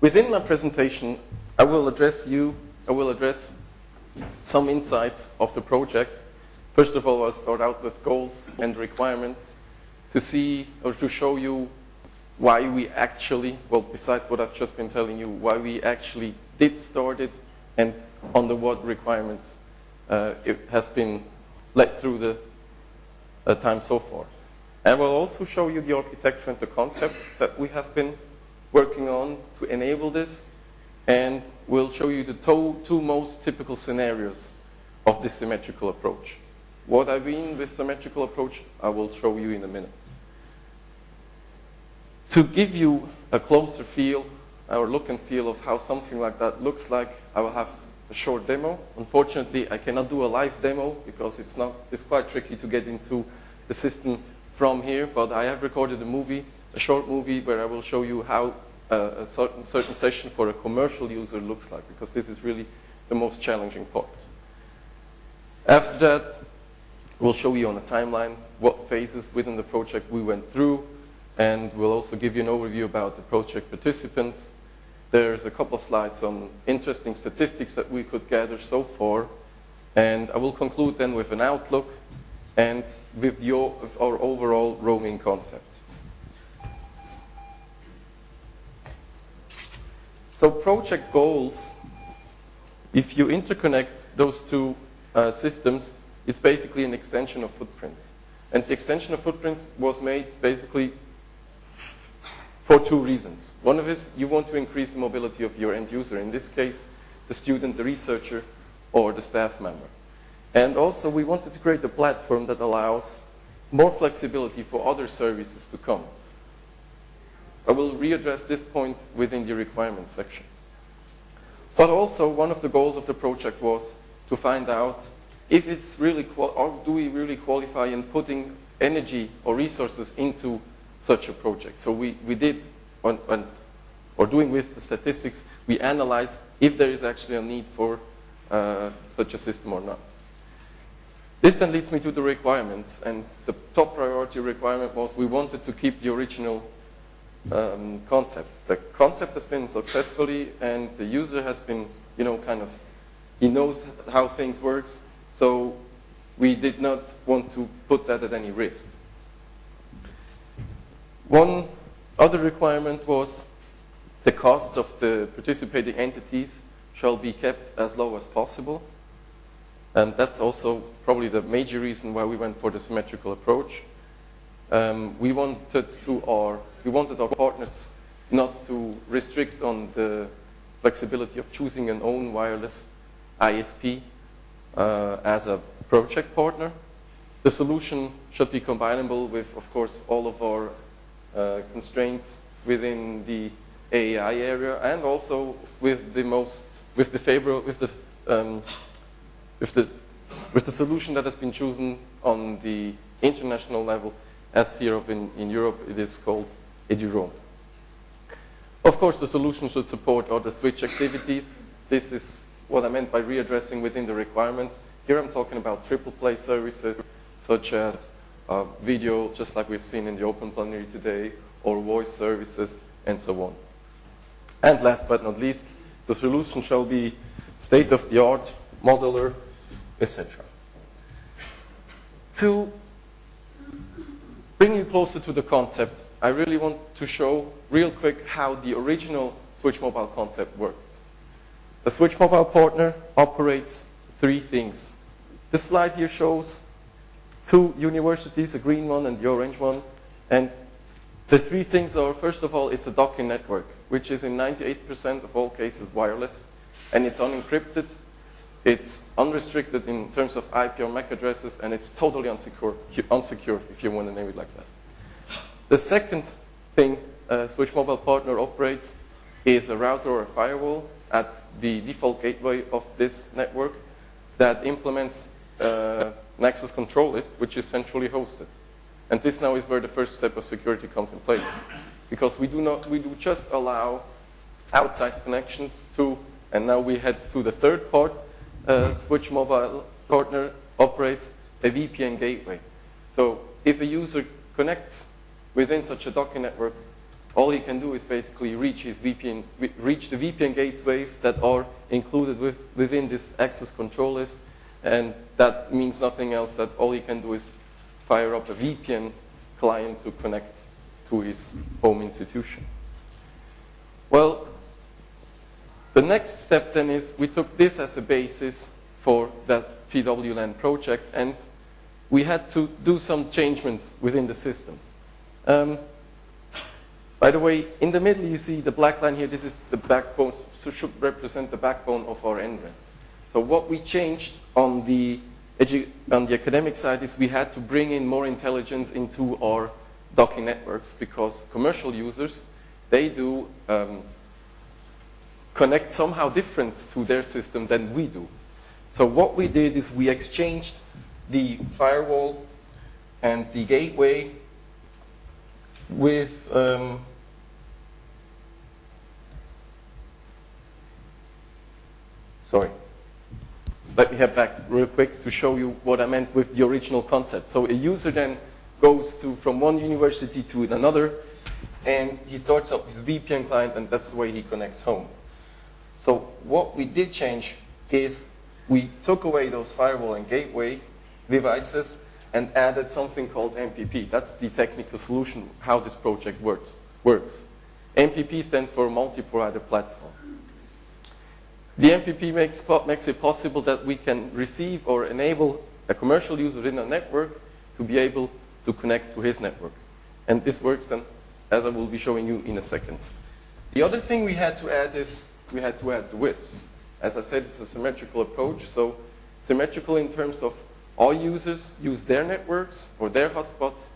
Within my presentation, I will address some insights of the project. First of all, I'll start out with goals and requirements to see or to show you why we actually, well, besides what I've just been telling you, why we actually did start it and under what requirements it has been led through the time so far. And we'll also show you the architecture and the concept that we have been working on to enable this, and we'll show you the two most typical scenarios of this symmetrical approach. What I mean with symmetrical approach, I will show you in a minute. To give you a closer feel, or look and feel of how something like that looks like, I will have a short demo. Unfortunately, I cannot do a live demo because it's quite tricky to get into the system from here, but I have recorded a short movie where I will show you how a certain session for a commercial user looks like, because this is really the most challenging part. After that, we'll show you on a timeline what phases within the project we went through, and we'll also give you an overview about the project participants. There's a couple of slides on interesting statistics that we could gather so far, and I will conclude then with an outlook and with our overall roaming concept. So project goals, if you interconnect those two systems, it's basically an extension of footprints. And the extension of footprints was made basically for two reasons. One of is you want to increase the mobility of your end user, in this case, the student, the researcher, or the staff member. And also we wanted to create a platform that allows more flexibility for other services to come. I will readdress this point within the requirements section. But also one of the goals of the project was to find out if it's really, or do we really qualify in putting energy or resources into such a project. So we did, or doing with the statistics, we analyze if there is actually a need for such a system or not. This then leads me to the requirements, and the top priority requirement was we wanted to keep the original concept. The concept has been successfully, and the user has been, you know, kind of, he knows how things work, so we did not want to put that at any risk. One other requirement was the costs of the participating entities shall be kept as low as possible. And that's also probably the major reason why we went for the symmetrical approach. We wanted our partners not to restrict on the flexibility of choosing an own wireless ISP as a project partner. The solution should be combinable with, of course, all of our constraints within the AAI area, and also with the solution that has been chosen on the international level, as here in Europe it is called EduRoam. Of course, the solution should support other switch activities. This is what I meant by readdressing within the requirements. Here I'm talking about triple play services, such as video, just like we've seen in the open plenary today, or voice services, and so on. And last but not least, the solution shall be state-of-the-art, modular, etc. To bring you closer to the concept, I really want to show real quick how the original Switch Mobile concept worked. The Switch Mobile partner operates three things. This slide here shows two universities, a green one and the orange one. And the three things are, first of all, it's a docking network, which is in 98% of all cases wireless, and it's unencrypted, it's unrestricted in terms of IP or MAC addresses, and it's totally unsecure, if you want to name it like that. The second thing Switch Mobile Partner operates is a router or a firewall at the default gateway of this network that implements an access control list, which is centrally hosted. And this now is where the first step of security comes in place. Because we do just allow outside connections to, and now we head to the third part, Switch Mobile Partner operates a VPN gateway. So if a user connects within such a docking network, all he can do is basically reach the VPN gateways that are included within this access control list, and that means nothing else, that all he can do is fire up a VPN client to connect to his home institution. Well, the next step then is we took this as a basis for that PWLAN project, and we had to do some changements within the systems. By the way, in the middle you see the black line here. This is the backbone, so should represent the backbone of our NRAN. So what we changed on the academic side is we had to bring in more intelligence into our docking networks, because commercial users, they do connect somehow different to their system than we do. So what we did is we exchanged the firewall and the gateway with sorry. Let me head back real quick to show you what I meant with the original concept. So a user then goes from one university to another, and he starts up his VPN client, and that's the way he connects home. So what we did change is we took away those firewall and gateway devices and added something called MPP. That's the technical solution, how this project works. MPP stands for multi-provider platform. The MPP makes it possible that we can receive or enable a commercial user in a network to be able to connect to his network. And this works then, as I will be showing you in a second. The other thing we had to add is we had to add the WISPs. As I said, it's a symmetrical approach. So symmetrical in terms of all users use their networks or their hotspots,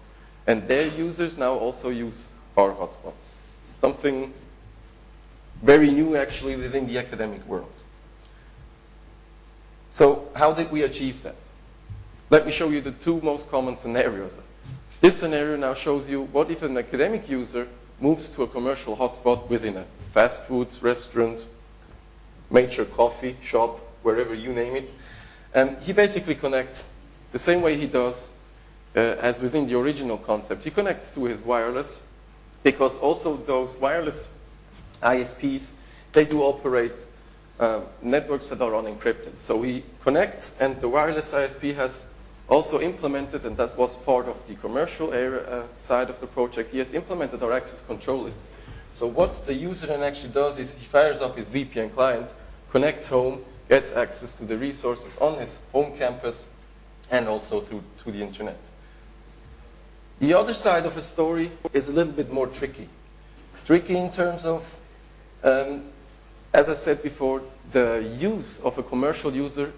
and their users now also use our hotspots. Something very new actually within the academic world. So how did we achieve that? Let me show you the two most common scenarios. This scenario now shows you what if an academic user moves to a commercial hotspot within a fast food restaurant, major coffee shop, wherever you name it, and he basically connects the same way he does as within the original concept. He connects to his wireless, because also those wireless ISPs, they do operate networks that are unencrypted. So he connects, and the wireless ISP has also implemented, and that was part of the commercial area, side of the project, he has implemented our access control list. So what the user then actually does is he fires up his VPN client, connects home, gets access to the resources on his home campus, and also through to the internet. The other side of a story is a little bit more tricky. Tricky in terms of, as I said before, the use of a commercial user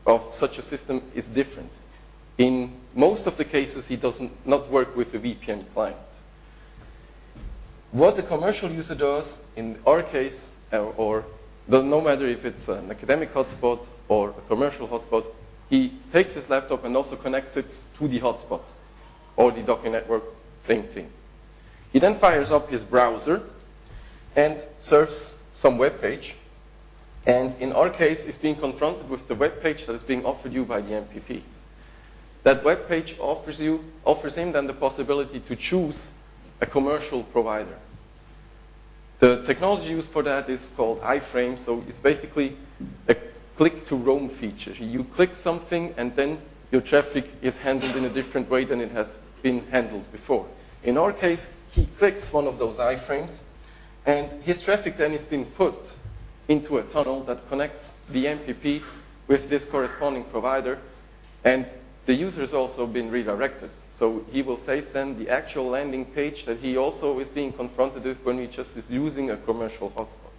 of such a system is different. In most of the cases, he does not work with a VPN client. What a commercial user does, in our case, or no matter if it's an academic hotspot or a commercial hotspot, he takes his laptop and also connects it to the hotspot or the docking network, same thing. He then fires up his browser and surfs some web page. And in our case, is being confronted with the web page that is being offered you by the MPP. That web page offers him then the possibility to choose a commercial provider. The technology used for that is called iframe, so it's basically a click to roam feature. You click something and then your traffic is handled in a different way than it has been handled before. In our case, he clicks one of those iframes and his traffic then is being put into a tunnel that connects the MPP with this corresponding provider, and the user has also been redirected. So he will face then the actual landing page that he also is being confronted with when he just is using a commercial hotspot.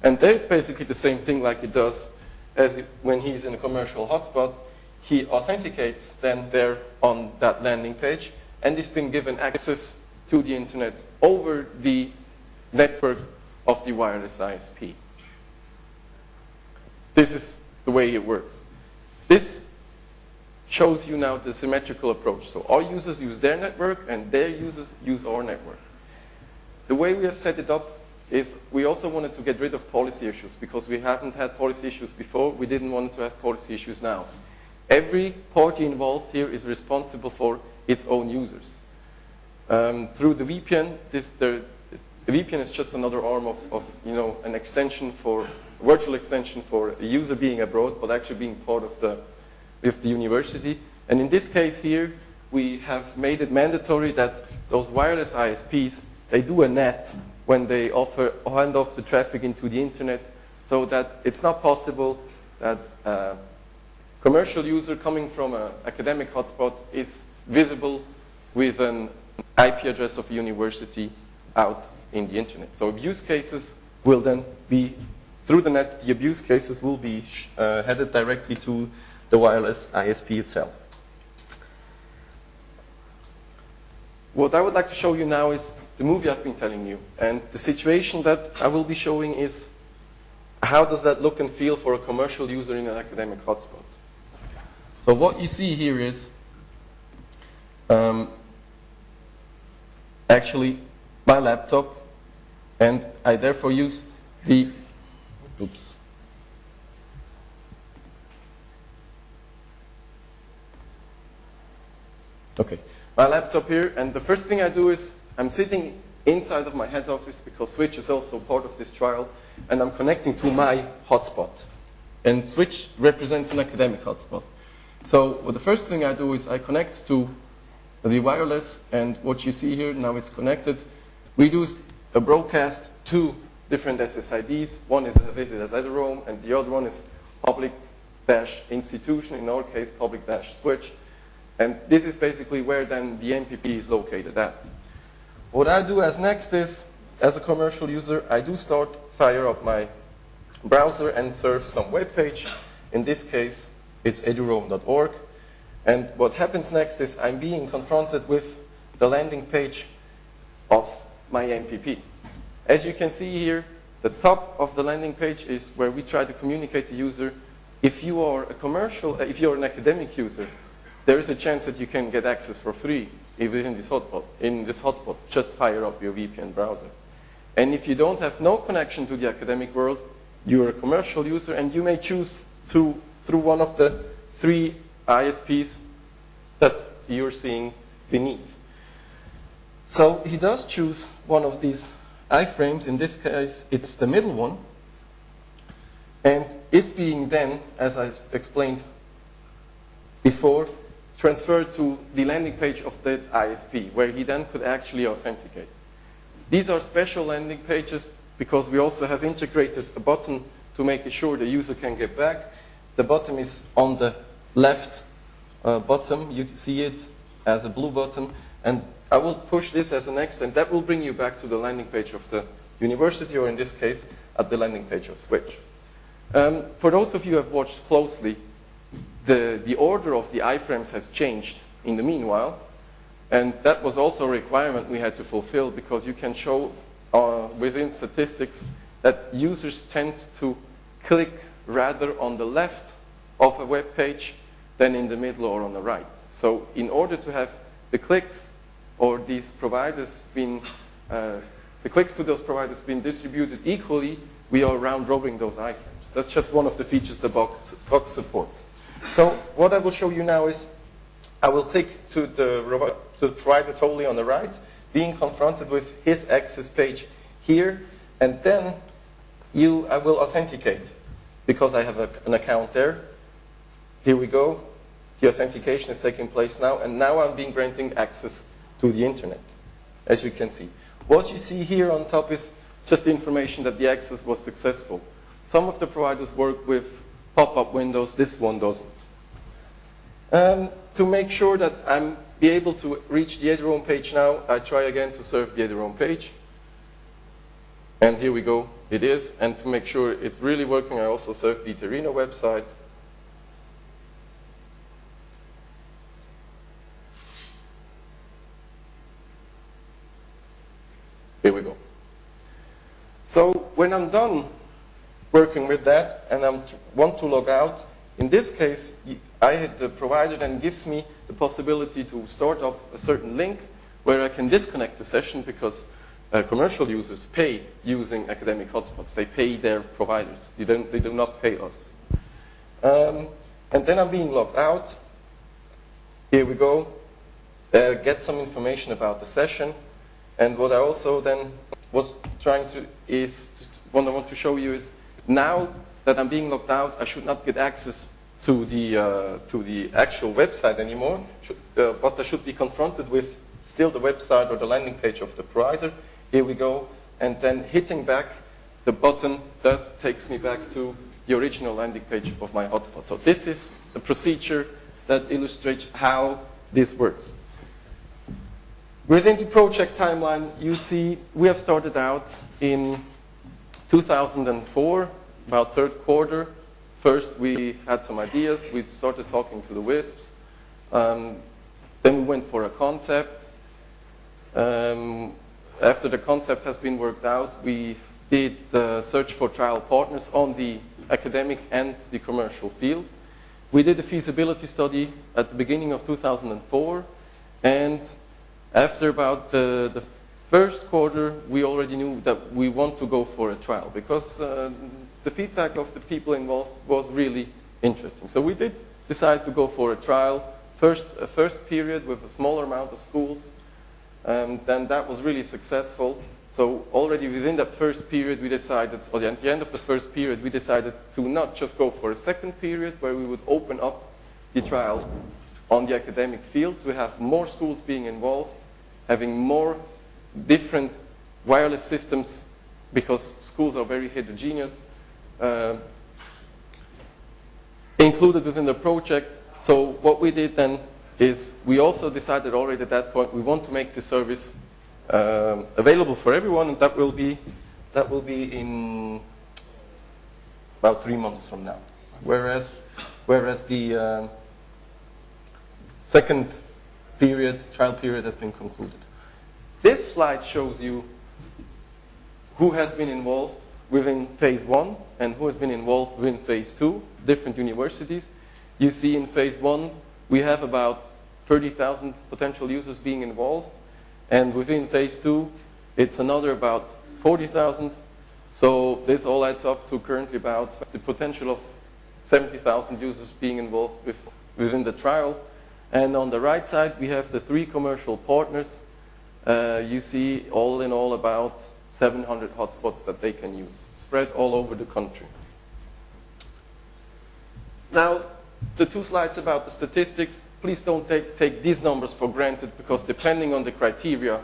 And there it's basically the same thing like it does as when he's in a commercial hotspot. He authenticates then there on that landing page and is being given access to the internet over the network of the wireless ISP. This is the way it works. This shows you now the symmetrical approach. So our users use their network and their users use our network. The way we have set it up is we also wanted to get rid of policy issues because we haven't had policy issues before. We didn't want to have policy issues now. Every party involved here is responsible for its own users. Through the VPN, the VPN is just another arm of an extension for virtual extension for a user being abroad, but actually being part of the university. And in this case here, we have made it mandatory that those wireless ISPs, they do a net when they hand off the traffic into the internet, so that it's not possible that a commercial user coming from an academic hotspot is visible with an IP address of a university out in the internet. So abuse cases will then be, through the net, the abuse cases will be headed directly to the wireless ISP itself. What I would like to show you now is the movie I've been telling you. And the situation that I will be showing is how does that look and feel for a commercial user in an academic hotspot. So what you see here is actually my laptop, and I therefore use the, oops. Okay, my laptop here, and the first thing I do is I'm sitting inside of my head office because Switch is also part of this trial, and I'm connecting to my hotspot. And Switch represents an academic hotspot. So the first thing I do is I connect to the wireless, and what you see here, now it's connected. We do a broadcast to different SSIDs. One is available as Roam, and the other one is public-institution, in our case, public-switch. And this is basically where then the MPP is located at. What I do as next is, as a commercial user, I do fire up my browser and surf some web page. In this case, it's eduroam.org. And what happens next is I'm being confronted with the landing page of my MPP. As you can see here, the top of the landing page is where we try to communicate to the user. If you are if you're an academic user, there is a chance that you can get access for free even in this hotspot. Just fire up your VPN browser. And if you don't have no connection to the academic world, you're a commercial user, and you may choose through one of the 3 ISPs that you're seeing beneath. So he does choose one of these iframes. In this case, it's the middle one. And is being then, as I explained before, transferred to the landing page of the ISP, where he then could actually authenticate. These are special landing pages because we also have integrated a button to make sure the user can get back. The button is on the left bottom. You can see it as a blue button. And I will push this as a next, and that will bring you back to the landing page of the university, or in this case, at the landing page of Switch. For those of you who have watched closely, the order of the iframes has changed in the meanwhile, and that was also a requirement we had to fulfill, because you can show within statistics that users tend to click rather on the left of a web page than in the middle or on the right. So in order to have the clicks or these providers being, the clicks to those providers being distributed equally, we are round robin those iframes. That's just one of the features the box supports. So what I will show you now is, I will click to the provider totally on the right, being confronted with his access page here, and then I will authenticate, because I have an account there. Here we go. The authentication is taking place now, and now I'm being granting access to the internet, as you can see. What you see here on top is just the information that the access was successful. Some of the providers work with pop-up windows, this one doesn't. To make sure that I'm be able to reach the Ederome page now, I try again to serve the Ederome page. And here we go, it is. And to make sure it's really working, I also serve the Terino website. Here we go. So when I'm done working with that and I want to log out, in this case, the provider then gives me the possibility to start up a certain link where I can disconnect the session, because commercial users pay using academic hotspots. They pay their providers. They do not pay us. And then I'm being logged out. Here we go. Get some information about the session. And what I also then was trying to what I want to show you is, now that I'm being logged out, I should not get access to the actual website anymore, but I should be confronted with still the website or the landing page of the provider. Here we go, and then hitting back the button that takes me back to the original landing page of my hotspot. So this is the procedure that illustrates how this works. Within the project timeline, you see we have started out in 2004, about third quarter. First, we had some ideas. We started talking to the WISPs. Then we went for a concept. After the concept has been worked out, we did search for trial partners on the academic and the commercial field. We did a feasibility study at the beginning of 2004. And after about the first quarter, we already knew that we want to go for a trial, because the feedback of the people involved was really interesting. So we did decide to go for a trial, a first period with a smaller amount of schools. Then that was really successful. So already within that first period, we decided, or at the end of the first period, we decided to not just go for a second period where we would open up the trial on the academic field to have more schools being involved, having more different wireless systems, because schools are very heterogeneous, included within the project. So what we did then is we also decided already at that point we want to make the service available for everyone, and that will be in about 3 months from now. Whereas the second trial period has been concluded. This slide shows you who has been involved within phase 1 and who has been involved within phase 2, different universities. You see in phase 1 we have about 30,000 potential users being involved, and within phase 2 it's another about 40,000. So this all adds up to currently about the potential of 70,000 users being involved within the trial. And on the right side, we have the 3 commercial partners. You see all in all about 700 hotspots that they can use, spread all over the country. Now, the 2 slides about the statistics, please don't take these numbers for granted, because depending on the criteria,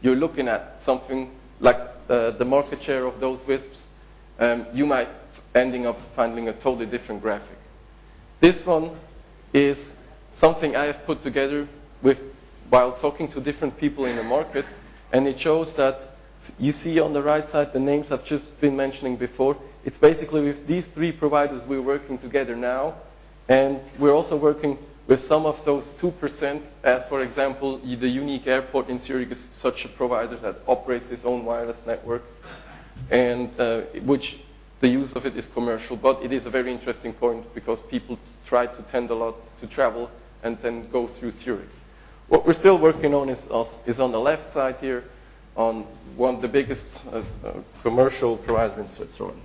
you're looking at something like the market share of those WISPs, you might ending up finding a totally different graphic. This one is something I have put together while talking to different people in the market, and it shows that you see on the right side the names I've just been mentioning before. It's basically with these 3 providers we're working together now, and we're also working with some of those 2%, as for example, the Unique Airport in Zurich is such a provider that operates its own wireless network, and which the use of it is commercial, but it is a very interesting point because people try to tend a lot to travel and then go through Zurich. What we're still working on is on the left side here, on one of the biggest commercial provider in Switzerland.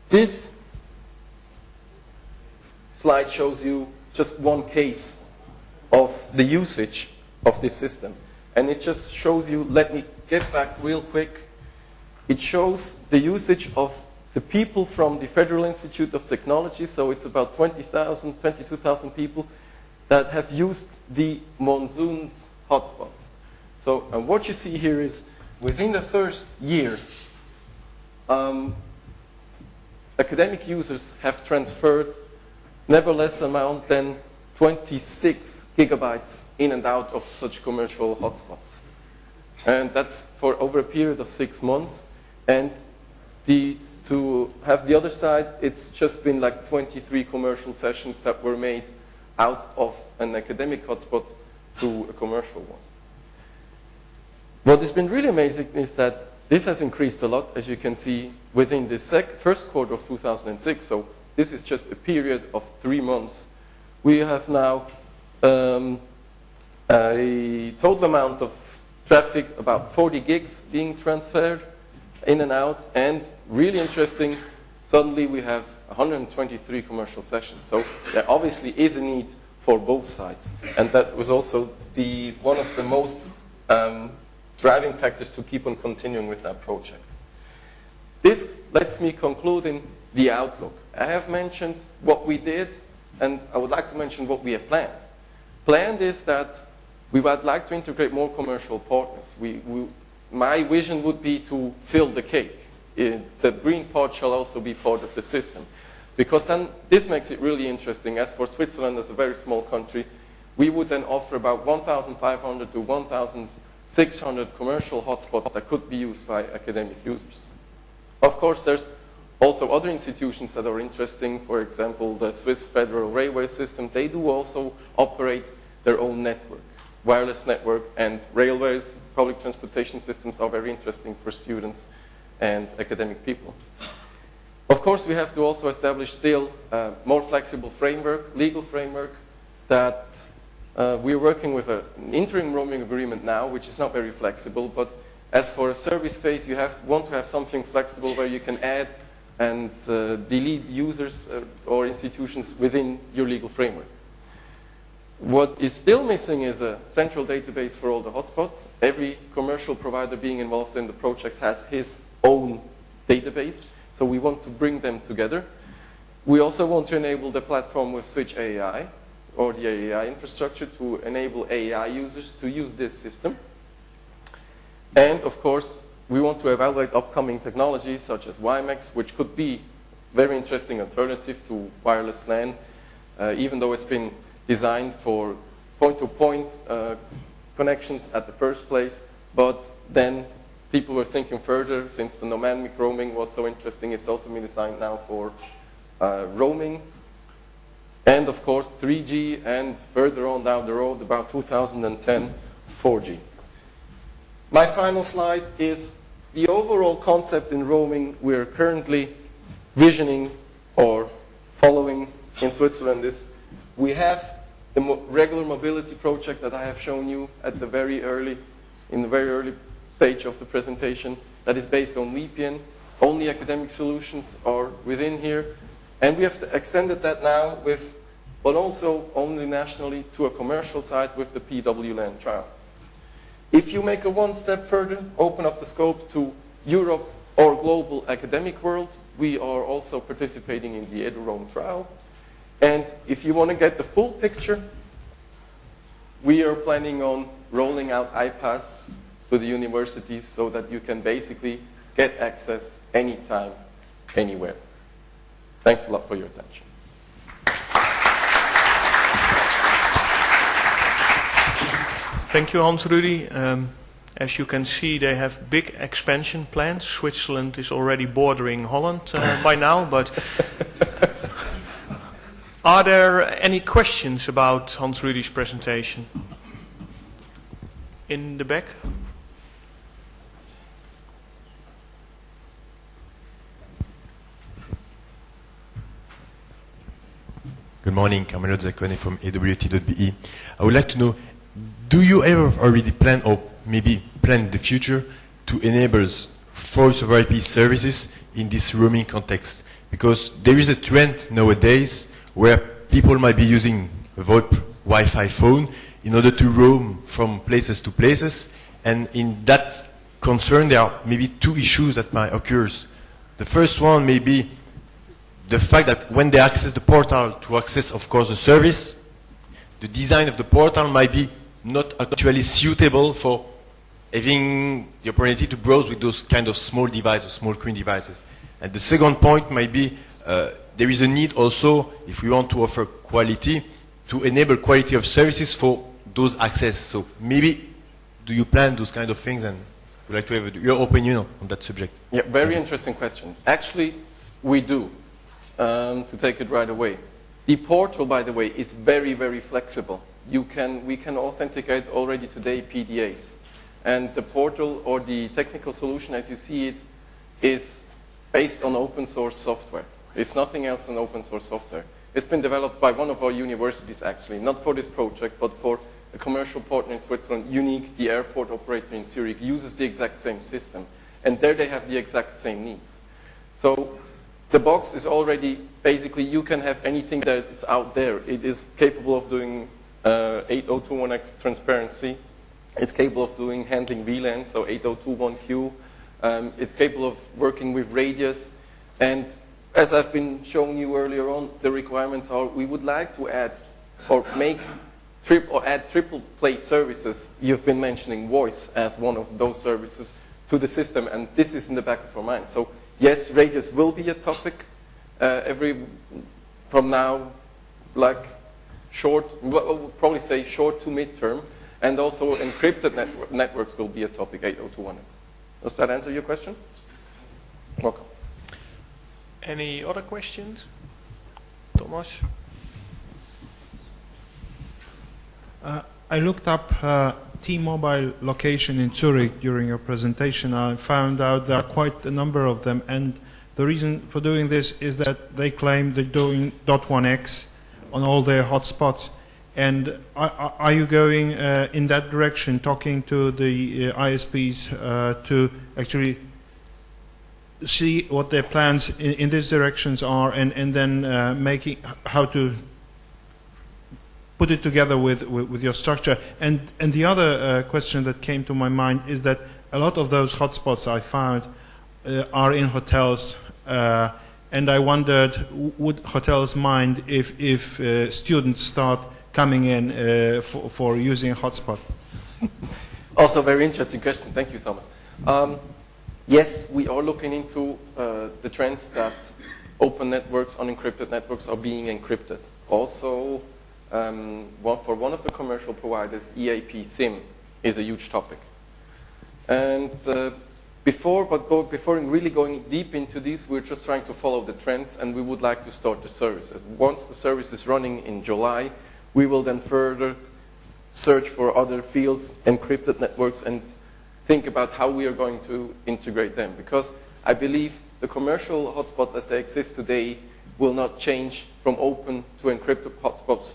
This slide shows you just one case of the usage of this system. And it just shows you, let me get back real quick. It shows the usage of the people from the Federal Institute of Technology. So it's about 20,000, 22,000 people that have used the monsoons hotspots. So what you see here is within the first year, academic users have transferred never less amount than 26 gigabytes in and out of such commercial hotspots. And that's for over a period of 6 months. And to have the other side, it's just been like 23 commercial sessions that were made out of an academic hotspot to a commercial one. What has been really amazing is that this has increased a lot, as you can see, within the first quarter of 2006. So this is just a period of 3 months. We have now a total amount of traffic, about 40 gigs being transferred in and out. And really interesting, suddenly we have 123 commercial sessions. So there obviously is a need for both sides. And that was also one of the most driving factors to keep on continuing with that project. This lets me conclude in the outlook. I have mentioned what we did, and I would like to mention what we have planned. Planned is that we would like to integrate more commercial partners. My vision would be to fill the cake. The green part shall also be part of the system. Because then this makes it really interesting. As for Switzerland, as a very small country, we would then offer about 1,500 to 1,600 commercial hotspots that could be used by academic users. Of course, there's also other institutions that are interesting. For example, the Swiss Federal Railway System, they do also operate their own network, wireless network, and railways, public transportation systems are very interesting for students and academic people. Of course, we have to also establish still a more flexible framework, legal framework, that we're working with an interim roaming agreement now, which is not very flexible, but as for a service phase, you want to have something flexible where you can add and delete users or institutions within your legal framework. What is still missing is a central database for all the hotspots. Every commercial provider being involved in the project has his own database, so we want to bring them together. We also want to enable the platform with Switch AI, or the AI infrastructure, to enable AI users to use this system. And of course, we want to evaluate upcoming technologies such as WiMAX, which could be a very interesting alternative to wireless LAN, even though it's been designed for point-to-point connections at the first place. But then people were thinking further, since the nomadic roaming was so interesting, it's also been designed now for roaming. And of course, 3G, and further on down the road, about 2010, 4G. My final slide is the overall concept in roaming we're currently visioning or following in Switzerland is we have the regular mobility project that I have shown you at the very early stage of the presentation that is based on VPN. Only academic solutions are within here. And we have extended that now with but also only nationally to a commercial side with the PWLAN trial. If you make a one step further, open up the scope to Europe or global academic world, we are also participating in the EduRoam trial. And if you want to get the full picture, we are planning on rolling out iPass to the universities so that you can basically get access anytime, anywhere. Thanks a lot for your attention. Thank you, Hans-Rudy. As you can see, they have big expansion plans. Switzerland is already bordering Holland by now, but are there any questions about Hans-Rudy's presentation? In the back? Good morning, Carmelo Zaccone from AWT.be. I would like to know, do you ever already plan or maybe plan in the future to enable voice over IP services in this roaming context? Because there is a trend nowadays where people might be using a VoIP Wi-Fi phone in order to roam from places to places, and in that concern there are maybe two issues that might occur. The first one may be the fact that when they access the portal to access, of course, the service, the design of the portal might be not actually suitable for having the opportunity to browse with those kind of small devices, small screen devices. And the second point might be there is a need also, if we want to offer quality, to enable quality of services for those access. So maybe do you plan those kind of things, and would like to have your opinion on that subject? Yeah, very interesting question. Actually, we do. To take it right away. The portal, by the way, is very, very flexible. We can authenticate already today PDAs. And the portal or the technical solution as you see it is based on open source software. It's nothing else than open source software. It's been developed by one of our universities actually, not for this project, but for a commercial partner in Switzerland, Unique, the airport operator in Zurich, uses the exact same system. And there they have the exact same needs. So the box is already, basically, you can have anything that is out there. It is capable of doing 8021x transparency. It's capable of doing handling VLANs, so 8021Q. It's capable of working with radius. And as I've been showing you earlier on, the requirements are we would like to add or add triple play services. You've been mentioning voice as one of those services to the system, and this is in the back of our mind. So yes, radius will be a topic from now, like we'll probably say short to mid-term, and also encrypted networks will be a topic, 8021x. Does that answer your question? Welcome. Any other questions? Thomas? I looked up T-Mobile location in Zurich during your presentation. I found out there are quite a number of them, and the reason for doing this is that they claim they're doing .1x on all their hotspots. And are you going in that direction, talking to the ISPs to actually see what their plans in these directions are, and then making how to put it together with your structure? And the other question that came to my mind is that a lot of those hotspots I found are in hotels, and I wondered, would hotels mind if students start coming in for using a hotspot? Also very interesting question. Thank you, Thomas. Yes, we are looking into the trends that open networks, unencrypted networks are being encrypted. Also, for one of the commercial providers, EAP SIM is a huge topic. And before really going deep into this, we're just trying to follow the trends, and we would like to start the services. Once the service is running in July, we will then further search for other fields, encrypted networks, and think about how we are going to integrate them. Because I believe the commercial hotspots as they exist today will not change from open to encrypted hotspots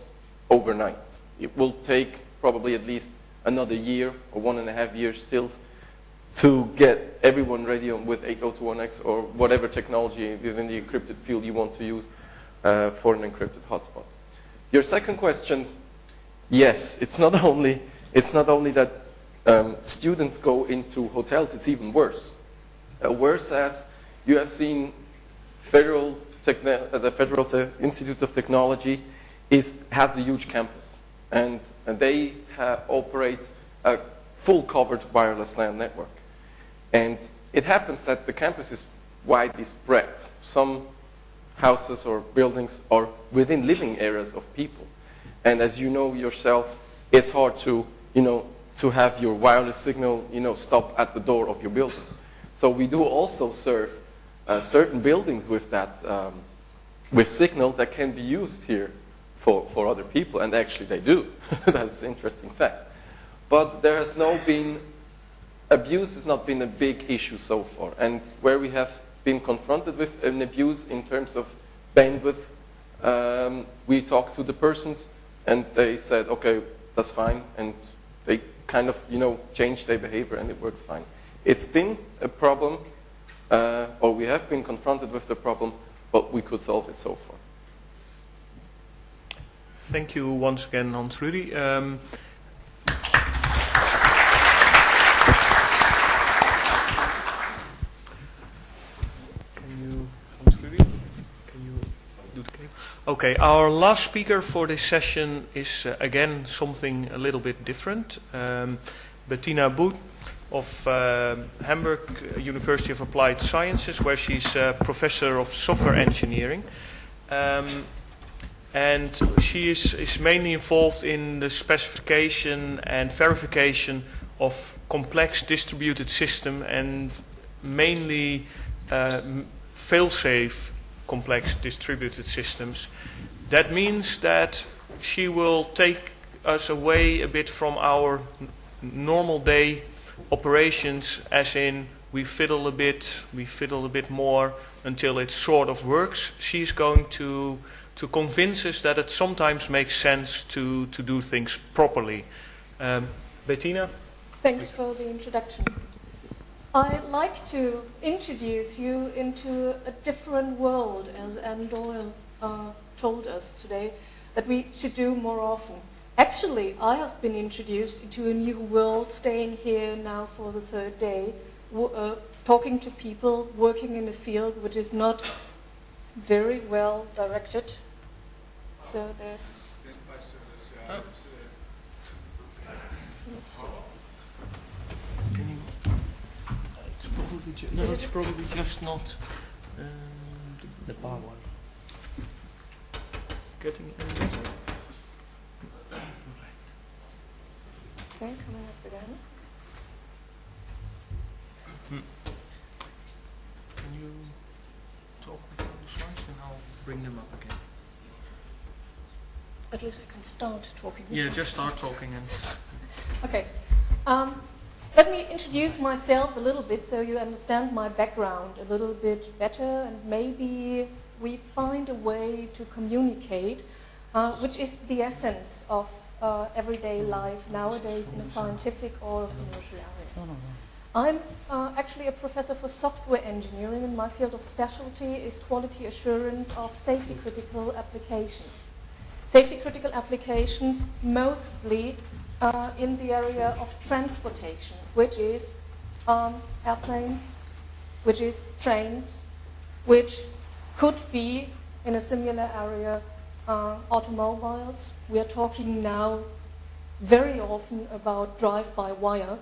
overnight. It will take probably at least another year or 1.5 years still to get everyone ready with 8021x or whatever technology within the encrypted field you want to use for an encrypted hotspot. Your second question, yes, it's not only that students go into hotels, it's even worse. Worse as you have seen the Federal Institute of Technology has the huge campus, and they operate a full covered wireless LAN network. And it happens that the campus is widely spread. Some houses or buildings are within living areas of people. And as you know yourself, it's hard to have your wireless signal, stop at the door of your building. So we do also serve certain buildings with that, with signal that can be used here for other people, and actually they do. That's an interesting fact. But there has abuse has not been a big issue so far. And where we have been confronted with an abuse in terms of bandwidth, we talked to the persons and they said, okay, that's fine. And they kind of, changed their behavior and it works fine. It's been a problem, or we have been confronted with the problem, but we could solve it so far. Thank you once again, Hans-Rudy. Okay, our last speaker for this session is again something a little bit different. Bettina Booth of Hamburg University of Applied Sciences, where she's a professor of software engineering. And she is mainly involved in the specification and verification of complex distributed system and mainly fail-safe complex distributed systems. That means that she will take us away a bit from our normal day operations, as in we fiddle a bit more until it sort of works. She's going to convince us that it sometimes makes sense to do things properly. Bettina? Thanks for the introduction. I'd like to introduce you into a different world, as Anne Doyle told us today, that we should do more often. Actually, I have been introduced into a new world, staying here now for the third day, talking to people, working in a field which is not very well directed. So there's... Let's see. It's probably just not the power one. Getting any better. Okay, coming up again. Can you talk without the slides and I'll bring them up again? At least I can start talking. Yeah, just start talking. And okay. Let me introduce myself a little bit so you understand my background a little bit better, and maybe we find a way to communicate, which is the essence of everyday life nowadays in a scientific or commercial area. I'm actually a professor for software engineering, and my field of specialty is quality assurance of safety-critical applications. Safety-critical applications mostly in the area of transportation, which is airplanes, which is trains, which could be, in a similar area, automobiles. We are talking now very often about drive-by-wire,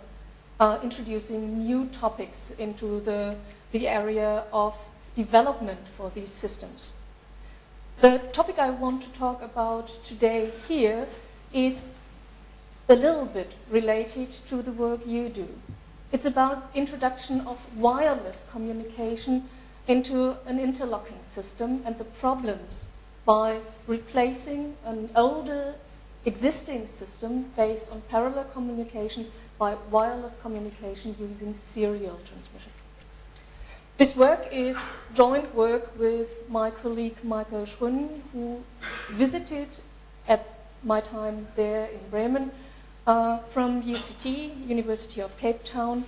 introducing new topics into the area of development for these systems. The topic I want to talk about today here is a little bit related to the work you do. It's about introduction of wireless communication into an interlocking system and the problems by replacing an older existing system based on parallel communication by wireless communication using serial transmission. This work is joint work with my colleague Michael Schröning, who visited at my time there in Bremen from UCT, University of Cape Town,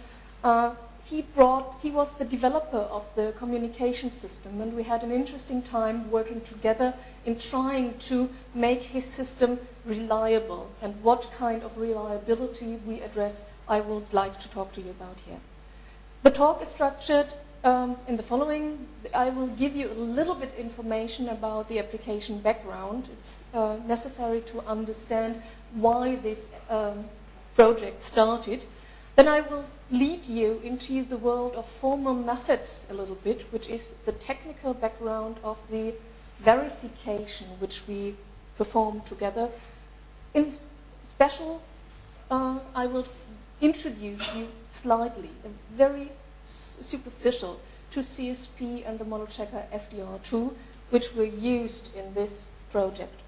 he was the developer of the communication system, and we had an interesting time working together in trying to make his system reliable. And what kind of reliability we address, I would like to talk to you about here. The talk is structured in the following. I will give you a little bit information about the application background. It's necessary to understand why this project started. Then I will lead you into the world of formal methods a little bit, which is the technical background of the verification which we perform together. In special, I will introduce you slightly, very superficial, to CSP and the model checker FDR2, which were used in this project.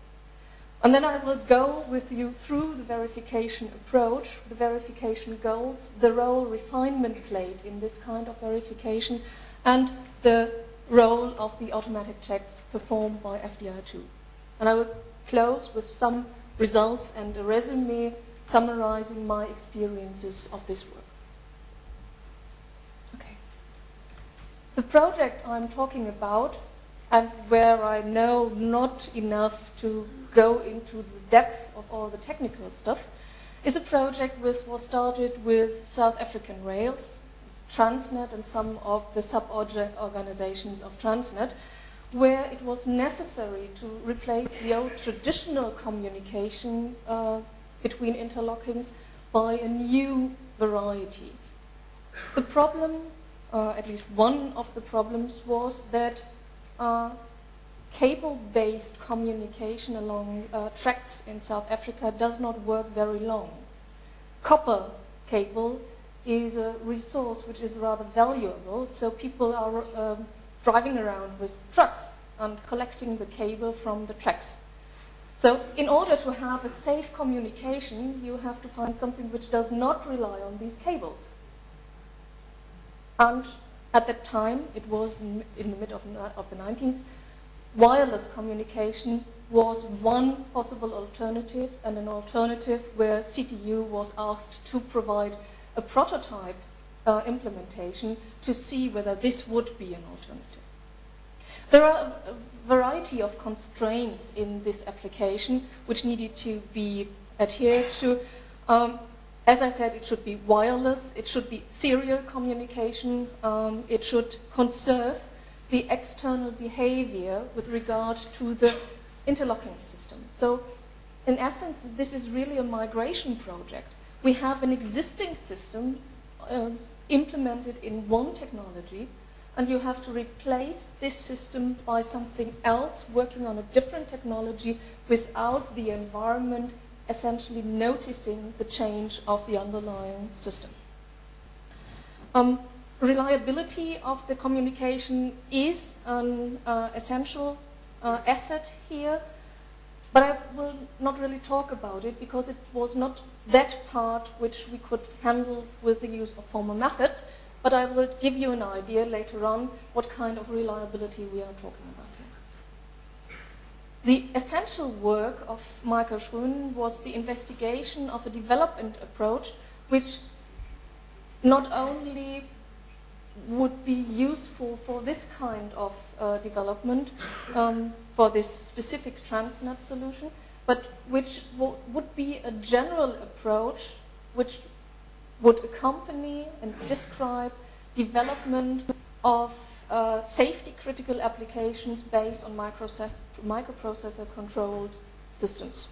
And then I will go with you through the verification approach, the verification goals, the role refinement played in this kind of verification, and the role of the automatic checks performed by FDR2. And I will close with some results and a resume summarizing my experiences of this work. Okay. The project I'm talking about, and where I know not enough to go into the depth of all the technical stuff, is a project which was started with South African Rails, Transnet, and some of the sub-organizations of Transnet, where it was necessary to replace the old traditional communication between interlockings by a new variety. The problem, at least one of the problems, was that cable-based communication along tracks in South Africa does not work very long. Copper cable is a resource which is rather valuable, so people are driving around with trucks and collecting the cable from the tracks. So in order to have a safe communication, you have to find something which does not rely on these cables. And at that time, it was in the mid of the 90s, wireless communication was one possible alternative, and an alternative where CTU was asked to provide a prototype implementation to see whether this would be an alternative. There are a variety of constraints in this application which needed to be adhered to. As I said, it should be wireless, it should be serial communication, it should conserve the external behavior with regard to the interlocking system. So, in essence, this is really a migration project. We have an existing system implemented in one technology, and you have to replace this system by something else working on a different technology without the environment essentially noticing the change of the underlying system. Reliability of the communication is an essential asset here, but I will not really talk about it because it was not that part which we could handle with the use of formal methods, but I will give you an idea later on what kind of reliability we are talking about here. The essential work of Michael Schroen was the investigation of a development approach which not only would be useful for this kind of development, for this specific Transnet solution, but which would be a general approach which would accompany and describe development of safety-critical applications based on microprocessor-controlled systems.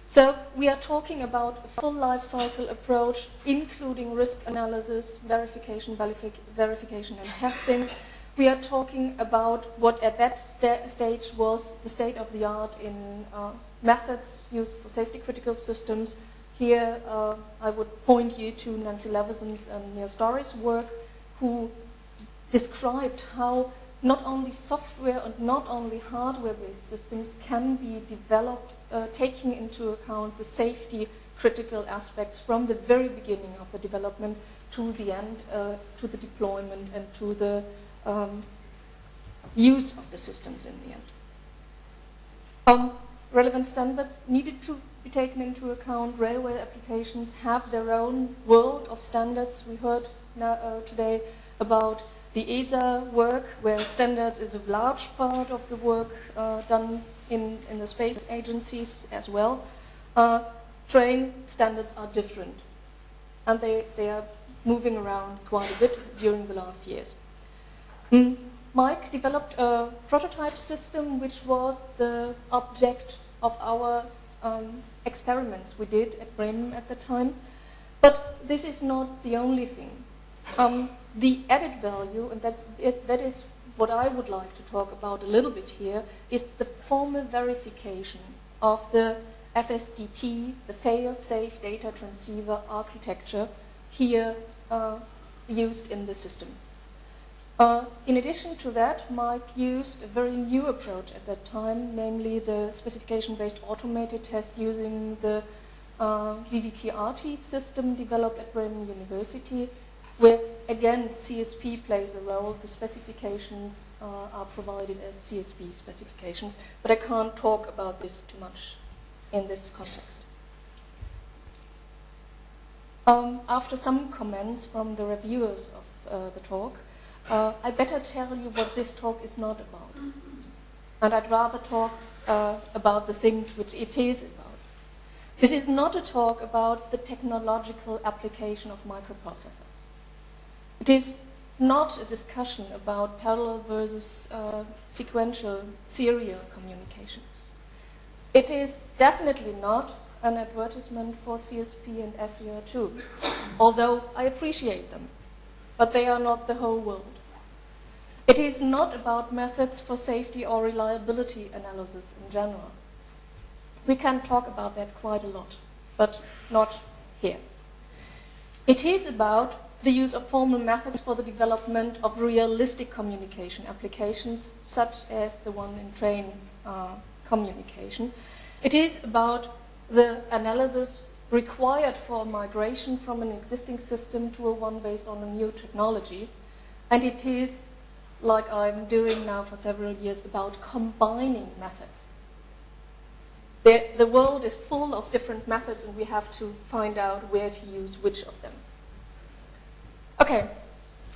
So we are talking about a full life cycle approach, including risk analysis, verification, and testing. We are talking about what at that stage was the state of the art in methods used for safety-critical systems. Here I would point you to Nancy Levison's and Neil Story's work, who described how not only software and not only hardware-based systems can be developed taking into account the safety-critical aspects from the very beginning of the development to the end, to the deployment and to the use of the systems in the end. Relevant standards needed to be taken into account. Railway applications have their own world of standards. We heard now, today about the ESA work, where standards is a large part of the work done in the space agencies as well. Train standards are different, and they are moving around quite a bit during the last years. Mike developed a prototype system which was the object of our experiments we did at Bremen at the time. But this is not the only thing. The added value, and that is what I would like to talk about a little bit here, is the formal verification of the FSDT, the fail-safe data transceiver architecture, here used in the system. In addition to that, Mike used a very new approach at that time, namely the specification-based automated test using the VVT-RT system developed at Bremen University, where, again, CSP plays a role. The specifications are provided as CSP specifications, but I can't talk about this too much in this context. After some comments from the reviewers of the talk, I better tell you what this talk is not about. And I'd rather talk about the things which it is about. This is not a talk about the technological application of microprocessors. It is not a discussion about parallel versus sequential serial communication. It is definitely not an advertisement for CSP and FDR2, although I appreciate them, but they are not the whole world. It is not about methods for safety or reliability analysis in general. We can talk about that quite a lot, but not here. It is about the use of formal methods for the development of realistic communication applications, such as the one in train communication. It is about the analysis required for migration from an existing system to a one based on a new technology. And it is, like I'm doing now for several years, about combining methods. The world is full of different methods, and we have to find out where to use which of them. Okay,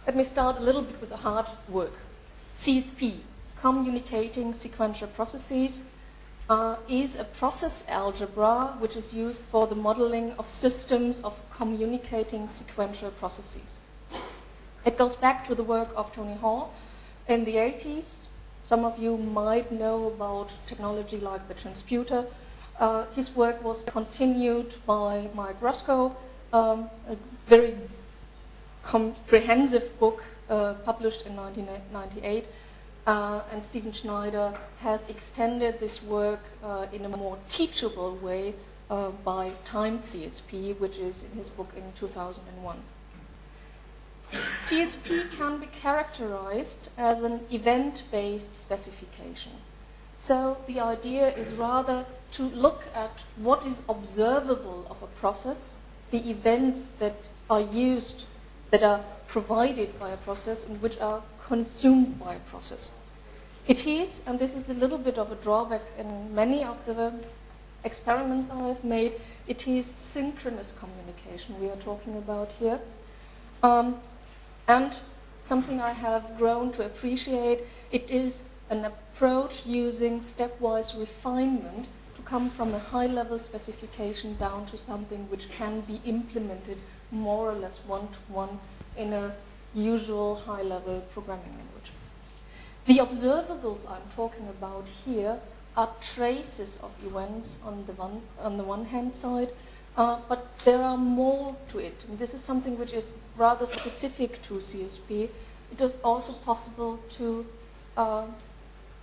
let me start a little bit with the hard work. CSP, communicating sequential processes, is a process algebra which is used for the modeling of systems of communicating sequential processes. It goes back to the work of Tony Hall in the 80s. Some of you might know about technology like the transputer. His work was continued by Mike Roscoe, a very comprehensive book published in 1998. And Stephen Schneider has extended this work in a more teachable way by timed CSP, which is in his book in 2001. CSP can be characterized as an event-based specification. So the idea is rather to look at what is observable of a process, the events that are used, that are provided by a process and which are consumed by a process. It is, and this is a little bit of a drawback in many of the experiments I have made, it is synchronous communication we are talking about here. And something I have grown to appreciate, it is an approach using stepwise refinement to come from a high-level specification down to something which can be implemented more or less one-to-one in a usual high-level programming language. The observables I'm talking about here are traces of events on the one hand side, but there are more to it. And this is something which is rather specific to CSP. It is also possible to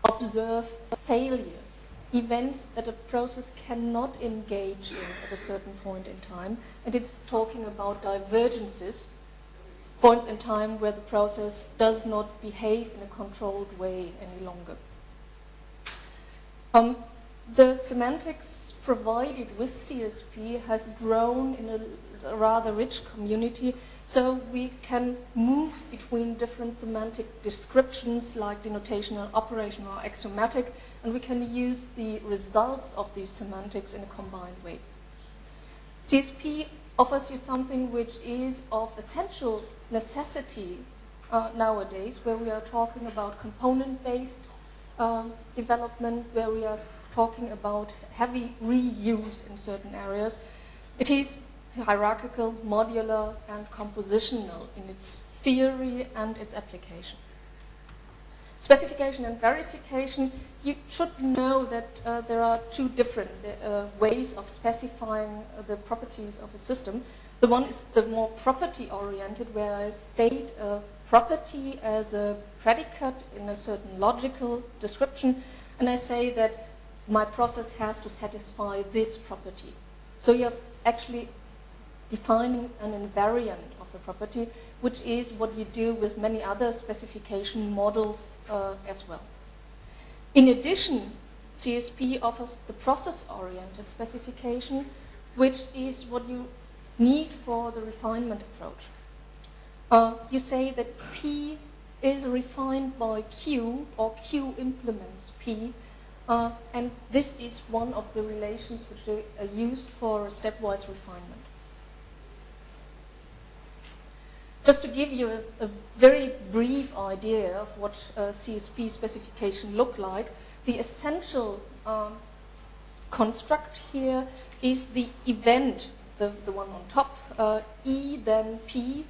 observe failures, events that a process cannot engage in at a certain point in time. And it's talking about divergences, points in time where the process does not behave in a controlled way any longer. The semantics provided with CSP has grown in a rather rich community, so we can move between different semantic descriptions like denotational, operational, or axiomatic, and we can use the results of these semantics in a combined way. CSP offers you something which is of essential necessity nowadays, where we are talking about component-based development, where we are talking about heavy reuse in certain areas. It is hierarchical, modular, and compositional in its theory and its application. Specification and verification, you should know that there are two different ways of specifying the properties of a system. The one is the more property-oriented, where I state a property as a predicate in a certain logical description, and I say that my process has to satisfy this property. So you have actually defining an invariant of the property, which is what you do with many other specification models as well. In addition, CSP offers the process-oriented specification, which is what you need for the refinement approach. You say that P is refined by Q, or Q implements P, and this is one of the relations which are used for stepwise refinement. Just to give you a very brief idea of what CSP specification look like, the essential construct here is the event, the one on top, E, then P.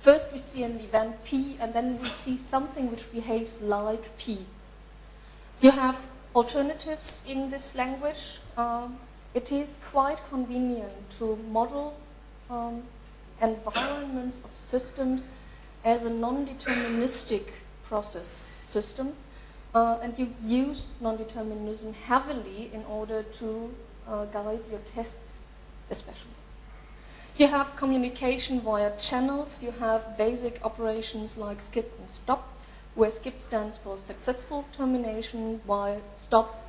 First we see an event P, and then we see something which behaves like P. You have alternatives in this language. It is quite convenient to model environments of systems as a non-deterministic process system, and you use non-determinism heavily in order to guide your tests especially. You have communication via channels. You have basic operations like skip and stop, where skip stands for successful termination, while stop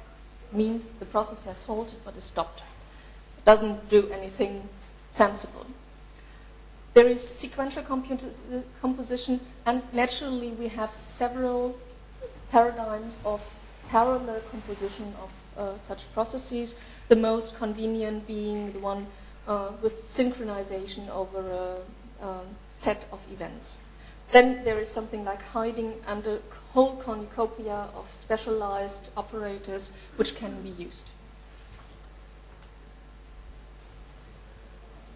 means the process has halted but is stopped. It doesn't do anything sensible. There is sequential composition, and naturally we have several paradigms of parallel composition of such processes, the most convenient being the one with synchronization over a set of events. Then there is something like hiding and a whole cornucopia of specialized operators which can be used.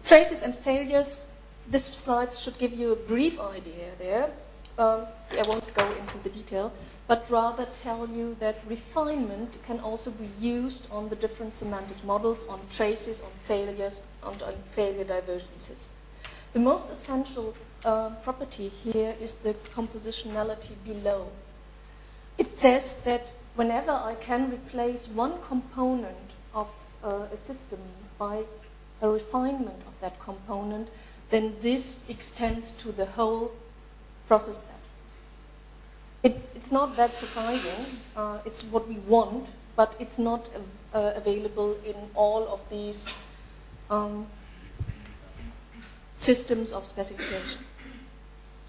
Traces and failures. This slide should give you a brief idea there. I won't go into the detail, but rather tell you that refinement can also be used on the different semantic models, on traces, on failures, and on failure divergences. The most essential property here is the compositionality below. It says that whenever I can replace one component of a system by a refinement of that component, then this extends to the whole process set. It's not that surprising. It's what we want, but it's not available in all of these systems of specification.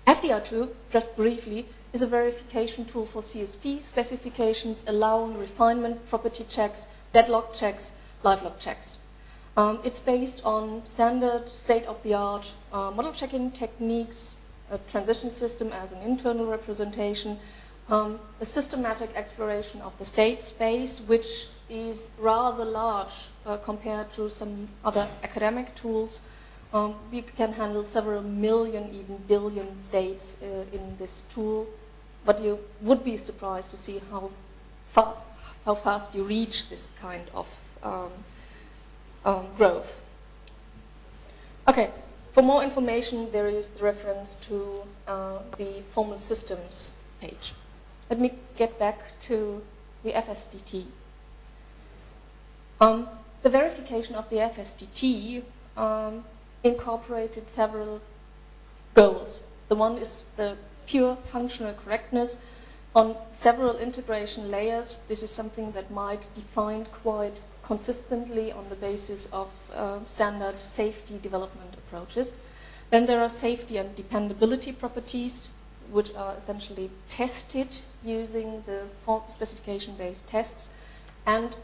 FDR2, just briefly, is a verification tool for CSP specifications, allowing refinement, property checks, deadlock checks, lifelock checks. It's based on standard, state-of-the-art model checking techniques, a transition system as an internal representation, a systematic exploration of the state space, which is rather large compared to some other academic tools. We can handle several million, even billion states in this tool, but you would be surprised to see how fast you reach this kind of growth. Okay, for more information, there is the reference to the formal systems page. Let me get back to the FSDT. The verification of the FSDT incorporated several goals. The one is the pure functional correctness on several integration layers. This is something that Mike defined quite consistently on the basis of standard safety development approaches. Then there are safety and dependability properties, which are essentially tested using the specification-based tests. And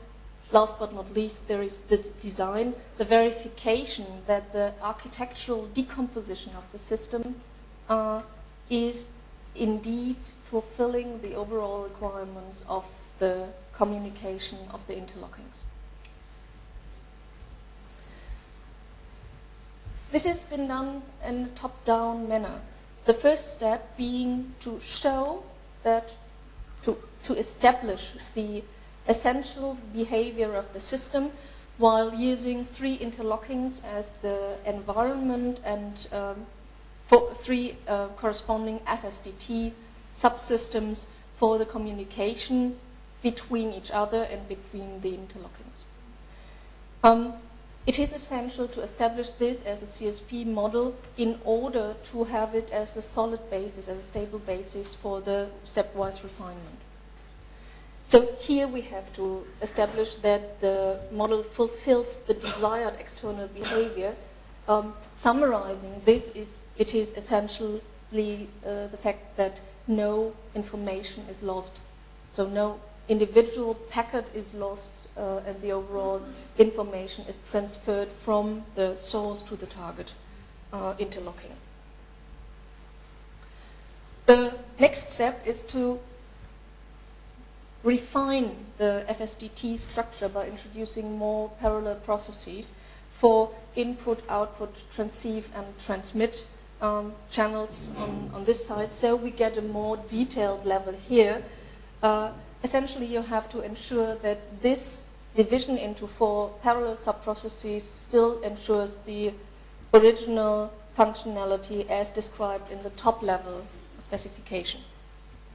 last but not least, there is the design, the verification that the architectural decomposition of the system is indeed fulfilling the overall requirements of the communication of the interlockings. This has been done in a top-down manner. The first step being to show that, to establish the essential behavior of the system while using 3 interlockings as the environment and 3 corresponding FSDT subsystems for the communication between each other and between the interlockings. It is essential to establish this as a CSP model in order to have it as a solid basis, as a stable basis for the stepwise refinement. So here we have to establish that the model fulfills the desired external behavior. Summarizing this, it is essentially the fact that no information is lost. So no individual packet is lost and the overall information is transferred from the source to the target interlocking. The next step is to refine the FSDT structure by introducing more parallel processes for input, output, transceive, and transmit channels on this side. So we get a more detailed level here. Essentially, you have to ensure that this division into 4 parallel subprocesses still ensures the original functionality as described in the top level specification,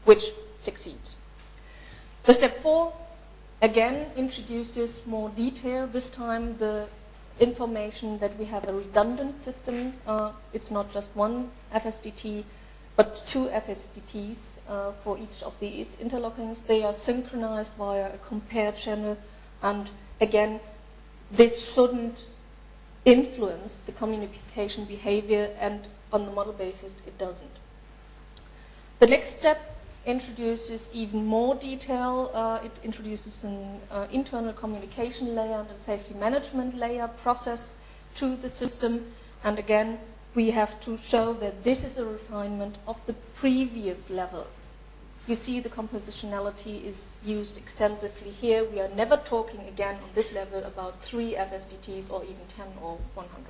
which succeeds. The step 4 again introduces more detail. This time the information that we have a redundant system. It's not just one FSDT, but 2 FSDTs for each of these interlockings. They are synchronized via a compare channel, and again, this shouldn't influence the communication behavior, and on the model basis, it doesn't. The next step introduces even more detail. It introduces an internal communication layer and a safety management layer process to the system, and again, we have to show that this is a refinement of the previous level. You see the compositionality is used extensively here. We are never talking again on this level about 3 FSDTs or even 10 or 100.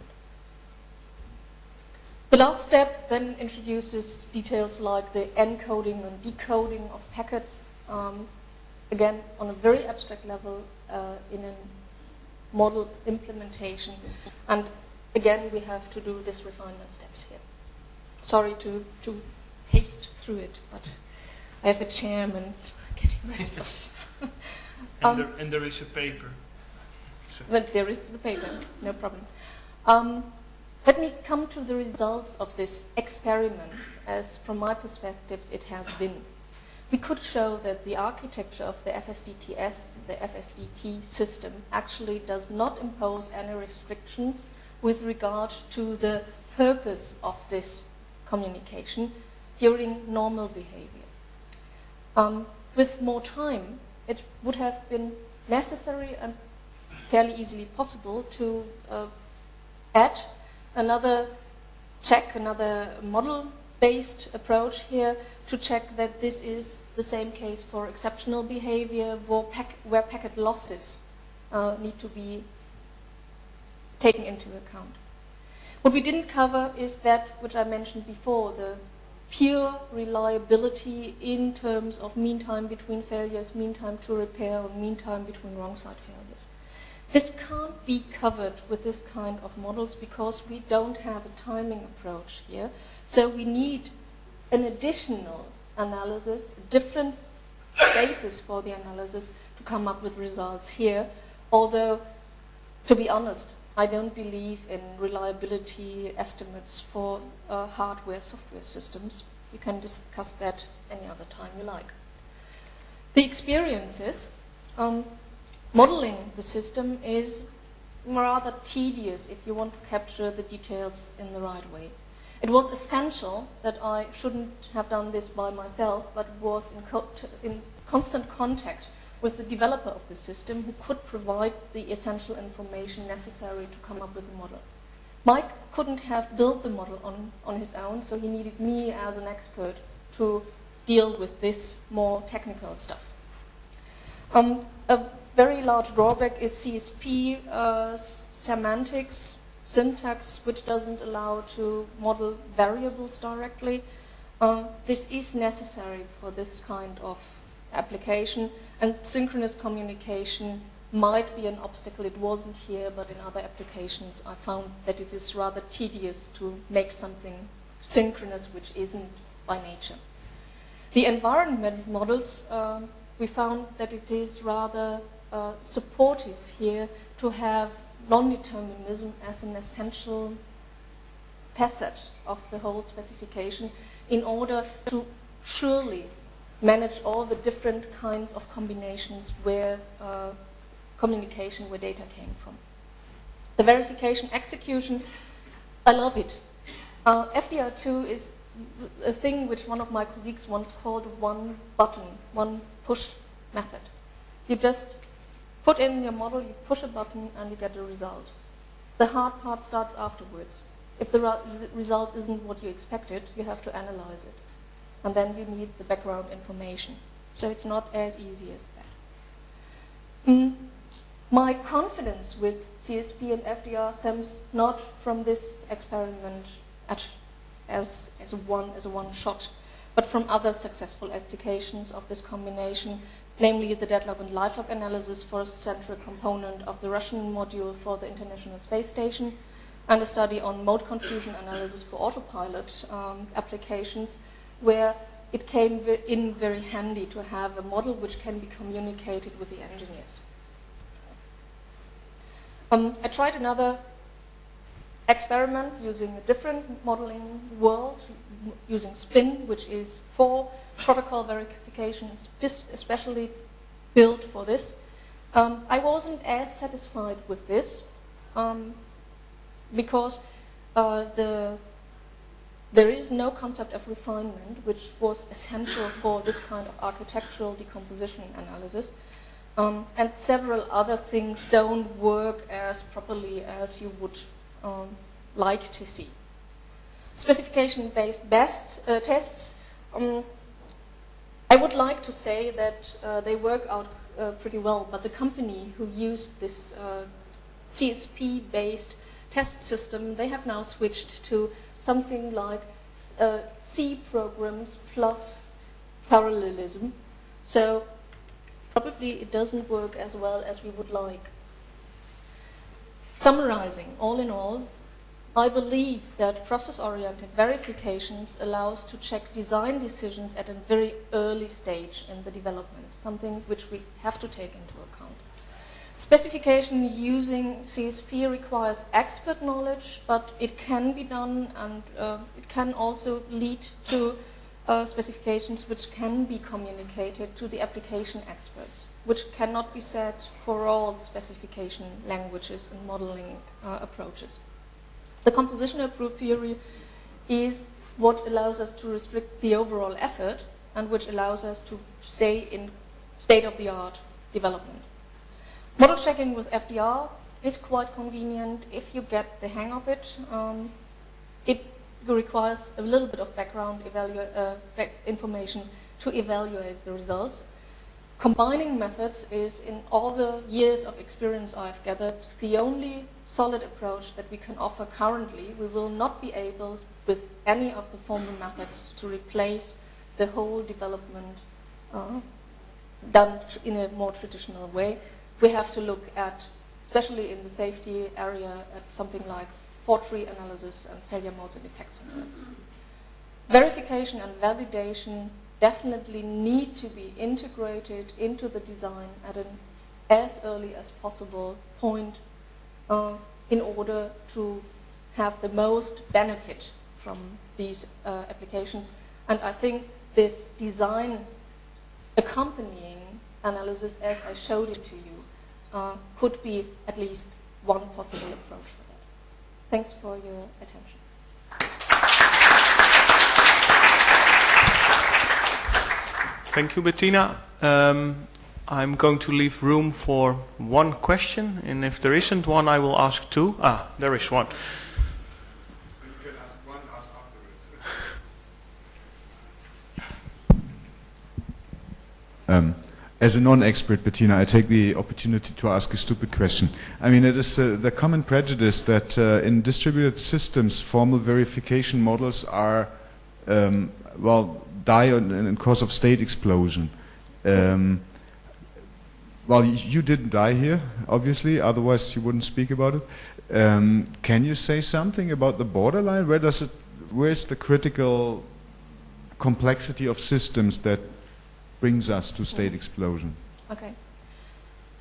The last step then introduces details like the encoding and decoding of packets, again on a very abstract level in a model implementation. And again, we have to do this refinement steps here. Sorry to haste through it, but I have a chairman getting restless. And there is a paper. So. But there is the paper, no problem. Let me come to the results of this experiment, as from my perspective it has been. We could show that the architecture of the FSDTS, the FSDT system, actually does not impose any restrictions with regard to the purpose of this communication during normal behavior. With more time, it would have been necessary and fairly easily possible to add another check, another model-based approach here to check that this is the same case for exceptional behavior where packet losses need to be taken into account. What we didn't cover is that which I mentioned before, the pure reliability in terms of mean time between failures, mean time to repair, or mean time between wrong side failures. This can't be covered with this kind of models because we don't have a timing approach here. So we need an additional analysis, a different basis for the analysis to come up with results here. Although, to be honest, I don't believe in reliability estimates for hardware, software systems. You can discuss that any other time you like. The experiences, modeling the system is rather tedious if you want to capture the details in the right way. It was essential that I shouldn't have done this by myself, but was in constant contact with the developer of the system who could provide the essential information necessary to come up with a model. Mike couldn't have built the model on his own, so he needed me as an expert to deal with this more technical stuff. A very large drawback is CSP semantics, syntax, which doesn't allow to model variables directly. This is necessary for this kind of application, and synchronous communication might be an obstacle. It wasn't here, but in other applications I found that it is rather tedious to make something synchronous which isn't by nature. The environment models, we found that it is rather supportive here to have non-determinism as an essential facet of the whole specification in order to surely manage all the different kinds of combinations where communication, where data came from. The verification execution, I love it. FDR2 is a thing which one of my colleagues once called one button, one push method. You just put in your model, you push a button, and you get a result. The hard part starts afterwards. If the result isn't what you expected, you have to analyze it. And then you need the background information. So it's not as easy as that. My confidence with CSP and FDR stems not from this experiment as a one shot, but from other successful applications of this combination, namely the deadlock and lifelock analysis for a central component of the Russian module for the International Space Station, and a study on mode confusion analysis for autopilot applications, where it came in very handy to have a model which can be communicated with the engineers. I tried another experiment using a different modeling world, using SPIN, which is for protocol verification, especially built for this. I wasn't as satisfied with this because there is no concept of refinement, which was essential for this kind of architectural decomposition analysis. And several other things don't work as properly as you would like to see. Specification-based tests, I would like to say that they work out pretty well, but the company who used this CSP-based test system, they have now switched to something like C programs plus parallelism. So probably it doesn't work as well as we would like. Summarizing, all in all, I believe that process-oriented verifications allow us to check design decisions at a very early stage in the development, something which we have to take into account. Specification using CSP requires expert knowledge, but it can be done, and it can also lead to specifications which can be communicated to the application experts, which cannot be said for all the specification languages and modeling approaches. The compositional proof theory is what allows us to restrict the overall effort and which allows us to stay in state-of-the-art development. Model checking with FDR is quite convenient if you get the hang of it. It requires a little bit of background information to evaluate the results. Combining methods is, in all the years of experience I've gathered, the only solid approach that we can offer currently. We will not be able, with any of the former methods, to replace the whole development done in a more traditional way. We have to look at, especially in the safety area, at something like fault tree analysis and failure modes and effects analysis. Verification and validation definitely need to be integrated into the design at an as early as possible point in order to have the most benefit from these applications. And I think this design accompanying analysis, as I showed it to you, could be at least one possible approach for that. Thanks for your attention. Thank you, Bettina. I'm going to leave room for one question, and if there isn't one, I will ask two. There is one. As a non-expert, Bettina, I take the opportunity to ask a stupid question. I mean, it is the common prejudice that in distributed systems, formal verification models are, die in cause of state explosion. Well, you didn't die here, obviously, otherwise you wouldn't speak about it. Can you say something about the borderline? Where's the critical complexity of systems that brings us to state explosion? Okay.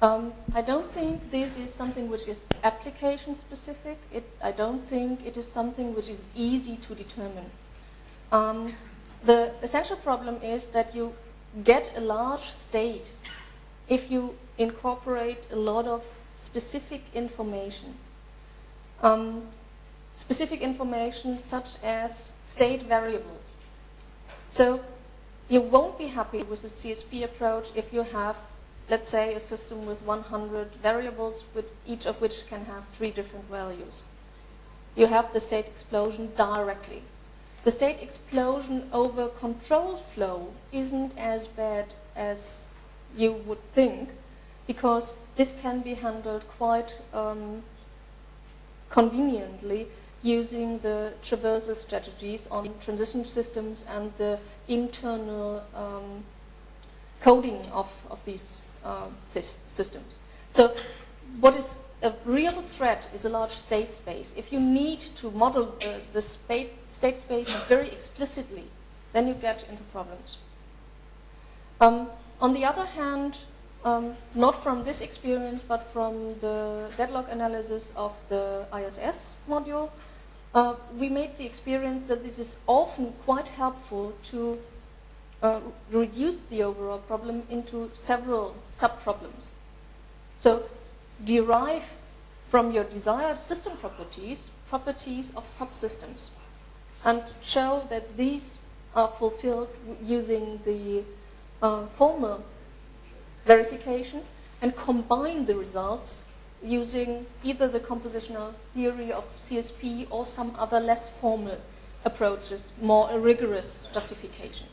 I don't think this is something which is application specific. I don't think it is something which is easy to determine. The essential problem is that you get a large state if you incorporate a lot of specific information. Specific information such as state variables. So you won't be happy with the CSP approach if you have, let's say, a system with 100 variables, with each of which can have 3 different values. You have the state explosion directly. The state explosion over control flow isn't as bad as you would think, because this can be handled quite conveniently using the traversal strategies on transition systems and the internal coding of these systems. So what is a real threat is a large state space. If you need to model the state space very explicitly, then you get into problems. On the other hand, not from this experience, but from the deadlock analysis of the ISS module, we made the experience that it is often quite helpful to reduce the overall problem into several sub-problems. So derive from your desired system properties of subsystems, and show that these are fulfilled using the formal verification, and combine the results using either the compositional theory of CSP or some other less formal approaches, more a rigorous justification.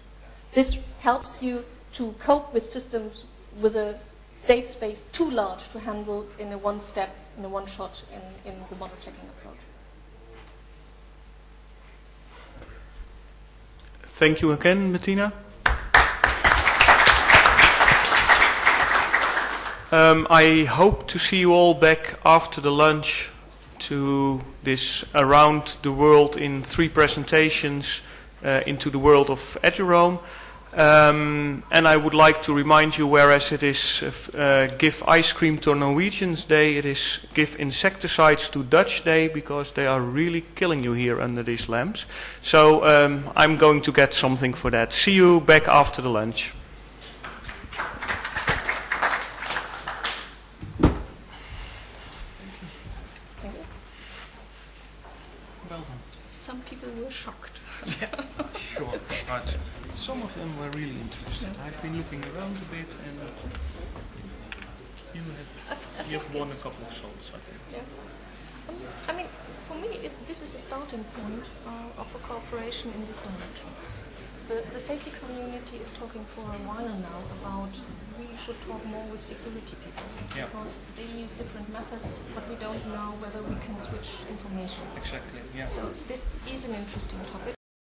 This helps you to cope with systems with a state space too large to handle in a one step, in a one shot in the model checking approach. Thank you again, Bettina. I hope to see you all back after the lunch to this Around the World in 3 presentations into the world of Eduroam. And I would like to remind you, whereas it is Give Ice Cream to Norwegians Day, it is Give Insecticides to Dutch Day, because they are really killing you here under these lamps. So I'm going to get something for that. See you back after the lunch. Some people were shocked. Yeah, sure. But some of them were really interested. Yeah. I've been looking around a bit, and you have won a couple of souls, I think. Yeah. I mean, for me, this is a starting point of a cooperation in this direction. The safety community is talking for a while now about we should talk more with security people, because they use different methods, but we don't know whether we can switch information. Exactly, yeah. So this is an interesting topic.